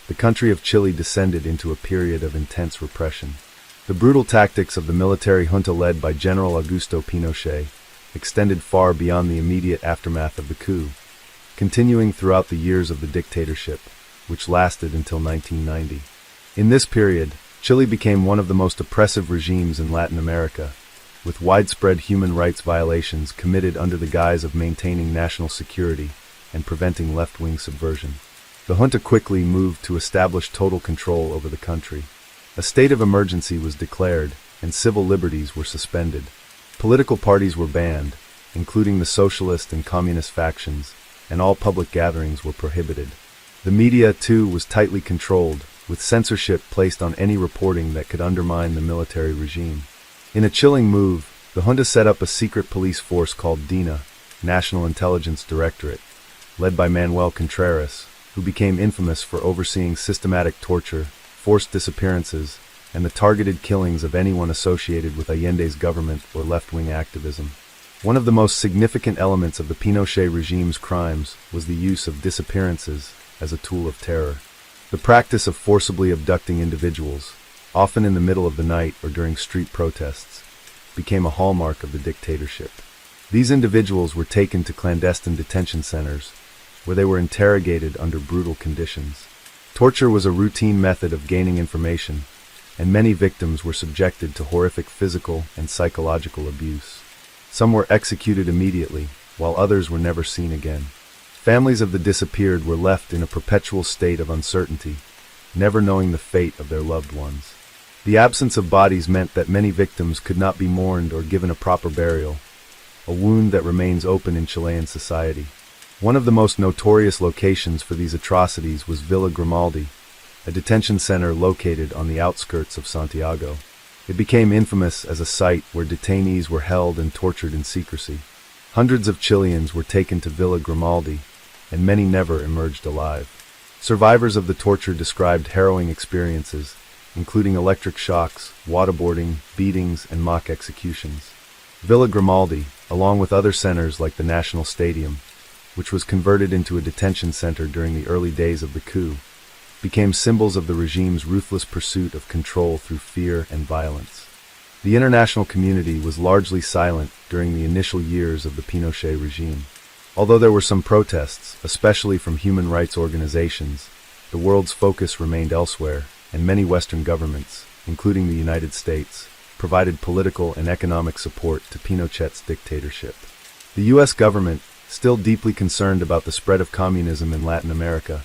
the country of Chile descended into a period of intense repression. The brutal tactics of the military junta led by General Augusto Pinochet extended far beyond the immediate aftermath of the coup, continuing throughout the years of the dictatorship, which lasted until 1990. In this period, Chile became one of the most oppressive regimes in Latin America, with widespread human rights violations committed under the guise of maintaining national security and preventing left-wing subversion. The junta quickly moved to establish total control over the country. A state of emergency was declared, and civil liberties were suspended. Political parties were banned, including the socialist and communist factions, and all public gatherings were prohibited. The media, too, was tightly controlled, with censorship placed on any reporting that could undermine the military regime. In a chilling move, the junta set up a secret police force called DINA, National Intelligence Directorate, led by Manuel Contreras, who became infamous for overseeing systematic torture, forced disappearances, and the targeted killings of anyone associated with Allende's government or left-wing activism. One of the most significant elements of the Pinochet regime's crimes was the use of disappearances as a tool of terror. The practice of forcibly abducting individuals, often in the middle of the night or during street protests, became a hallmark of the dictatorship. These individuals were taken to clandestine detention centers, where they were interrogated under brutal conditions. Torture was a routine method of gaining information, and many victims were subjected to horrific physical and psychological abuse. Some were executed immediately, while others were never seen again. Families of the disappeared were left in a perpetual state of uncertainty, never knowing the fate of their loved ones. The absence of bodies meant that many victims could not be mourned or given a proper burial, a wound that remains open in Chilean society. One of the most notorious locations for these atrocities was Villa Grimaldi, a detention center located on the outskirts of Santiago. It became infamous as a site where detainees were held and tortured in secrecy. Hundreds of Chileans were taken to Villa Grimaldi, and many never emerged alive. Survivors of the torture described harrowing experiences, including electric shocks, waterboarding, beatings, and mock executions. Villa Grimaldi, along with other centers like the National Stadium, which was converted into a detention center during the early days of the coup, became symbols of the regime's ruthless pursuit of control through fear and violence. The international community was largely silent during the initial years of the Pinochet regime. Although there were some protests, especially from human rights organizations, the world's focus remained elsewhere, and many Western governments, including the United States, provided political and economic support to Pinochet's dictatorship. The U.S. government, still deeply concerned about the spread of communism in Latin America,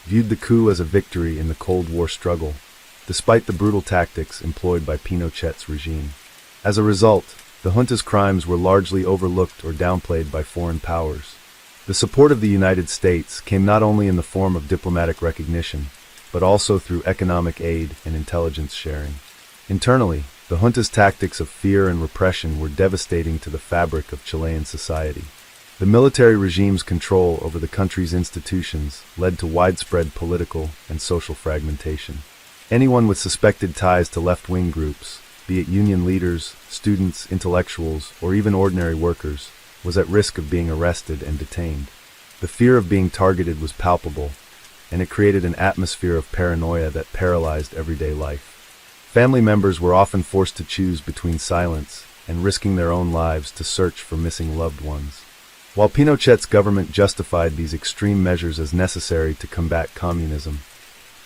viewed the coup as a victory in the Cold War struggle, despite the brutal tactics employed by Pinochet's regime. As a result, the junta's crimes were largely overlooked or downplayed by foreign powers. The support of the United States came not only in the form of diplomatic recognition, but also through economic aid and intelligence sharing. Internally, the junta's tactics of fear and repression were devastating to the fabric of Chilean society. The military regime's control over the country's institutions led to widespread political and social fragmentation. Anyone with suspected ties to left-wing groups, be it union leaders, students, intellectuals, or even ordinary workers, was at risk of being arrested and detained. The fear of being targeted was palpable, and it created an atmosphere of paranoia that paralyzed everyday life. Family members were often forced to choose between silence and risking their own lives to search for missing loved ones. While Pinochet's government justified these extreme measures as necessary to combat communism,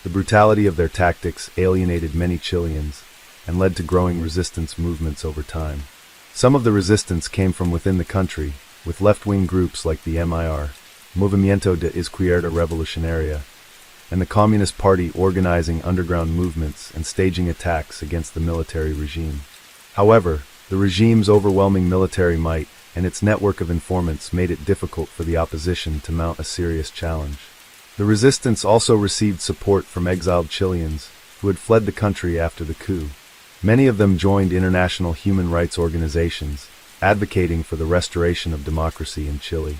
the brutality of their tactics alienated many Chileans and led to growing resistance movements over time. Some of the resistance came from within the country, with left-wing groups like the MIR, Movimiento de Izquierda Revolucionaria, and the Communist Party organizing underground movements and staging attacks against the military regime. However, the regime's overwhelming military might and its network of informants made it difficult for the opposition to mount a serious challenge. The resistance also received support from exiled Chileans who had fled the country after the coup. Many of them joined international human rights organizations, advocating for the restoration of democracy in Chile.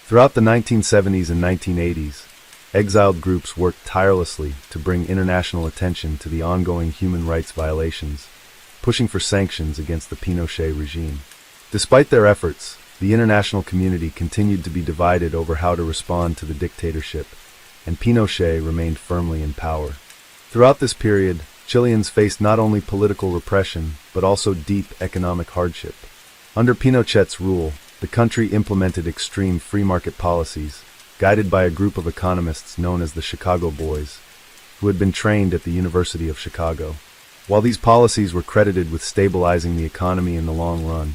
Throughout the 1970s and 1980s, exiled groups worked tirelessly to bring international attention to the ongoing human rights violations, pushing for sanctions against the Pinochet regime. Despite their efforts, the international community continued to be divided over how to respond to the dictatorship, and Pinochet remained firmly in power. Throughout this period, Chileans faced not only political repression, but also deep economic hardship. Under Pinochet's rule, the country implemented extreme free market policies, guided by a group of economists known as the Chicago Boys, who had been trained at the University of Chicago. While these policies were credited with stabilizing the economy in the long run,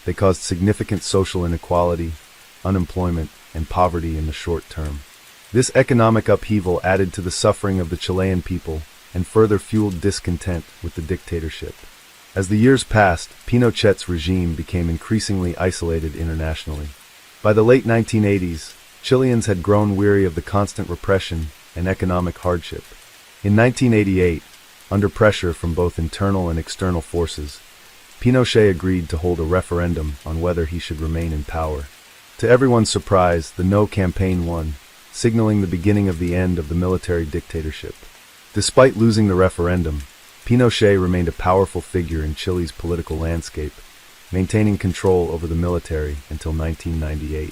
they caused significant social inequality, unemployment, and poverty in the short term. This economic upheaval added to the suffering of the Chilean people and further fueled discontent with the dictatorship. As the years passed, Pinochet's regime became increasingly isolated internationally. By the late 1980s, Chileans had grown weary of the constant repression and economic hardship. In 1988, under pressure from both internal and external forces, Pinochet agreed to hold a referendum on whether he should remain in power. To everyone's surprise, the No campaign won, signaling the beginning of the end of the military dictatorship. Despite losing the referendum, Pinochet remained a powerful figure in Chile's political landscape, maintaining control over the military until 1998.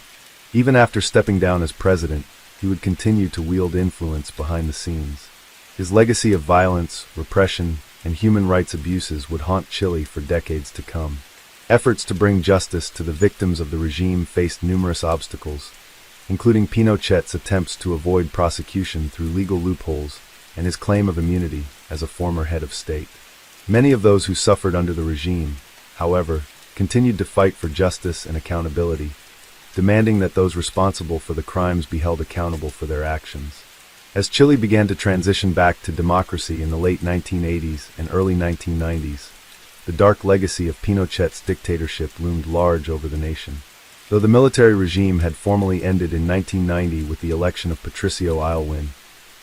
Even after stepping down as president, he would continue to wield influence behind the scenes. His legacy of violence, repression, and human rights abuses would haunt Chile for decades to come. Efforts to bring justice to the victims of the regime faced numerous obstacles, including Pinochet's attempts to avoid prosecution through legal loopholes and his claim of immunity as a former head of state. Many of those who suffered under the regime, however, continued to fight for justice and accountability, demanding that those responsible for the crimes be held accountable for their actions. As Chile began to transition back to democracy in the late 1980s and early 1990s, the dark legacy of Pinochet's dictatorship loomed large over the nation. Though the military regime had formally ended in 1990 with the election of Patricio Aylwin,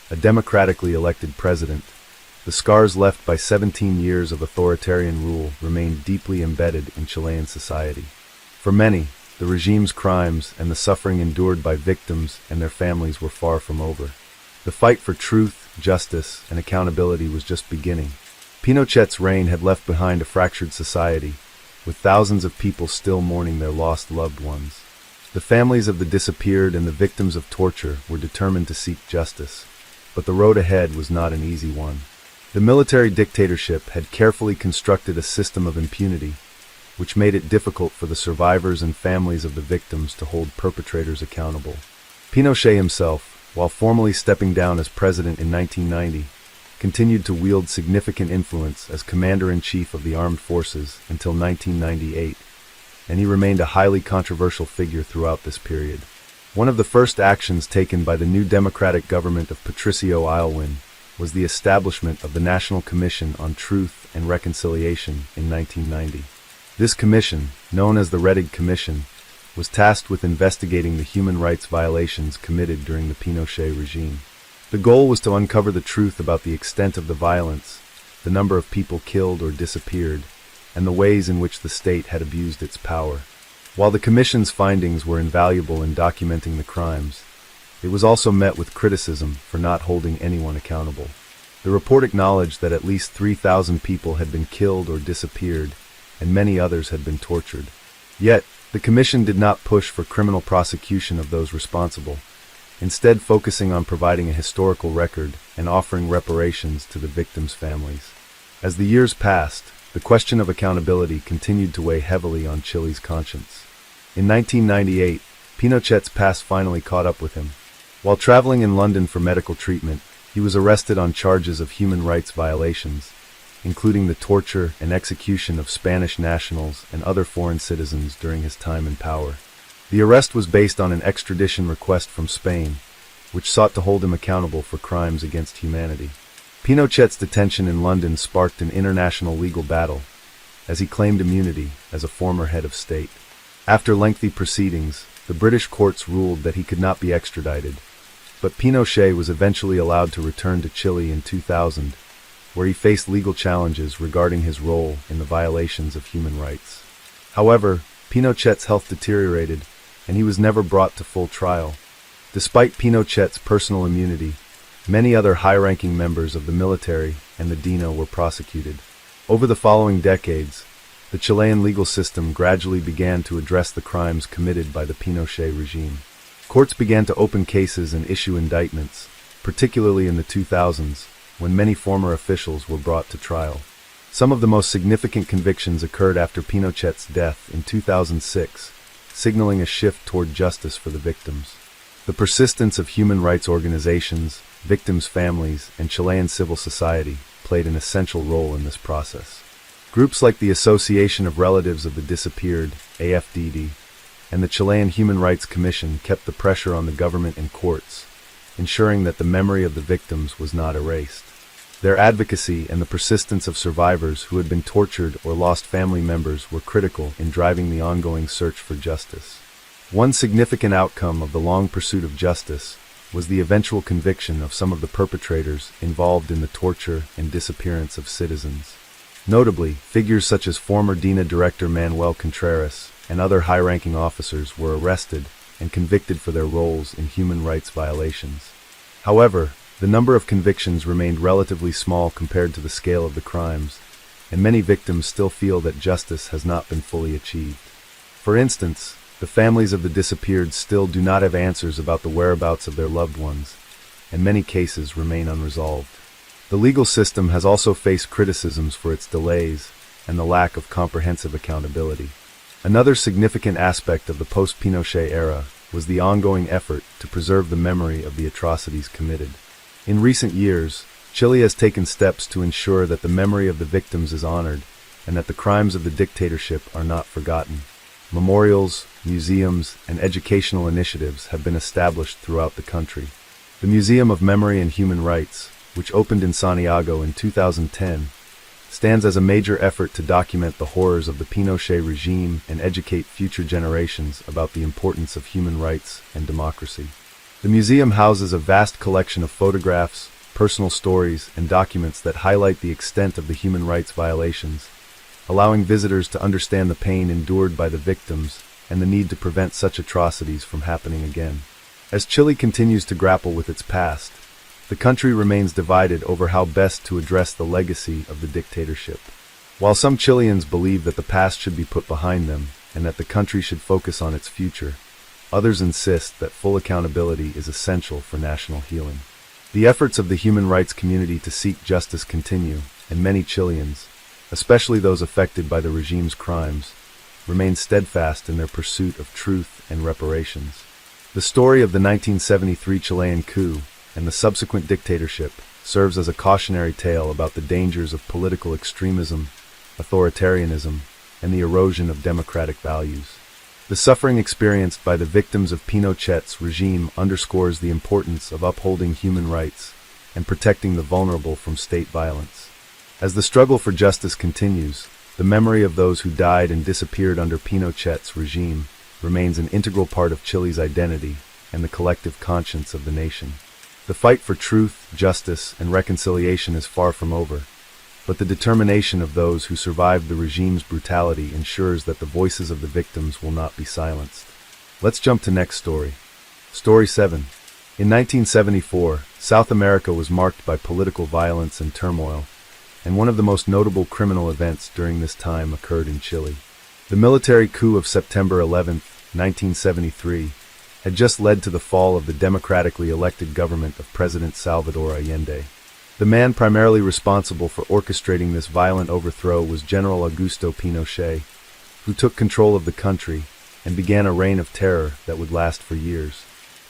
a democratically elected president. The scars left by 17 years of authoritarian rule remained deeply embedded in Chilean society. For many, the regime's crimes and the suffering endured by victims and their families were far from over. The fight for truth, justice, and accountability was just beginning. Pinochet's reign had left behind a fractured society, with thousands of people still mourning their lost loved ones. The families of the disappeared and the victims of torture were determined to seek justice, but the road ahead was not an easy one. The military dictatorship had carefully constructed a system of impunity, which made it difficult for the survivors and families of the victims to hold perpetrators accountable. Pinochet himself, while formally stepping down as president in 1990, continued to wield significant influence as commander-in-chief of the armed forces until 1998, and he remained a highly controversial figure throughout this period. One of the first actions taken by the new democratic government of Patricio Aylwin was the establishment of the National Commission on Truth and Reconciliation in 1990. This commission, known as the Rettig Commission, was tasked with investigating the human rights violations committed during the Pinochet regime. The goal was to uncover the truth about the extent of the violence, the number of people killed or disappeared, and the ways in which the state had abused its power. While the Commission's findings were invaluable in documenting the crimes, it was also met with criticism for not holding anyone accountable. The report acknowledged that at least 3,000 people had been killed or disappeared, and many others had been tortured. Yet, the Commission did not push for criminal prosecution of those responsible, instead focusing on providing a historical record and offering reparations to the victims' families. As the years passed, the question of accountability continued to weigh heavily on Chile's conscience. In 1998, Pinochet's past finally caught up with him. While traveling in London for medical treatment, he was arrested on charges of human rights violations, including the torture and execution of Spanish nationals and other foreign citizens during his time in power. The arrest was based on an extradition request from Spain, which sought to hold him accountable for crimes against humanity. Pinochet's detention in London sparked an international legal battle, as he claimed immunity as a former head of state. After lengthy proceedings, the British courts ruled that he could not be extradited, but Pinochet was eventually allowed to return to Chile in 2000, where he faced legal challenges regarding his role in the violations of human rights. However, Pinochet's health deteriorated, and he was never brought to full trial. Despite Pinochet's personal immunity, many other high-ranking members of the military and the DINA were prosecuted. Over the following decades, the Chilean legal system gradually began to address the crimes committed by the Pinochet regime. Courts began to open cases and issue indictments, particularly in the 2000s, when many former officials were brought to trial. Some of the most significant convictions occurred after Pinochet's death in 2006, signaling a shift toward justice for the victims. The persistence of human rights organizations, victims' families, and Chilean civil society played an essential role in this process. Groups like the Association of Relatives of the Disappeared, AFDD, and the Chilean Human Rights Commission kept the pressure on the government and courts, ensuring that the memory of the victims was not erased. Their advocacy and the persistence of survivors who had been tortured or lost family members were critical in driving the ongoing search for justice. One significant outcome of the long pursuit of justice was the eventual conviction of some of the perpetrators involved in the torture and disappearance of citizens. Notably, figures such as former DINA director Manuel Contreras and other high-ranking officers were arrested and convicted for their roles in human rights violations. However, the number of convictions remained relatively small compared to the scale of the crimes, and many victims still feel that justice has not been fully achieved. For instance, the families of the disappeared still do not have answers about the whereabouts of their loved ones, and many cases remain unresolved. The legal system has also faced criticisms for its delays and the lack of comprehensive accountability. Another significant aspect of the post-Pinochet era was the ongoing effort to preserve the memory of the atrocities committed. In recent years, Chile has taken steps to ensure that the memory of the victims is honored and that the crimes of the dictatorship are not forgotten. Memorials, museums, and educational initiatives have been established throughout the country. The Museum of Memory and Human Rights, which opened in Santiago in 2010, stands as a major effort to document the horrors of the Pinochet regime and educate future generations about the importance of human rights and democracy. The museum houses a vast collection of photographs, personal stories, and documents that highlight the extent of the human rights violations, allowing visitors to understand the pain endured by the victims and the need to prevent such atrocities from happening again. As Chile continues to grapple with its past, the country remains divided over how best to address the legacy of the dictatorship. While some Chileans believe that the past should be put behind them and that the country should focus on its future, others insist that full accountability is essential for national healing. The efforts of the human rights community to seek justice continue, and many Chileans, especially those affected by the regime's crimes, remain steadfast in their pursuit of truth and reparations. The story of the 1973 Chilean coup and the subsequent dictatorship serves as a cautionary tale about the dangers of political extremism, authoritarianism, and the erosion of democratic values. The suffering experienced by the victims of Pinochet's regime underscores the importance of upholding human rights and protecting the vulnerable from state violence. As the struggle for justice continues, the memory of those who died and disappeared under Pinochet's regime remains an integral part of Chile's identity and the collective conscience of the nation. The fight for truth, justice, and reconciliation is far from over, but the determination of those who survived the regime's brutality ensures that the voices of the victims will not be silenced. Let's jump to next story. Story 7. In 1974, South America was marked by political violence and turmoil, and one of the most notable criminal events during this time occurred in Chile. The military coup of September 11, 1973, had just led to the fall of the democratically elected government of President Salvador Allende. The man primarily responsible for orchestrating this violent overthrow was General Augusto Pinochet, who took control of the country and began a reign of terror that would last for years.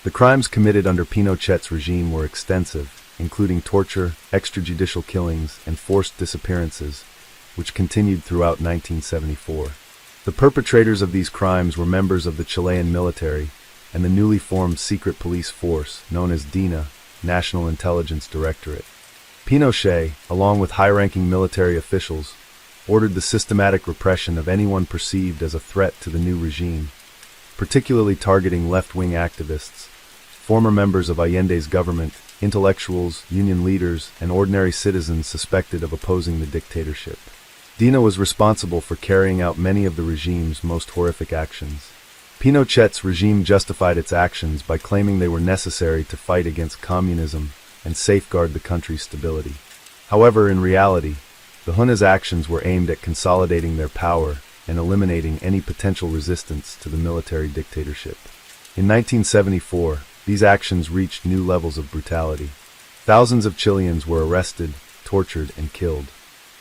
The crimes committed under Pinochet's regime were extensive, including torture, extrajudicial killings, and forced disappearances, which continued throughout 1974. The perpetrators of these crimes were members of the Chilean military and the newly formed secret police force known as DINA, National Intelligence Directorate. Pinochet, along with high-ranking military officials, ordered the systematic repression of anyone perceived as a threat to the new regime, particularly targeting left-wing activists, former members of Allende's government, intellectuals, union leaders, and ordinary citizens suspected of opposing the dictatorship. DINA was responsible for carrying out many of the regime's most horrific actions. Pinochet's regime justified its actions by claiming they were necessary to fight against communism and safeguard the country's stability. However, in reality, the junta's actions were aimed at consolidating their power and eliminating any potential resistance to the military dictatorship. In 1974, these actions reached new levels of brutality. Thousands of Chileans were arrested, tortured, and killed.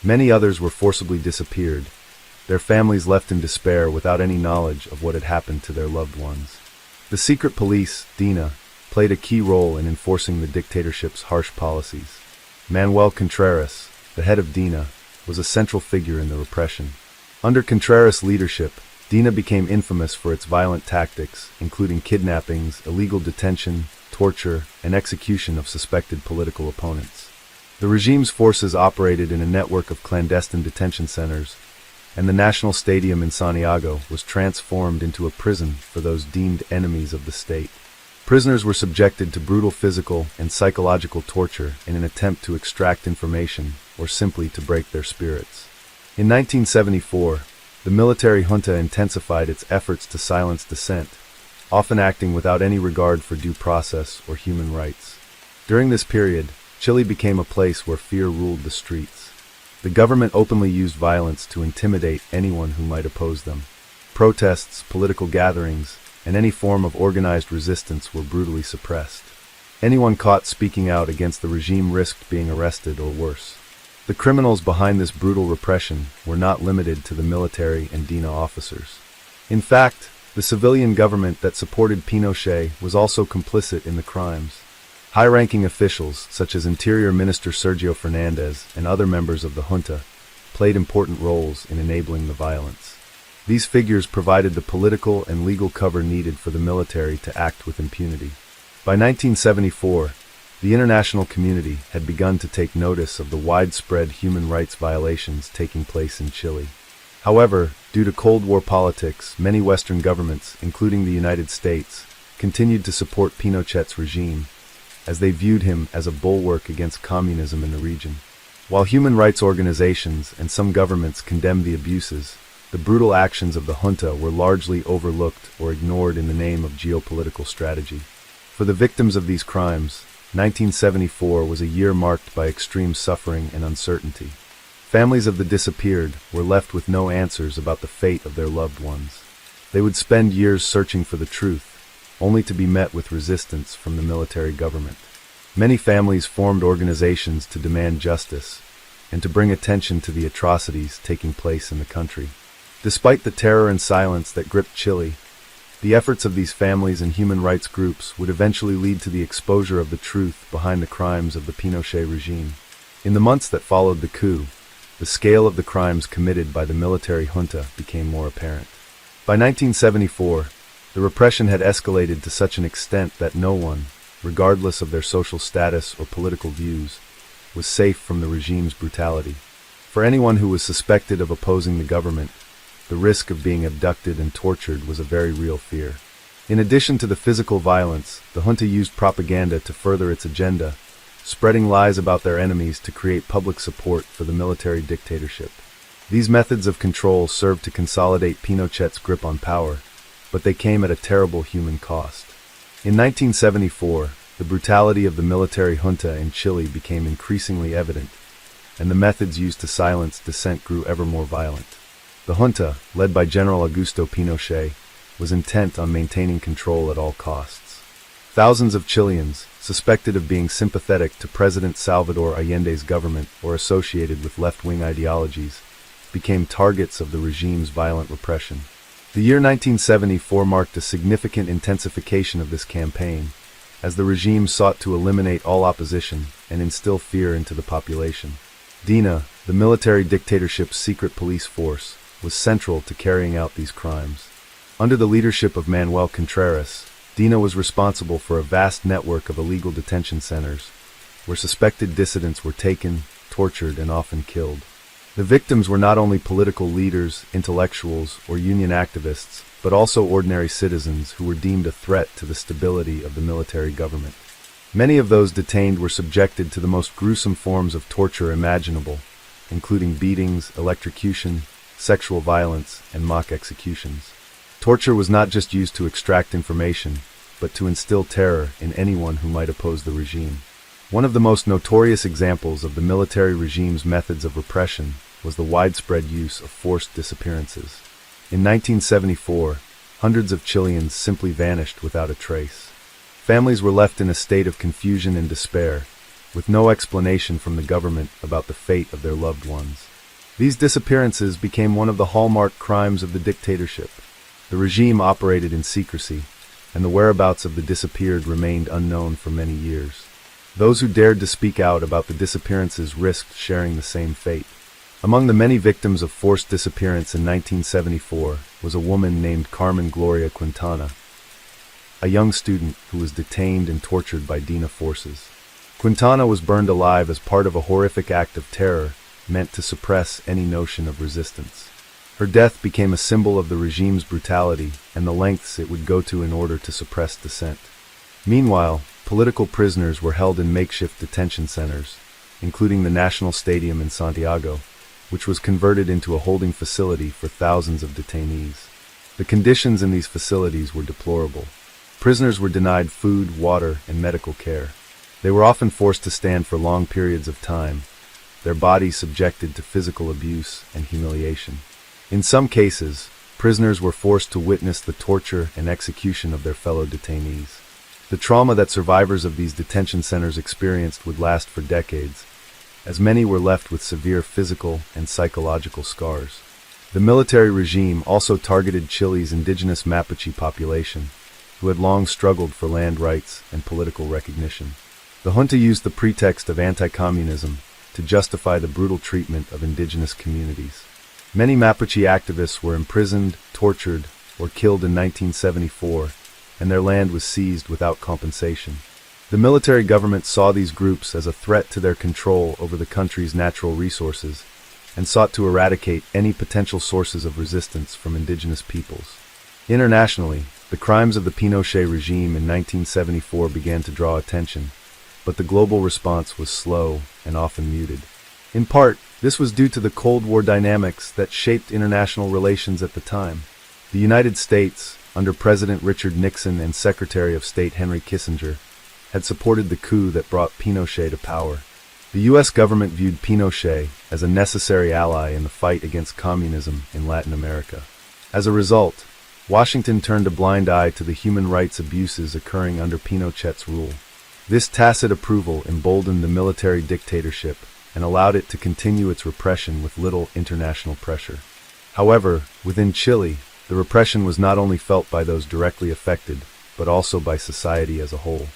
Many others were forcibly disappeared, their families left in despair without any knowledge of what had happened to their loved ones. The secret police, DINA, played a key role in enforcing the dictatorship's harsh policies. Manuel Contreras, the head of DINA, was a central figure in the repression. Under Contreras' leadership, DINA became infamous for its violent tactics, including kidnappings, illegal detention, torture, and execution of suspected political opponents. The regime's forces operated in a network of clandestine detention centers, and the National Stadium in Santiago was transformed into a prison for those deemed enemies of the state. Prisoners were subjected to brutal physical and psychological torture in an attempt to extract information or simply to break their spirits. In 1974, the military junta intensified its efforts to silence dissent, often acting without any regard for due process or human rights. During this period, Chile became a place where fear ruled the streets. The government openly used violence to intimidate anyone who might oppose them. Protests, political gatherings, and any form of organized resistance were brutally suppressed. Anyone caught speaking out against the regime risked being arrested or worse. The criminals behind this brutal repression were not limited to the military and DINA officers. In fact, the civilian government that supported Pinochet was also complicit in the crimes. High-ranking officials, such as Interior Minister Sergio Fernandez and other members of the junta, played important roles in enabling the violence. These figures provided the political and legal cover needed for the military to act with impunity. By 1974, the international community had begun to take notice of the widespread human rights violations taking place in Chile. However, due to Cold War politics, many Western governments, including the United States, continued to support Pinochet's regime, as they viewed him as a bulwark against communism in the region. While human rights organizations and some governments condemned the abuses, the brutal actions of the junta were largely overlooked or ignored in the name of geopolitical strategy. For the victims of these crimes, 1974 was a year marked by extreme suffering and uncertainty. Families of the disappeared were left with no answers about the fate of their loved ones. They would spend years searching for the truth, only to be met with resistance from the military government. Many families formed organizations to demand justice and to bring attention to the atrocities taking place in the country. Despite the terror and silence that gripped Chile, the efforts of these families and human rights groups would eventually lead to the exposure of the truth behind the crimes of the Pinochet regime. In the months that followed the coup, the scale of the crimes committed by the military junta became more apparent. By 1974, the repression had escalated to such an extent that no one, regardless of their social status or political views, was safe from the regime's brutality. For anyone who was suspected of opposing the government, the risk of being abducted and tortured was a very real fear. In addition to the physical violence, the junta used propaganda to further its agenda, spreading lies about their enemies to create public support for the military dictatorship. These methods of control served to consolidate Pinochet's grip on power, but they came at a terrible human cost. In 1974, the brutality of the military junta in Chile became increasingly evident, and the methods used to silence dissent grew ever more violent. The junta, led by General Augusto Pinochet, was intent on maintaining control at all costs. Thousands of Chileans, suspected of being sympathetic to President Salvador Allende's government or associated with left-wing ideologies, became targets of the regime's violent repression. The year 1974 marked a significant intensification of this campaign, as the regime sought to eliminate all opposition and instill fear into the population. DINA, the military dictatorship's secret police force, was central to carrying out these crimes. Under the leadership of Manuel Contreras, DINA was responsible for a vast network of illegal detention centers, where suspected dissidents were taken, tortured, and often killed. The victims were not only political leaders, intellectuals, or union activists, but also ordinary citizens who were deemed a threat to the stability of the military government. Many of those detained were subjected to the most gruesome forms of torture imaginable, including beatings, electrocution, sexual violence, and mock executions. Torture was not just used to extract information, but to instill terror in anyone who might oppose the regime. One of the most notorious examples of the military regime's methods of repression was the widespread use of forced disappearances. In 1974, hundreds of Chileans simply vanished without a trace. Families were left in a state of confusion and despair, with no explanation from the government about the fate of their loved ones. These disappearances became one of the hallmark crimes of the dictatorship. The regime operated in secrecy, and the whereabouts of the disappeared remained unknown for many years. Those who dared to speak out about the disappearances risked sharing the same fate. Among the many victims of forced disappearance in 1974 was a woman named Carmen Gloria Quintana, a young student who was detained and tortured by DINA forces. Quintana was burned alive as part of a horrific act of terror meant to suppress any notion of resistance. Her death became a symbol of the regime's brutality and the lengths it would go to in order to suppress dissent. Meanwhile, political prisoners were held in makeshift detention centers, including the National Stadium in Santiago, which was converted into a holding facility for thousands of detainees. The conditions in these facilities were deplorable. Prisoners were denied food, water, and medical care. They were often forced to stand for long periods of time, their bodies subjected to physical abuse and humiliation. In some cases, prisoners were forced to witness the torture and execution of their fellow detainees. The trauma that survivors of these detention centers experienced would last for decades, as many were left with severe physical and psychological scars. The military regime also targeted Chile's indigenous Mapuche population, who had long struggled for land rights and political recognition. The junta used the pretext of anti-communism to justify the brutal treatment of indigenous communities. Many Mapuche activists were imprisoned, tortured, or killed in 1974, and their land was seized without compensation. The military government saw these groups as a threat to their control over the country's natural resources and sought to eradicate any potential sources of resistance from indigenous peoples. Internationally, The crimes of the Pinochet regime in 1974 began to draw attention, but the global response was slow and often muted. In part, this was due to the Cold War dynamics that shaped international relations at the time. The United States, under President Richard Nixon and Secretary of State Henry Kissinger, had supported the coup that brought Pinochet to power. The U.S. government viewed Pinochet as a necessary ally in the fight against communism in Latin America. As a result, Washington turned a blind eye to the human rights abuses occurring under Pinochet's rule. This tacit approval emboldened the military dictatorship and allowed it to continue its repression with little international pressure. However, within Chile, the repression was not only felt by those directly affected, but also by society as a whole.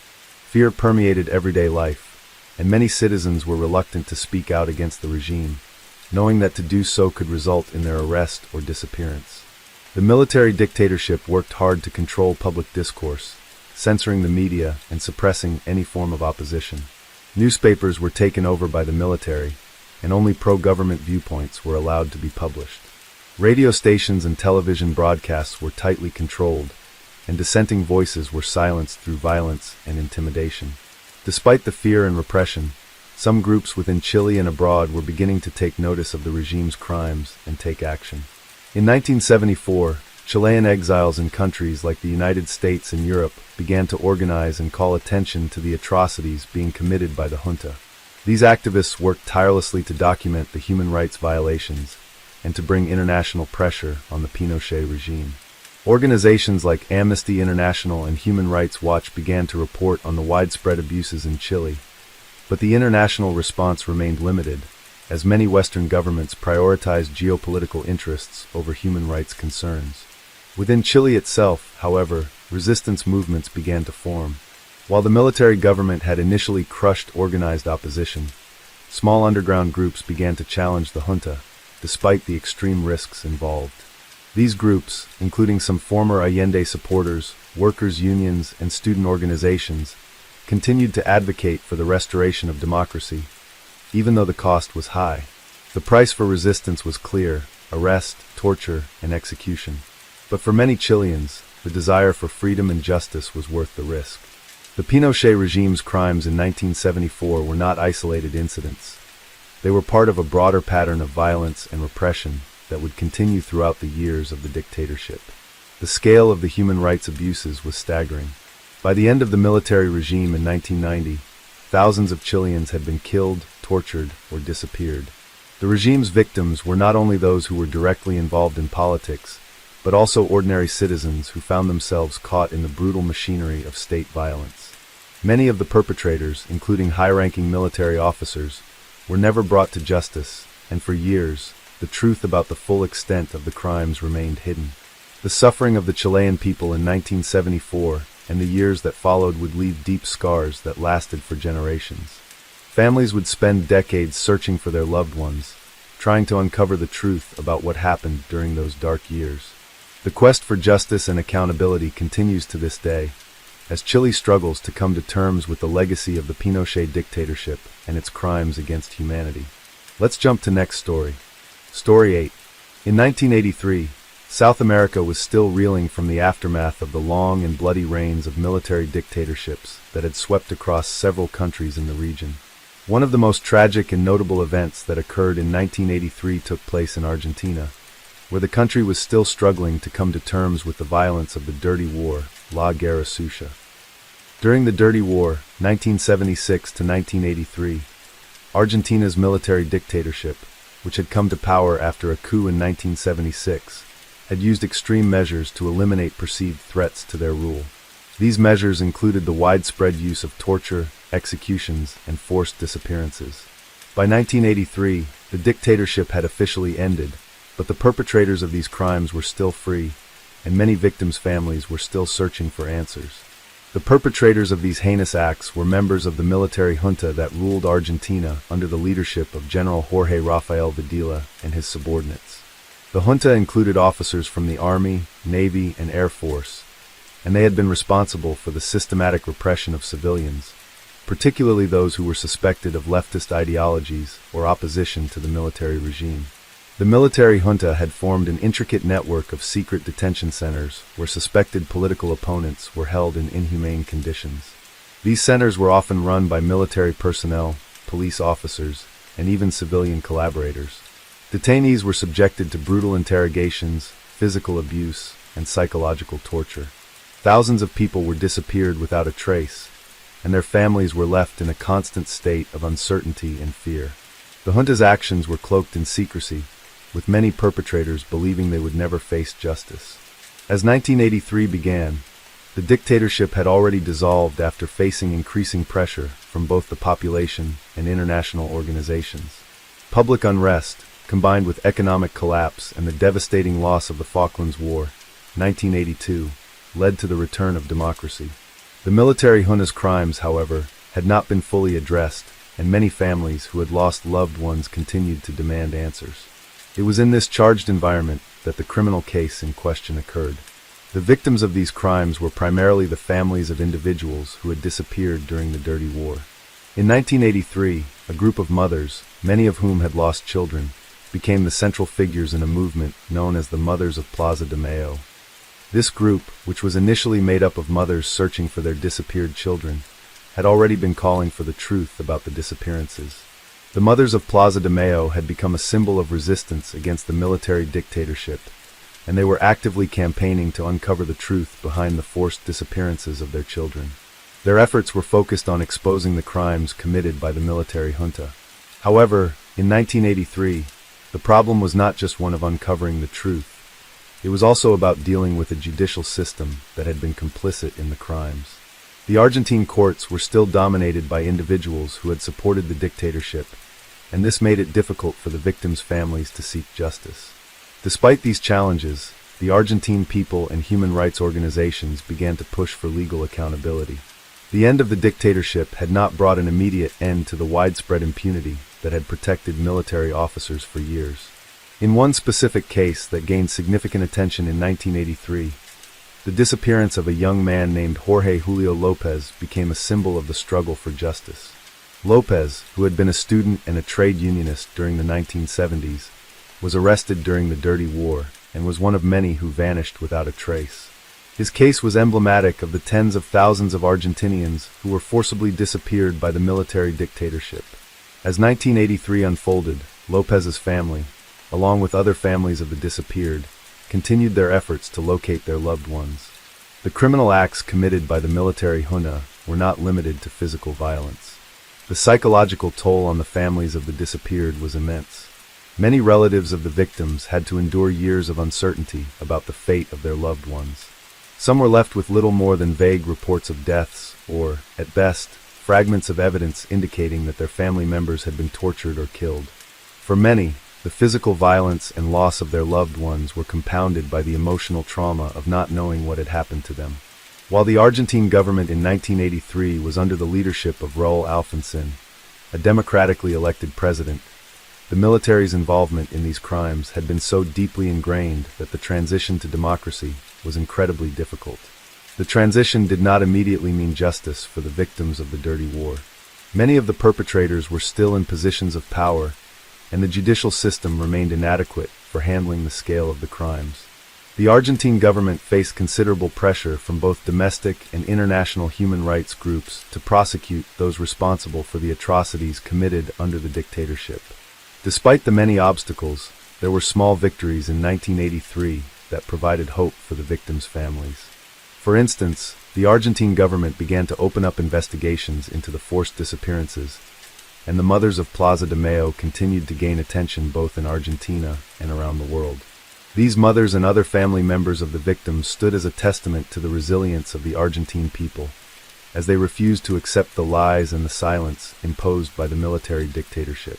Fear permeated everyday life, and many citizens were reluctant to speak out against the regime, knowing that to do so could result in their arrest or disappearance. The military dictatorship worked hard to control public discourse, censoring the media and suppressing any form of opposition. Newspapers were taken over by the military, and only pro-government viewpoints were allowed to be published. Radio stations and television broadcasts were tightly controlled, and dissenting voices were silenced through violence and intimidation. Despite the fear and repression, some groups within Chile and abroad were beginning to take notice of the regime's crimes and take action. In 1974, Chilean exiles in countries like the United States and Europe began to organize and call attention to the atrocities being committed by the junta. These activists worked tirelessly to document the human rights violations and to bring international pressure on the Pinochet regime. Organizations like Amnesty International and Human Rights Watch began to report on the widespread abuses in Chile, but the international response remained limited, as many Western governments prioritized geopolitical interests over human rights concerns. Within Chile itself, however, resistance movements began to form. While the military government had initially crushed organized opposition, small underground groups began to challenge the junta, despite the extreme risks involved. These groups, including some former Allende supporters, workers' unions, and student organizations, continued to advocate for the restoration of democracy, even though the cost was high. The price for resistance was clear: arrest, torture, and execution. But for many Chileans, the desire for freedom and justice was worth the risk. The Pinochet regime's crimes in 1974 were not isolated incidents. They were part of a broader pattern of violence and repression that would continue throughout the years of the dictatorship. The scale of the human rights abuses was staggering. By the end of the military regime in 1990, thousands of Chileans had been killed, tortured, or disappeared. The regime's victims were not only those who were directly involved in politics, but also ordinary citizens who found themselves caught in the brutal machinery of state violence. Many of the perpetrators, including high-ranking military officers, were never brought to justice, and for years, the truth about the full extent of the crimes remained hidden. The suffering of the Chilean people in 1974 and the years that followed would leave deep scars that lasted for generations. Families would spend decades searching for their loved ones, trying to uncover the truth about what happened during those dark years. The quest for justice and accountability continues to this day, as Chile struggles to come to terms with the legacy of the Pinochet dictatorship and its crimes against humanity. Let's jump to next story. Story 8. In 1983, South America was still reeling from the aftermath of the long and bloody reigns of military dictatorships that had swept across several countries in the region. One of the most tragic and notable events that occurred in 1983 took place in Argentina, where the country was still struggling to come to terms with the violence of the Dirty War, La Guerra Sucia. During the Dirty War, 1976 to 1983, Argentina's military dictatorship, which had come to power after a coup in 1976, had used extreme measures to eliminate perceived threats to their rule. These measures included the widespread use of torture, executions, and forced disappearances. By 1983, the dictatorship had officially ended, but the perpetrators of these crimes were still free, and many victims' families were still searching for answers. The perpetrators of these heinous acts were members of the military junta that ruled Argentina under the leadership of General Jorge Rafael Videla and his subordinates. The junta included officers from the Army, Navy, and Air Force, and they had been responsible for the systematic repression of civilians, particularly those who were suspected of leftist ideologies or opposition to the military regime. The military junta had formed an intricate network of secret detention centers where suspected political opponents were held in inhumane conditions. These centers were often run by military personnel, police officers, and even civilian collaborators. Detainees were subjected to brutal interrogations, physical abuse, and psychological torture. Thousands of people were disappeared without a trace, and their families were left in a constant state of uncertainty and fear. The junta's actions were cloaked in secrecy, with many perpetrators believing they would never face justice. As 1983 began, the dictatorship had already dissolved after facing increasing pressure from both the population and international organizations. Public unrest, combined with economic collapse and the devastating loss of the Falklands War, 1982, led to the return of democracy. The military junta's crimes, however, had not been fully addressed, and many families who had lost loved ones continued to demand answers. It was in this charged environment that the criminal case in question occurred. The victims of these crimes were primarily the families of individuals who had disappeared during the Dirty War. In 1983, a group of mothers, many of whom had lost children, became the central figures in a movement known as the Mothers of Plaza de Mayo. This group, which was initially made up of mothers searching for their disappeared children, had already been calling for the truth about the disappearances. The Mothers of Plaza de Mayo had become a symbol of resistance against the military dictatorship, and they were actively campaigning to uncover the truth behind the forced disappearances of their children. Their efforts were focused on exposing the crimes committed by the military junta. However, in 1983, the problem was not just one of uncovering the truth. It was also about dealing with a judicial system that had been complicit in the crimes. The Argentine courts were still dominated by individuals who had supported the dictatorship, and this made it difficult for the victims' families to seek justice. Despite these challenges, the Argentine people and human rights organizations began to push for legal accountability. The end of the dictatorship had not brought an immediate end to the widespread impunity that had protected military officers for years. In one specific case that gained significant attention in 1983, the disappearance of a young man named Jorge Julio Lopez became a symbol of the struggle for justice. Lopez, who had been a student and a trade unionist during the 1970s, was arrested during the Dirty War and was one of many who vanished without a trace. His case was emblematic of the tens of thousands of Argentinians who were forcibly disappeared by the military dictatorship. As 1983 unfolded, Lopez's family, along with other families of the disappeared, continued their efforts to locate their loved ones. The criminal acts committed by the military junta were not limited to physical violence. The psychological toll on the families of the disappeared was immense. Many relatives of the victims had to endure years of uncertainty about the fate of their loved ones. Some were left with little more than vague reports of deaths, or, at best, fragments of evidence indicating that their family members had been tortured or killed. For many, the physical violence and loss of their loved ones were compounded by the emotional trauma of not knowing what had happened to them. While the Argentine government in 1983 was under the leadership of Raúl Alfonsín, a democratically elected president, the military's involvement in these crimes had been so deeply ingrained that the transition to democracy was incredibly difficult. The transition did not immediately mean justice for the victims of the Dirty War. Many of the perpetrators were still in positions of power, and the judicial system remained inadequate for handling the scale of the crimes. The Argentine government faced considerable pressure from both domestic and international human rights groups to prosecute those responsible for the atrocities committed under the dictatorship. Despite the many obstacles, there were small victories in 1983 that provided hope for the victims' families. For instance, the Argentine government began to open up investigations into the forced disappearances, and the Mothers of Plaza de Mayo continued to gain attention both in Argentina and around the world. These mothers and other family members of the victims stood as a testament to the resilience of the Argentine people, as they refused to accept the lies and the silence imposed by the military dictatorship.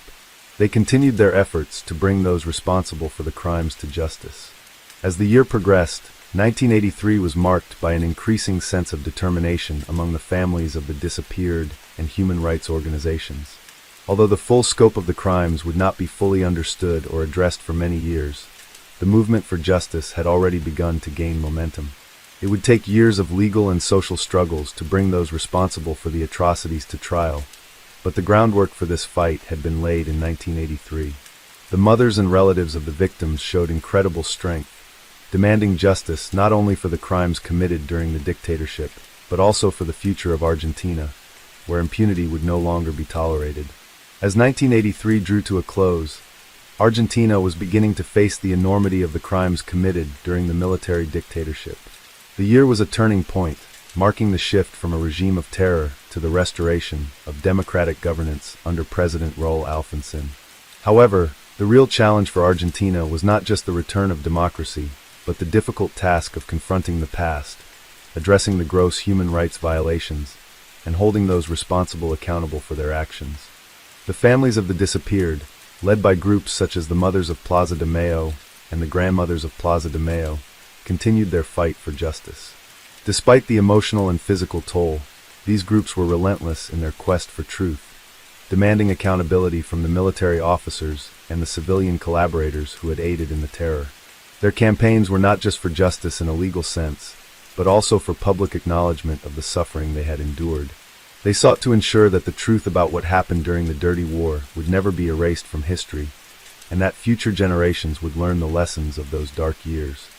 They continued their efforts to bring those responsible for the crimes to justice. As the year progressed, 1983 was marked by an increasing sense of determination among the families of the disappeared and human rights organizations. Although the full scope of the crimes would not be fully understood or addressed for many years, the movement for justice had already begun to gain momentum. It would take years of legal and social struggles to bring those responsible for the atrocities to trial, but the groundwork for this fight had been laid in 1983. The mothers and relatives of the victims showed incredible strength, demanding justice not only for the crimes committed during the dictatorship, but also for the future of Argentina, where impunity would no longer be tolerated. As 1983 drew to a close, Argentina was beginning to face the enormity of the crimes committed during the military dictatorship. The year was a turning point, marking the shift from a regime of terror to the restoration of democratic governance under President Raúl Alfonsín. However, the real challenge for Argentina was not just the return of democracy, but the difficult task of confronting the past, addressing the gross human rights violations, and holding those responsible accountable for their actions. The families of the disappeared, led by groups such as the Mothers of Plaza de Mayo and the Grandmothers of Plaza de Mayo, continued their fight for justice. Despite the emotional and physical toll, these groups were relentless in their quest for truth, demanding accountability from the military officers and the civilian collaborators who had aided in the terror. Their campaigns were not just for justice in a legal sense, but also for public acknowledgement of the suffering they had endured. They sought to ensure that the truth about what happened during the Dirty War would never be erased from history, and that future generations would learn the lessons of those dark years.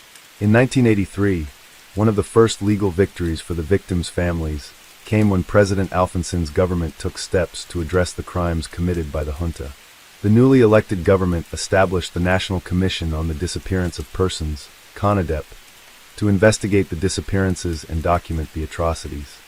In 1983, one of the first legal victories for the victims' families came when President Alfonsín's government took steps to address the crimes committed by the junta. The newly elected government established the National Commission on the Disappearance of Persons, CONADEP, to investigate the disappearances and document the atrocities.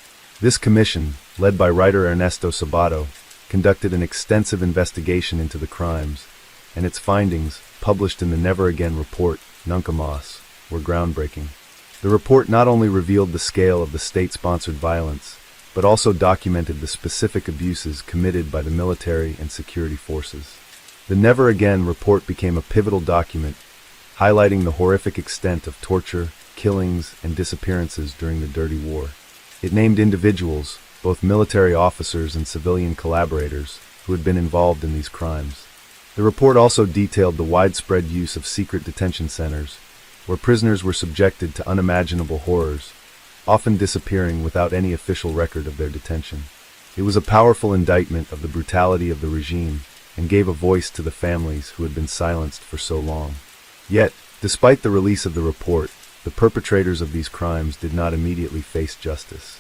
This commission, led by writer Ernesto Sabato, conducted an extensive investigation into the crimes, and its findings, published in the Never Again report, Nunca Más, were groundbreaking. The report not only revealed the scale of the state-sponsored violence, but also documented the specific abuses committed by the military and security forces. The Never Again report became a pivotal document, highlighting the horrific extent of torture, killings, and disappearances during the Dirty War. It named individuals, both military officers and civilian collaborators, who had been involved in these crimes. The report also detailed the widespread use of secret detention centers, where prisoners were subjected to unimaginable horrors, often disappearing without any official record of their detention. It was a powerful indictment of the brutality of the regime and gave a voice to the families who had been silenced for so long. Yet, despite the release of the report, the perpetrators of these crimes did not immediately face justice.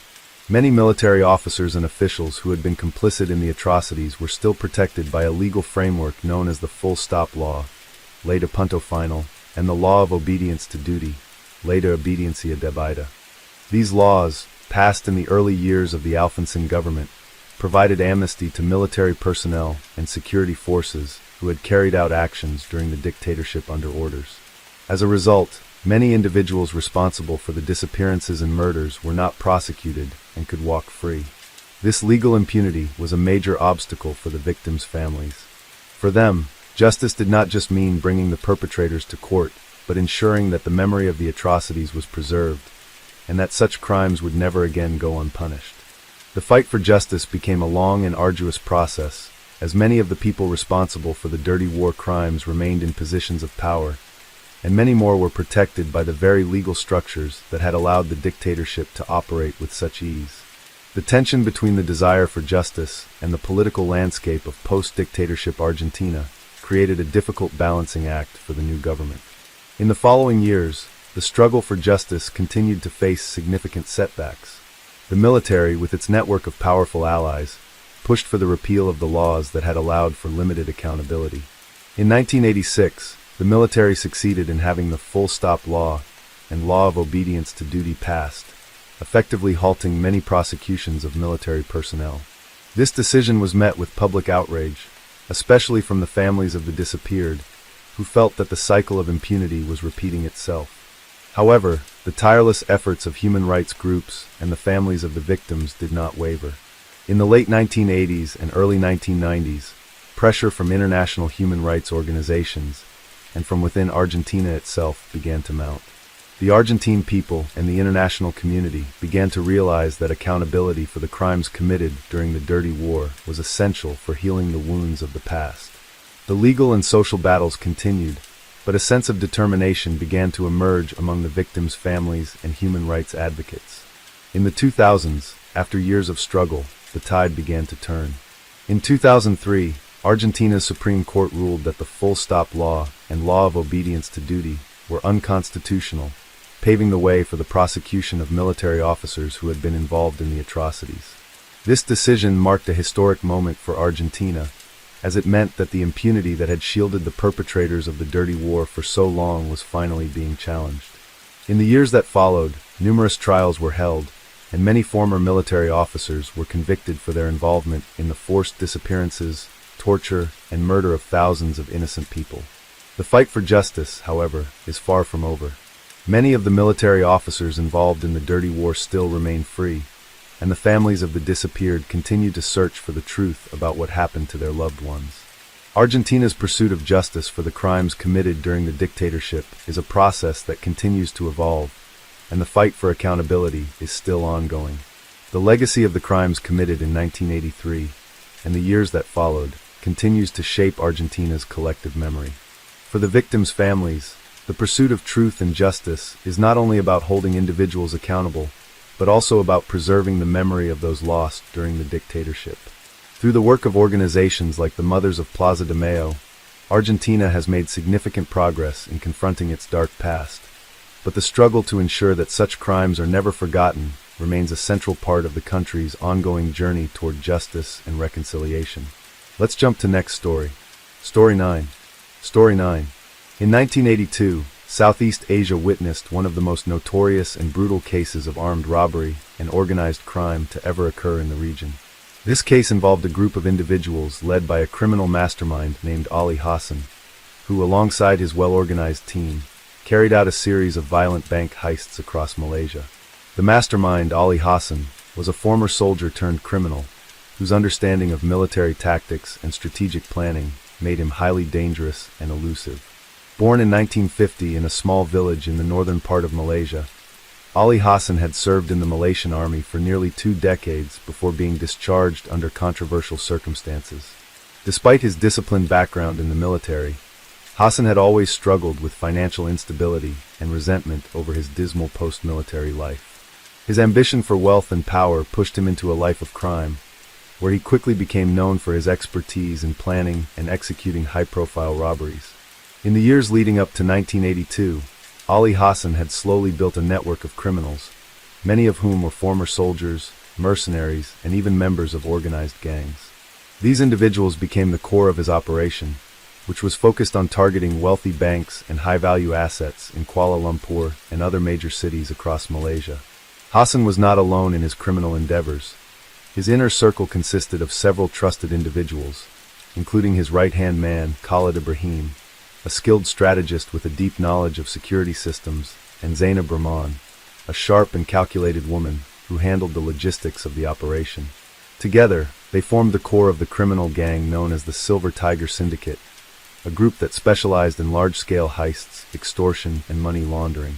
Many military officers and officials who had been complicit in the atrocities were still protected by a legal framework known as the Full Stop Law, Ley de Punto Final, and the Law of Obedience to Duty, Ley de Obediencia Debida. These laws, passed in the early years of the Alfonsín government, provided amnesty to military personnel and security forces who had carried out actions during the dictatorship under orders. As a result, many individuals responsible for the disappearances and murders were not prosecuted and could walk free. This legal impunity was a major obstacle for the victims' families. For them, justice did not just mean bringing the perpetrators to court, but ensuring that the memory of the atrocities was preserved, and that such crimes would never again go unpunished. The fight for justice became a long and arduous process, as many of the people responsible for the dirty war crimes remained in positions of power, and many more were protected by the very legal structures that had allowed the dictatorship to operate with such ease. The tension between the desire for justice and the political landscape of post-dictatorship Argentina created a difficult balancing act for the new government. In the following years, the struggle for justice continued to face significant setbacks. The military, with its network of powerful allies, pushed for the repeal of the laws that had allowed for limited accountability. In 1986, the military succeeded in having the Full Stop Law and Law of Obedience to Duty passed, effectively halting many prosecutions of military personnel. This decision was met with public outrage, especially from the families of the disappeared, who felt that the cycle of impunity was repeating itself. However, the tireless efforts of human rights groups and the families of the victims did not waver. In the late 1980s and early 1990s, pressure from international human rights organizations and from within Argentina itself began to mount. The Argentine people and the international community began to realize that accountability for the crimes committed during the Dirty War was essential for healing the wounds of the past. The legal and social battles continued, but a sense of determination began to emerge among the victims' families and human rights advocates. In the 2000s, after years of struggle, the tide began to turn. In 2003, Argentina's Supreme Court ruled that the full stop law and law of obedience to duty were unconstitutional, paving the way for the prosecution of military officers who had been involved in the atrocities. This decision marked a historic moment for Argentina, as it meant that the impunity that had shielded the perpetrators of the dirty war for so long was finally being challenged. In the years that followed, numerous trials were held, and many former military officers were convicted for their involvement in the forced disappearances, torture, and murder of thousands of innocent people. The fight for justice, however, is far from over. Many of the military officers involved in the dirty war still remain free, and the families of the disappeared continue to search for the truth about what happened to their loved ones. Argentina's pursuit of justice for the crimes committed during the dictatorship is a process that continues to evolve, and the fight for accountability is still ongoing. The legacy of the crimes committed in 1983 and the years that followed continues to shape Argentina's collective memory. For the victims' families, the pursuit of truth and justice is not only about holding individuals accountable, but also about preserving the memory of those lost during the dictatorship. Through the work of organizations like the Mothers of Plaza de Mayo, Argentina has made significant progress in confronting its dark past, but the struggle to ensure that such crimes are never forgotten remains a central part of the country's ongoing journey toward justice and reconciliation. Let's jump to next story. Story 9. Story 9. In 1982, Southeast Asia witnessed one of the most notorious and brutal cases of armed robbery and organized crime to ever occur in the region. This case involved a group of individuals led by a criminal mastermind named Ali Hassan, who, alongside his well-organized team, carried out a series of violent bank heists across Malaysia. The mastermind, Ali Hassan, was a former soldier turned criminal, whose understanding of military tactics and strategic planning made him highly dangerous and elusive. Born in 1950 in a small village in the northern part of Malaysia, Ali Hassan had served in the Malaysian army for nearly 2 decades before being discharged under controversial circumstances. Despite his disciplined background in the military, Hassan had always struggled with financial instability and resentment over his dismal post-military life. His ambition for wealth and power pushed him into a life of crime, where he quickly became known for his expertise in planning and executing high-profile robberies. In the years leading up to 1982, Ali Hassan had slowly built a network of criminals, many of whom were former soldiers, mercenaries, and even members of organized gangs. These individuals became the core of his operation, which was focused on targeting wealthy banks and high-value assets in Kuala Lumpur and other major cities across Malaysia. Hassan was not alone in his criminal endeavors. His inner circle consisted of several trusted individuals, including his right-hand man, Khalid Ibrahim, a skilled strategist with a deep knowledge of security systems, and Zainab Rahman, a sharp and calculated woman who handled the logistics of the operation. Together, they formed the core of the criminal gang known as the Silver Tiger Syndicate, a group that specialized in large-scale heists, extortion, and money laundering.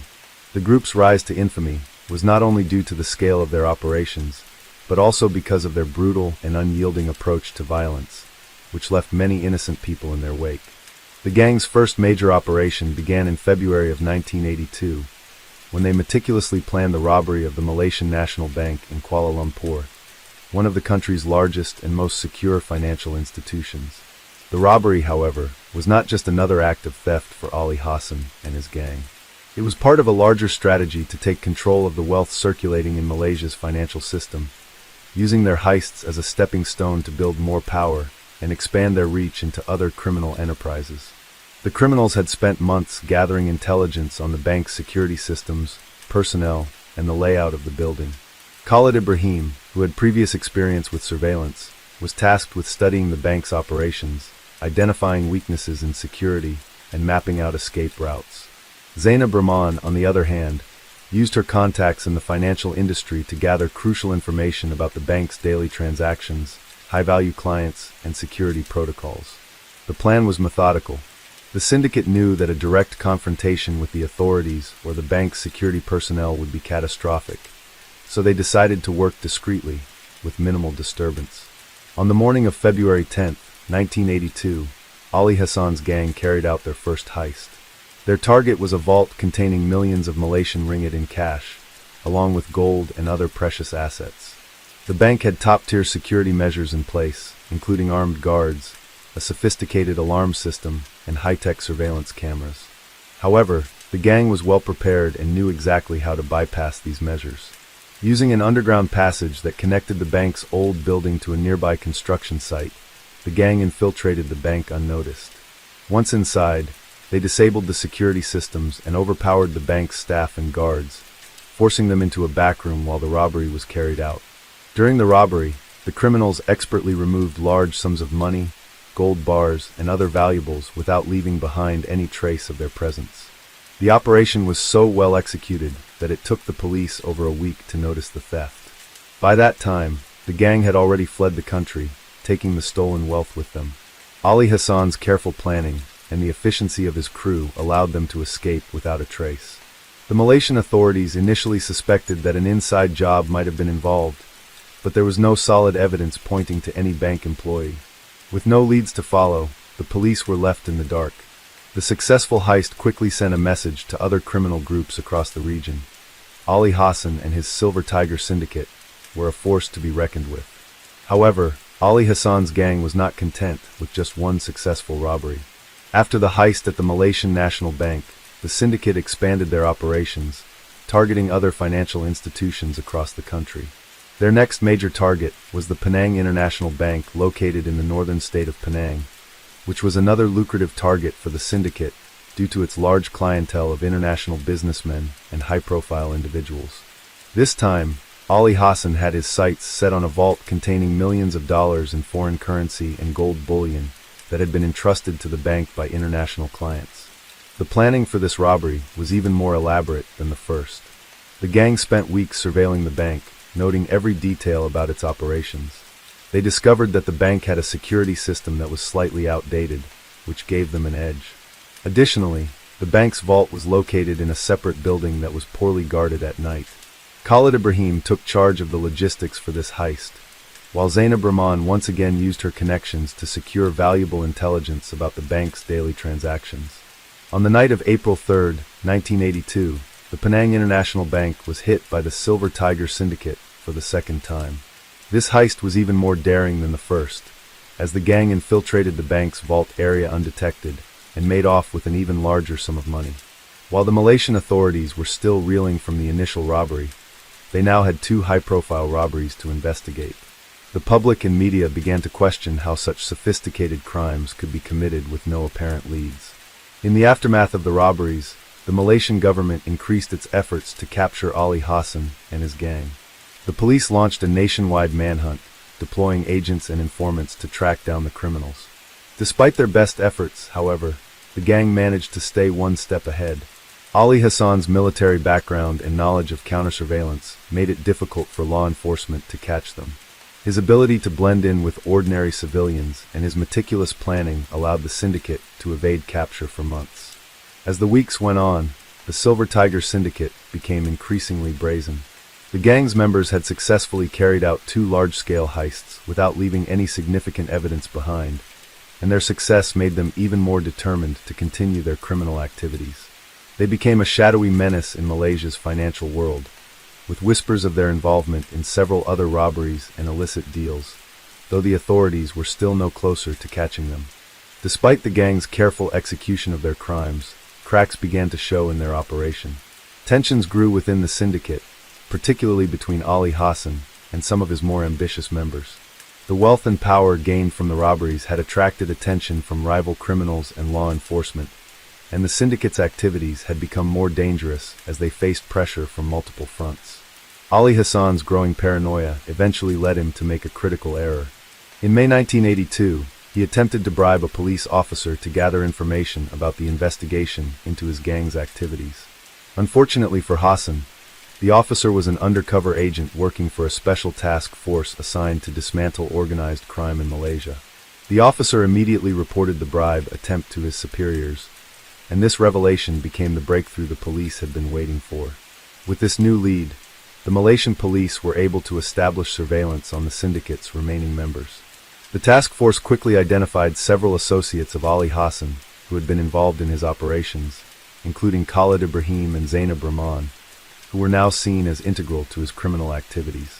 The group's rise to infamy was not only due to the scale of their operations, but also because of their brutal and unyielding approach to violence, which left many innocent people in their wake. The gang's first major operation began in February of 1982, when they meticulously planned the robbery of the Malaysian National Bank in Kuala Lumpur, one of the country's largest and most secure financial institutions. The robbery, however, was not just another act of theft for Ali Hassan and his gang. It was part of a larger strategy to take control of the wealth circulating in Malaysia's financial system, using their heists as a stepping stone to build more power and expand their reach into other criminal enterprises. The criminals had spent months gathering intelligence on the bank's security systems, personnel, and the layout of the building. Khalid Ibrahim, who had previous experience with surveillance, was tasked with studying the bank's operations, identifying weaknesses in security, and mapping out escape routes. Zainab Rahman, on the other hand, used her contacts in the financial industry to gather crucial information about the bank's daily transactions, high-value clients, and security protocols. The plan was methodical. The syndicate knew that a direct confrontation with the authorities or the bank's security personnel would be catastrophic, so they decided to work discreetly, with minimal disturbance. On the morning of February 10, 1982, Ali Hassan's gang carried out their first heist. Their target was a vault containing millions of Malaysian ringgit in cash, along with gold and other precious assets. The bank had top-tier security measures in place, including armed guards, a sophisticated alarm system, and high-tech surveillance cameras. However, the gang was well prepared and knew exactly how to bypass these measures. Using an underground passage that connected the bank's old building to a nearby construction site, the gang infiltrated the bank unnoticed. Once inside, they disabled the security systems and overpowered the bank's staff and guards, forcing them into a back room while the robbery was carried out. During the robbery, the criminals expertly removed large sums of money, gold bars, and other valuables without leaving behind any trace of their presence. The operation was so well executed that it took the police over a week to notice the theft. By that time, the gang had already fled the country, taking the stolen wealth with them. Ali Hassan's careful planning and the efficiency of his crew allowed them to escape without a trace. The Malaysian authorities initially suspected that an inside job might have been involved, but there was no solid evidence pointing to any bank employee. With no leads to follow, the police were left in the dark. The successful heist quickly sent a message to other criminal groups across the region. Ali Hassan and his Silver Tiger Syndicate were a force to be reckoned with. However, Ali Hassan's gang was not content with just one successful robbery. After the heist at the Malaysian National Bank, the syndicate expanded their operations, targeting other financial institutions across the country. Their next major target was the Penang International Bank located in the northern state of Penang, which was another lucrative target for the syndicate due to its large clientele of international businessmen and high-profile individuals. This time, Ali Hassan had his sights set on a vault containing millions of dollars in foreign currency and gold bullion that had been entrusted to the bank by international clients. The planning for this robbery was even more elaborate than the first. The gang spent weeks surveilling the bank, noting every detail about its operations. They discovered that the bank had a security system that was slightly outdated, which gave them an edge. Additionally, the bank's vault was located in a separate building that was poorly guarded at night. Khalid Ibrahim took charge of the logistics for this heist, while Zainab Rahman once again used her connections to secure valuable intelligence about the bank's daily transactions. On the night of April 3, 1982, the Penang International Bank was hit by the Silver Tiger Syndicate for the second time. This heist was even more daring than the first, as the gang infiltrated the bank's vault area undetected and made off with an even larger sum of money. While the Malaysian authorities were still reeling from the initial robbery, they now had two high-profile robberies to investigate. The public and media began to question how such sophisticated crimes could be committed with no apparent leads. In the aftermath of the robberies, the Malaysian government increased its efforts to capture Ali Hassan and his gang. The police launched a nationwide manhunt, deploying agents and informants to track down the criminals. Despite their best efforts, however, the gang managed to stay one step ahead. Ali Hassan's military background and knowledge of counter-surveillance made it difficult for law enforcement to catch them. His ability to blend in with ordinary civilians and his meticulous planning allowed the syndicate to evade capture for months. As the weeks went on, the Silver Tiger Syndicate became increasingly brazen. The gang's members had successfully carried out two large-scale heists without leaving any significant evidence behind, and their success made them even more determined to continue their criminal activities. They became a shadowy menace in Malaysia's financial world, with whispers of their involvement in several other robberies and illicit deals, though the authorities were still no closer to catching them. Despite the gang's careful execution of their crimes, cracks began to show in their operation. Tensions grew within the syndicate, particularly between Ali Hassan and some of his more ambitious members. The wealth and power gained from the robberies had attracted attention from rival criminals and law enforcement, and the syndicate's activities had become more dangerous as they faced pressure from multiple fronts. Ali Hassan's growing paranoia eventually led him to make a critical error. In May 1982, he attempted to bribe a police officer to gather information about the investigation into his gang's activities. Unfortunately for Hassan, the officer was an undercover agent working for a special task force assigned to dismantle organized crime in Malaysia. The officer immediately reported the bribe attempt to his superiors, and this revelation became the breakthrough the police had been waiting for. With this new lead, the Malaysian police were able to establish surveillance on the syndicate's remaining members. The task force quickly identified several associates of Ali Hassan who had been involved in his operations, including Khalid Ibrahim and Zainab Rahman, who were now seen as integral to his criminal activities.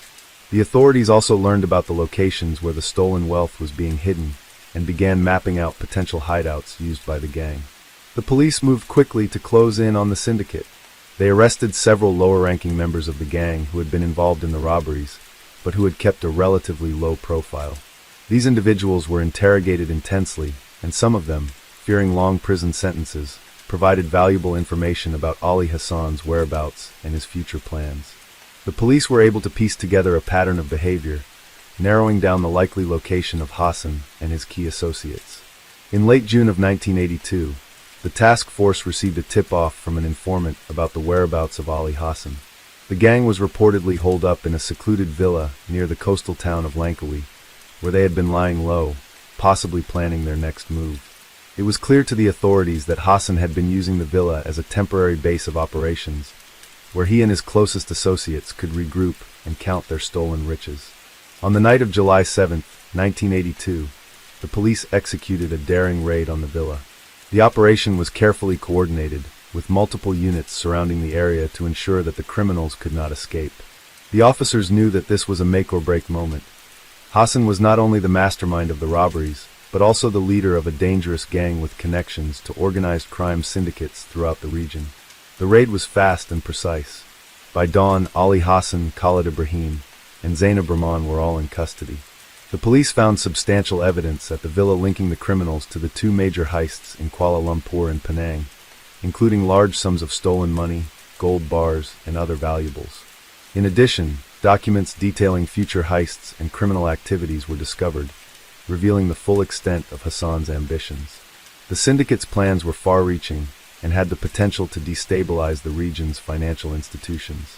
The authorities also learned about the locations where the stolen wealth was being hidden and began mapping out potential hideouts used by the gang. The police moved quickly to close in on the syndicate. They arrested several lower-ranking members of the gang who had been involved in the robberies, but who had kept a relatively low profile. These individuals were interrogated intensely, and some of them, fearing long prison sentences, provided valuable information about Ali Hassan's whereabouts and his future plans. The police were able to piece together a pattern of behavior, narrowing down the likely location of Hassan and his key associates. In late June of 1982, the task force received a tip-off from an informant about the whereabouts of Ali Hassan. The gang was reportedly holed up in a secluded villa near the coastal town of Langkawi, where they had been lying low, possibly planning their next move. It was clear to the authorities that Hassan had been using the villa as a temporary base of operations, where he and his closest associates could regroup and count their stolen riches. On the night of July 7, 1982, the police executed a daring raid on the villa. The operation was carefully coordinated, with multiple units surrounding the area to ensure that the criminals could not escape. The officers knew that this was a make-or-break moment. Hassan was not only the mastermind of the robberies, but also the leader of a dangerous gang with connections to organized crime syndicates throughout the region. The raid was fast and precise. By dawn, Ali Hassan, Khalid Ibrahim, and Zainab Rahman were all in custody. The police found substantial evidence at the villa linking the criminals to the two major heists in Kuala Lumpur and Penang, including large sums of stolen money, gold bars, and other valuables. In addition, documents detailing future heists and criminal activities were discovered, revealing the full extent of Hassan's ambitions. The syndicate's plans were far-reaching and had the potential to destabilize the region's financial institutions.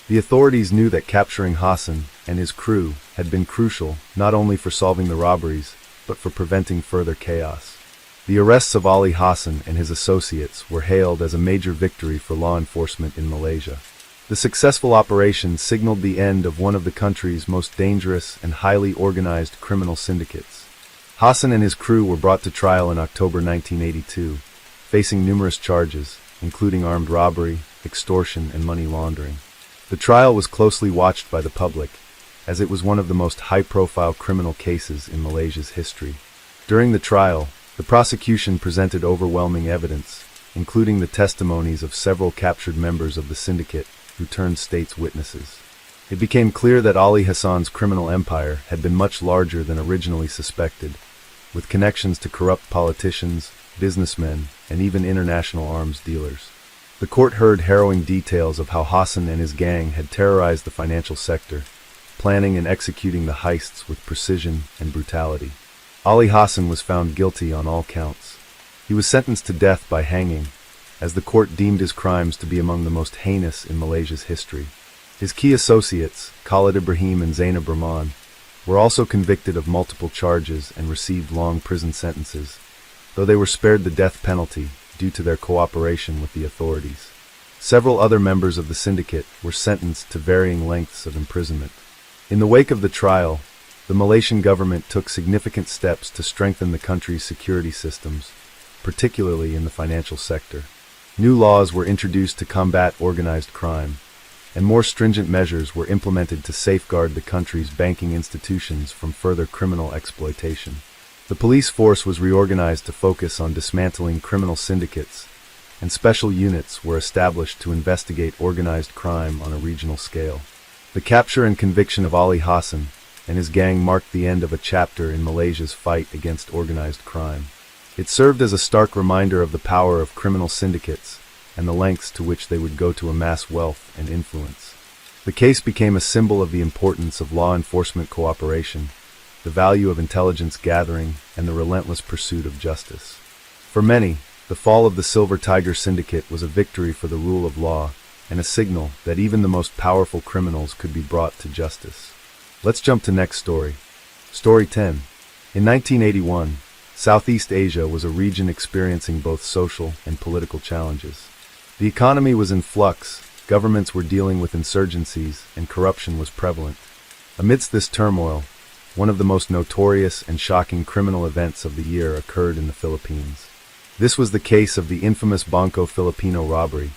The authorities knew that capturing Hassan and his crew had been crucial not only for solving the robberies, but for preventing further chaos. The arrests of Ali Hassan and his associates were hailed as a major victory for law enforcement in Malaysia. The successful operation signaled the end of one of the country's most dangerous and highly organized criminal syndicates. Hassan and his crew were brought to trial in October 1982, facing numerous charges, including armed robbery, extortion, and money laundering. The trial was closely watched by the public, as it was one of the most high-profile criminal cases in Malaysia's history. During the trial, the prosecution presented overwhelming evidence, including the testimonies of several captured members of the syndicate who turned state's witnesses. It became clear that Ali Hassan's criminal empire had been much larger than originally suspected, with connections to corrupt politicians, businessmen, and even international arms dealers. The court heard harrowing details of how Hassan and his gang had terrorized the financial sector, planning and executing the heists with precision and brutality. Ali Hassan was found guilty on all counts. He was sentenced to death by hanging, as the court deemed his crimes to be among the most heinous in Malaysia's history. His key associates, Khalid Ibrahim and Zainab Rahman, were also convicted of multiple charges and received long prison sentences, though they were spared the death penalty due to their cooperation with the authorities. Several other members of the syndicate were sentenced to varying lengths of imprisonment. In the wake of the trial, the Malaysian government took significant steps to strengthen the country's security systems, particularly in the financial sector. New laws were introduced to combat organized crime, and more stringent measures were implemented to safeguard the country's banking institutions from further criminal exploitation. The police force was reorganized to focus on dismantling criminal syndicates, and special units were established to investigate organized crime on a regional scale. The capture and conviction of Ali Hassan and his gang marked the end of a chapter in Malaysia's fight against organized crime. It served as a stark reminder of the power of criminal syndicates and the lengths to which they would go to amass wealth and influence. The case became a symbol of the importance of law enforcement cooperation, the value of intelligence gathering, and the relentless pursuit of justice. For many, the fall of the Silver Tiger Syndicate was a victory for the rule of law and a signal that even the most powerful criminals could be brought to justice. Let's jump to next story. Story 10. In 1981, Southeast Asia was a region experiencing both social and political challenges. The economy was in flux, governments were dealing with insurgencies, and corruption was prevalent. Amidst this turmoil, one of the most notorious and shocking criminal events of the year occurred in the Philippines. This was the case of the infamous Bangko Filipino robbery,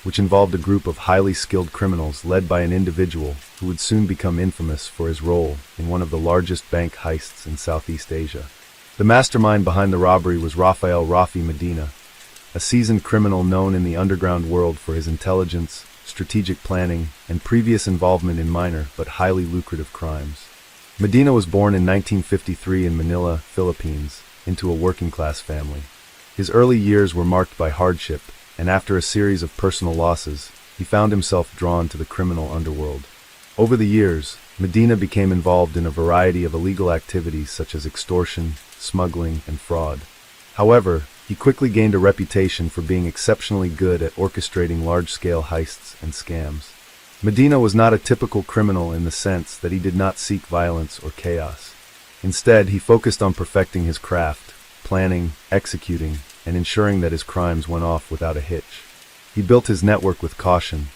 which involved a group of highly skilled criminals led by an individual who would soon become infamous for his role in one of the largest bank heists in Southeast Asia. The mastermind behind the robbery was Rafael Rafi Medina, a seasoned criminal known in the underground world for his intelligence, strategic planning, and previous involvement in minor but highly lucrative crimes. Medina was born in 1953 in Manila, Philippines, into a working-class family. His early years were marked by hardship, and after a series of personal losses, he found himself drawn to the criminal underworld. Over the years, Medina became involved in a variety of illegal activities such as extortion, smuggling, and fraud. However, he quickly gained a reputation for being exceptionally good at orchestrating large-scale heists and scams. Medina was not a typical criminal in the sense that he did not seek violence or chaos. Instead, he focused on perfecting his craft, planning, executing, and ensuring that his crimes went off without a hitch. He built his network with caution,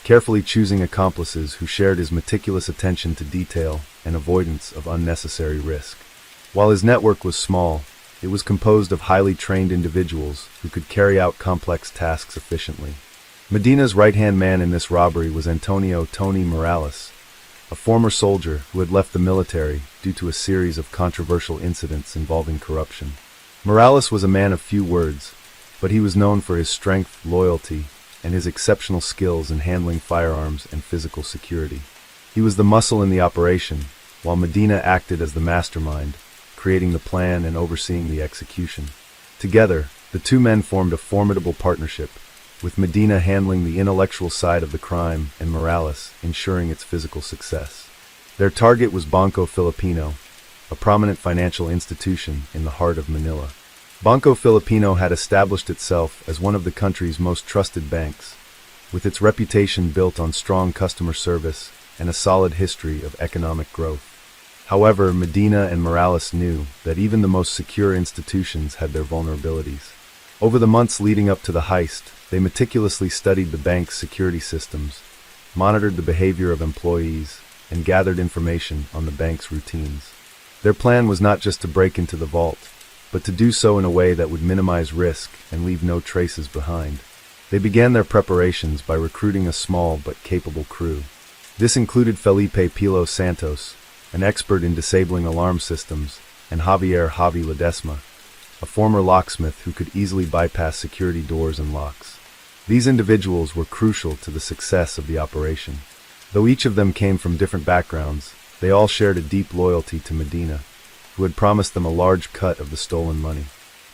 carefully choosing accomplices who shared his meticulous attention to detail and avoidance of unnecessary risk. While his network was small, it was composed of highly trained individuals who could carry out complex tasks efficiently. Medina's right-hand man in this robbery was Antonio "Tony" Morales, a former soldier who had left the military due to a series of controversial incidents involving corruption. Morales was a man of few words, but he was known for his strength, loyalty, and his exceptional skills in handling firearms and physical security. He was the muscle in the operation, while Medina acted as the mastermind, creating the plan and overseeing the execution. Together, the two men formed a formidable partnership, with Medina handling the intellectual side of the crime and Morales ensuring its physical success. Their target was Banco Filipino, a prominent financial institution in the heart of Manila. Banco Filipino had established itself as one of the country's most trusted banks, with its reputation built on strong customer service and a solid history of economic growth. However, Medina and Morales knew that even the most secure institutions had their vulnerabilities. Over the months leading up to the heist, they meticulously studied the bank's security systems, monitored the behavior of employees, and gathered information on the bank's routines. Their plan was not just to break into the vault, but to do so in a way that would minimize risk and leave no traces behind. They began their preparations by recruiting a small but capable crew. This included Felipe Pilo Santos, an expert in disabling alarm systems, and Javier "Javi" Ledesma, a former locksmith who could easily bypass security doors and locks. These individuals were crucial to the success of the operation. Though each of them came from different backgrounds, they all shared a deep loyalty to Medina, who had promised them a large cut of the stolen money.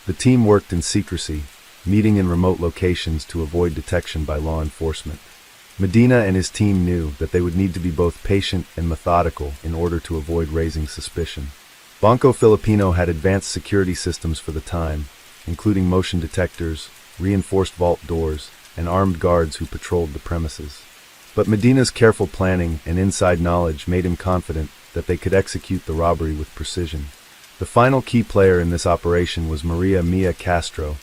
The team worked in secrecy, meeting in remote locations to avoid detection by law enforcement. Medina and his team knew that they would need to be both patient and methodical in order to avoid raising suspicion. Banco Filipino had advanced security systems for the time, including motion detectors, reinforced vault doors, and armed guards who patrolled the premises. But Medina's careful planning and inside knowledge made him confident that they could execute the robbery with precision. The final key player in this operation was Maria Mia Castro,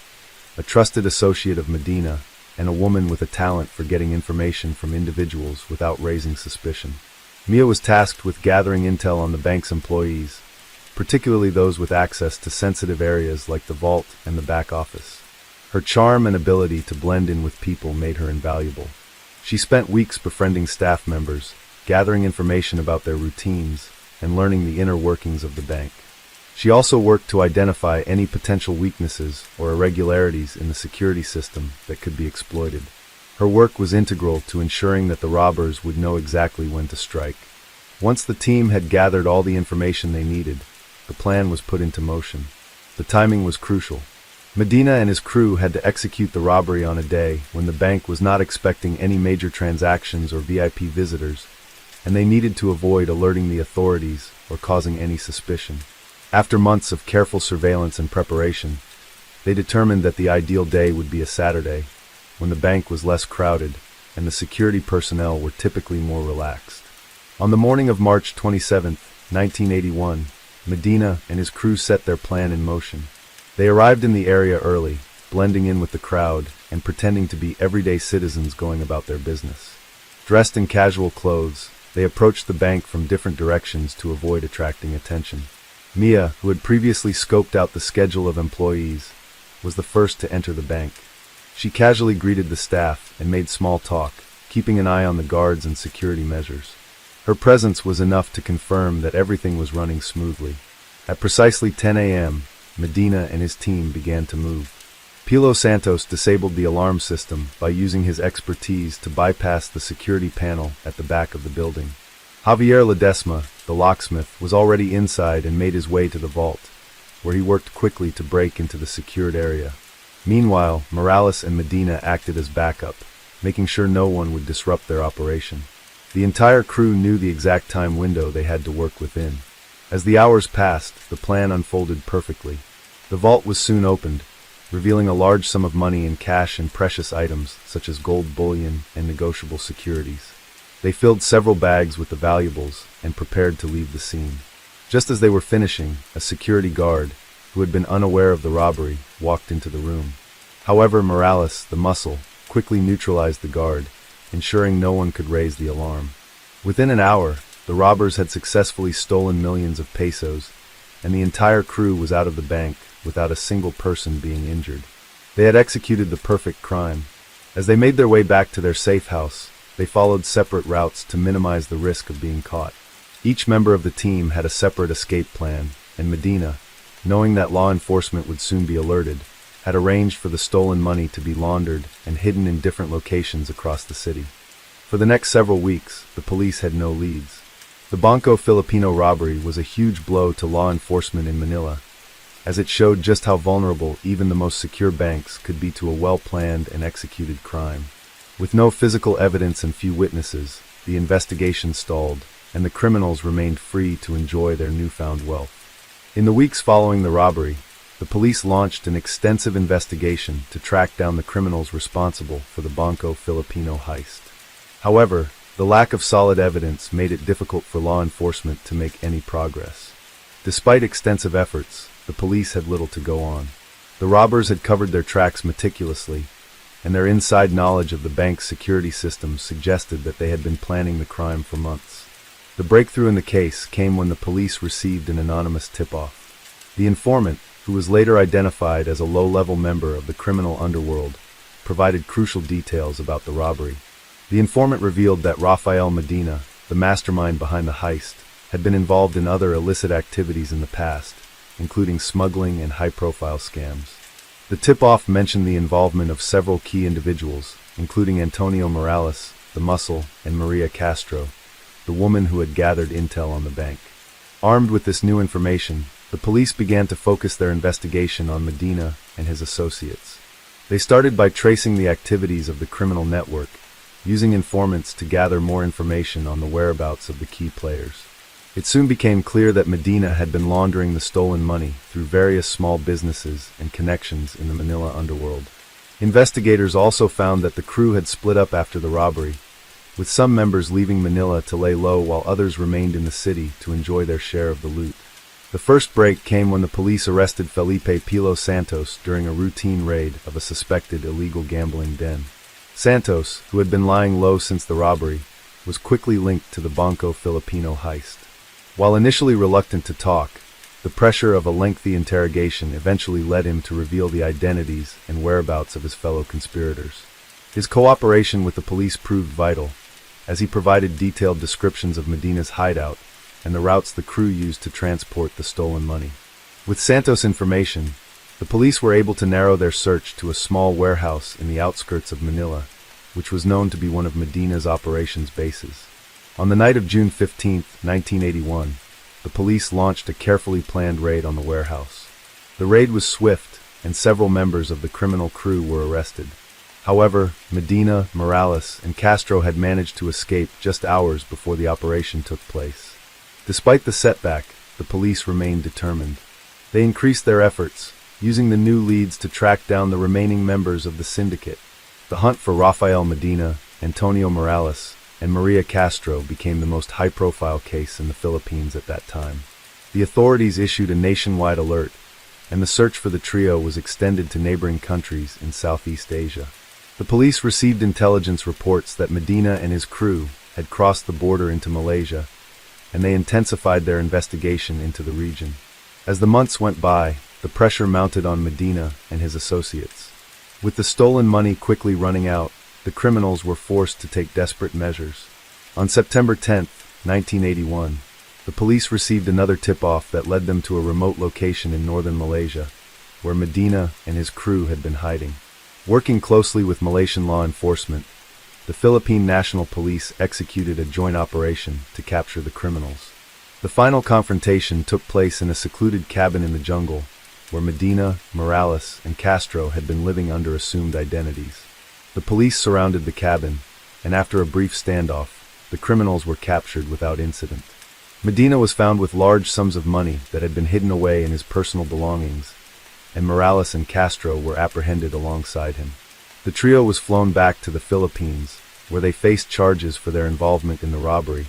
a trusted associate of Medina, and a woman with a talent for getting information from individuals without raising suspicion. Mia was tasked with gathering intel on the bank's employees, particularly those with access to sensitive areas like the vault and the back office. Her charm and ability to blend in with people made her invaluable. She spent weeks befriending staff members, gathering information about their routines, and learning the inner workings of the bank. She also worked to identify any potential weaknesses or irregularities in the security system that could be exploited. Her work was integral to ensuring that the robbers would know exactly when to strike. Once the team had gathered all the information they needed, the plan was put into motion. The timing was crucial. Medina and his crew had to execute the robbery on a day when the bank was not expecting any major transactions or VIP visitors, and they needed to avoid alerting the authorities or causing any suspicion. After months of careful surveillance and preparation, they determined that the ideal day would be a Saturday, when the bank was less crowded and the security personnel were typically more relaxed. On the morning of March 27, 1981, Medina and his crew set their plan in motion. They arrived in the area early, blending in with the crowd and pretending to be everyday citizens going about their business. Dressed in casual clothes, they approached the bank from different directions to avoid attracting attention. Mia, who had previously scoped out the schedule of employees, was the first to enter the bank. She casually greeted the staff and made small talk, keeping an eye on the guards and security measures. Her presence was enough to confirm that everything was running smoothly. At precisely 10 a.m., Medina and his team began to move. Pilo Santos disabled the alarm system by using his expertise to bypass the security panel at the back of the building. Javier Ledesma, the locksmith, was already inside and made his way to the vault, where he worked quickly to break into the secured area. Meanwhile, Morales and Medina acted as backup, making sure no one would disrupt their operation. The entire crew knew the exact time window they had to work within. As the hours passed, the plan unfolded perfectly. The vault was soon opened, revealing a large sum of money in cash and precious items such as gold bullion and negotiable securities. They filled several bags with the valuables and prepared to leave the scene. Just as they were finishing, a security guard, who had been unaware of the robbery, walked into the room. However, Morales, the muscle, quickly neutralized the guard, ensuring no one could raise the alarm. Within an hour, the robbers had successfully stolen millions of pesos, and the entire crew was out of the bank without a single person being injured. They had executed the perfect crime. As they made their way back to their safe house, they followed separate routes to minimize the risk of being caught. Each member of the team had a separate escape plan, and Medina, knowing that law enforcement would soon be alerted, had arranged for the stolen money to be laundered and hidden in different locations across the city. For the next several weeks, the police had no leads. The Banco Filipino robbery was a huge blow to law enforcement in Manila, as it showed just how vulnerable even the most secure banks could be to a well-planned and executed crime. With no physical evidence and few witnesses, the investigation stalled, and the criminals remained free to enjoy their newfound wealth. In the weeks following the robbery, the police launched an extensive investigation to track down the criminals responsible for the Banco Filipino heist. However, the lack of solid evidence made it difficult for law enforcement to make any progress. Despite extensive efforts, the police had little to go on. The robbers had covered their tracks meticulously, and their inside knowledge of the bank's security systems suggested that they had been planning the crime for months. The breakthrough in the case came when the police received an anonymous tip-off. The informant, who was later identified as a low-level member of the criminal underworld, provided crucial details about the robbery. The informant revealed that Rafael Medina, the mastermind behind the heist, had been involved in other illicit activities in the past, including smuggling and high-profile scams. The tip-off mentioned the involvement of several key individuals, including Antonio Morales, the muscle, and Maria Castro, the woman who had gathered intel on the bank. Armed with this new information, the police began to focus their investigation on Medina and his associates. They started by tracing the activities of the criminal network, using informants to gather more information on the whereabouts of the key players. It soon became clear that Medina had been laundering the stolen money through various small businesses and connections in the Manila underworld. Investigators also found that the crew had split up after the robbery, with some members leaving Manila to lay low while others remained in the city to enjoy their share of the loot. The first break came when the police arrested Felipe Pilo Santos during a routine raid of a suspected illegal gambling den. Santos, who had been lying low since the robbery, was quickly linked to the Banco Filipino heist. While initially reluctant to talk, the pressure of a lengthy interrogation eventually led him to reveal the identities and whereabouts of his fellow conspirators. His cooperation with the police proved vital, as he provided detailed descriptions of Medina's hideout and the routes the crew used to transport the stolen money. With Santos' information, the police were able to narrow their search to a small warehouse in the outskirts of Manila, which was known to be one of Medina's operations bases. On the night of June 15, 1981, the police launched a carefully planned raid on the warehouse. The raid was swift, and several members of the criminal crew were arrested. However, Medina, Morales, and Castro had managed to escape just hours before the operation took place. Despite the setback, the police remained determined. They increased their efforts, using the new leads to track down the remaining members of the syndicate. The hunt for Rafael Medina, Antonio Morales, and Maria Castro became the most high-profile case in the Philippines at that time. The authorities issued a nationwide alert, and the search for the trio was extended to neighboring countries in Southeast Asia. The police received intelligence reports that Medina and his crew had crossed the border into Malaysia, and they intensified their investigation into the region. As the months went by, the pressure mounted on Medina and his associates. With the stolen money quickly running out, the criminals were forced to take desperate measures. On September 10, 1981, The police received another tip-off that led them to a remote location in northern Malaysia, where Medina and his crew had been hiding. Working closely with Malaysian law enforcement, the Philippine National Police executed a joint operation to capture the criminals. The final confrontation took place in a secluded cabin in the jungle, where Medina, Morales, and Castro had been living under assumed identities. The police surrounded the cabin, and after a brief standoff, the criminals were captured without incident. Medina was found with large sums of money that had been hidden away in his personal belongings, and Morales and Castro were apprehended alongside him. The trio was flown back to the Philippines, where they faced charges for their involvement in the robbery,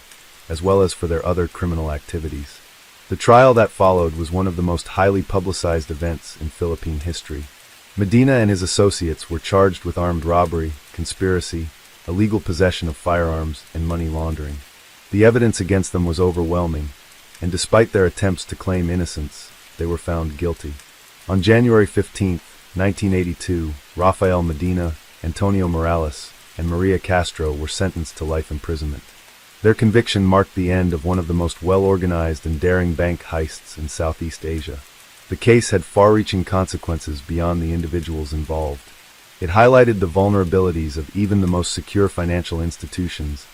as well as for their other criminal activities. The trial that followed was one of the most highly publicized events in Philippine history. Medina and his associates were charged with armed robbery, conspiracy, illegal possession of firearms, and money laundering. The evidence against them was overwhelming, and despite their attempts to claim innocence, they were found guilty. On January 15, 1982, Rafael Medina, Antonio Morales, and Maria Castro were sentenced to life imprisonment. Their conviction marked the end of one of the most well-organized and daring bank heists in Southeast Asia. The case had far-reaching consequences beyond the individuals involved. It highlighted the vulnerabilities of even the most secure financial institutions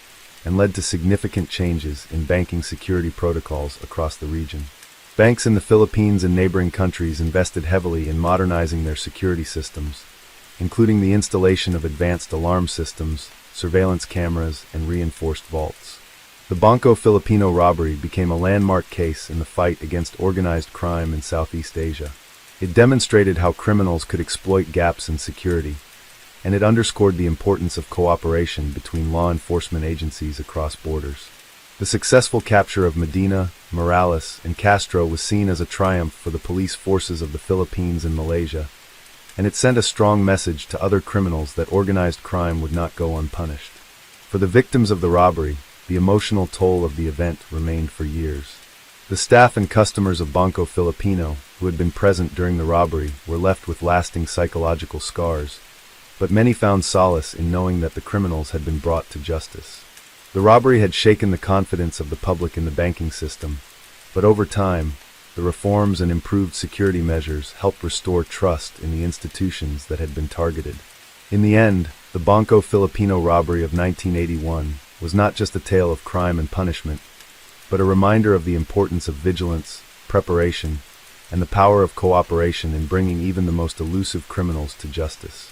and led to significant changes in banking security protocols across the region. Banks in the Philippines and neighboring countries invested heavily in modernizing their security systems, including the installation of advanced alarm systems, surveillance cameras, and reinforced vaults. The Banco Filipino robbery became a landmark case in the fight against organized crime in Southeast Asia. It demonstrated how criminals could exploit gaps in security, and it underscored the importance of cooperation between law enforcement agencies across borders. The successful capture of Medina, Morales, and Castro was seen as a triumph for the police forces of the Philippines and Malaysia, and it sent a strong message to other criminals that organized crime would not go unpunished. For the victims of the robbery, the emotional toll of the event remained for years. The staff and customers of Banco Filipino, who had been present during the robbery, were left with lasting psychological scars, but many found solace in knowing that the criminals had been brought to justice. The robbery had shaken the confidence of the public in the banking system, but over time, the reforms and improved security measures helped restore trust in the institutions that had been targeted. In the end, the Banco Filipino robbery of 1981 was not just a tale of crime and punishment, but a reminder of the importance of vigilance, preparation, and the power of cooperation in bringing even the most elusive criminals to justice.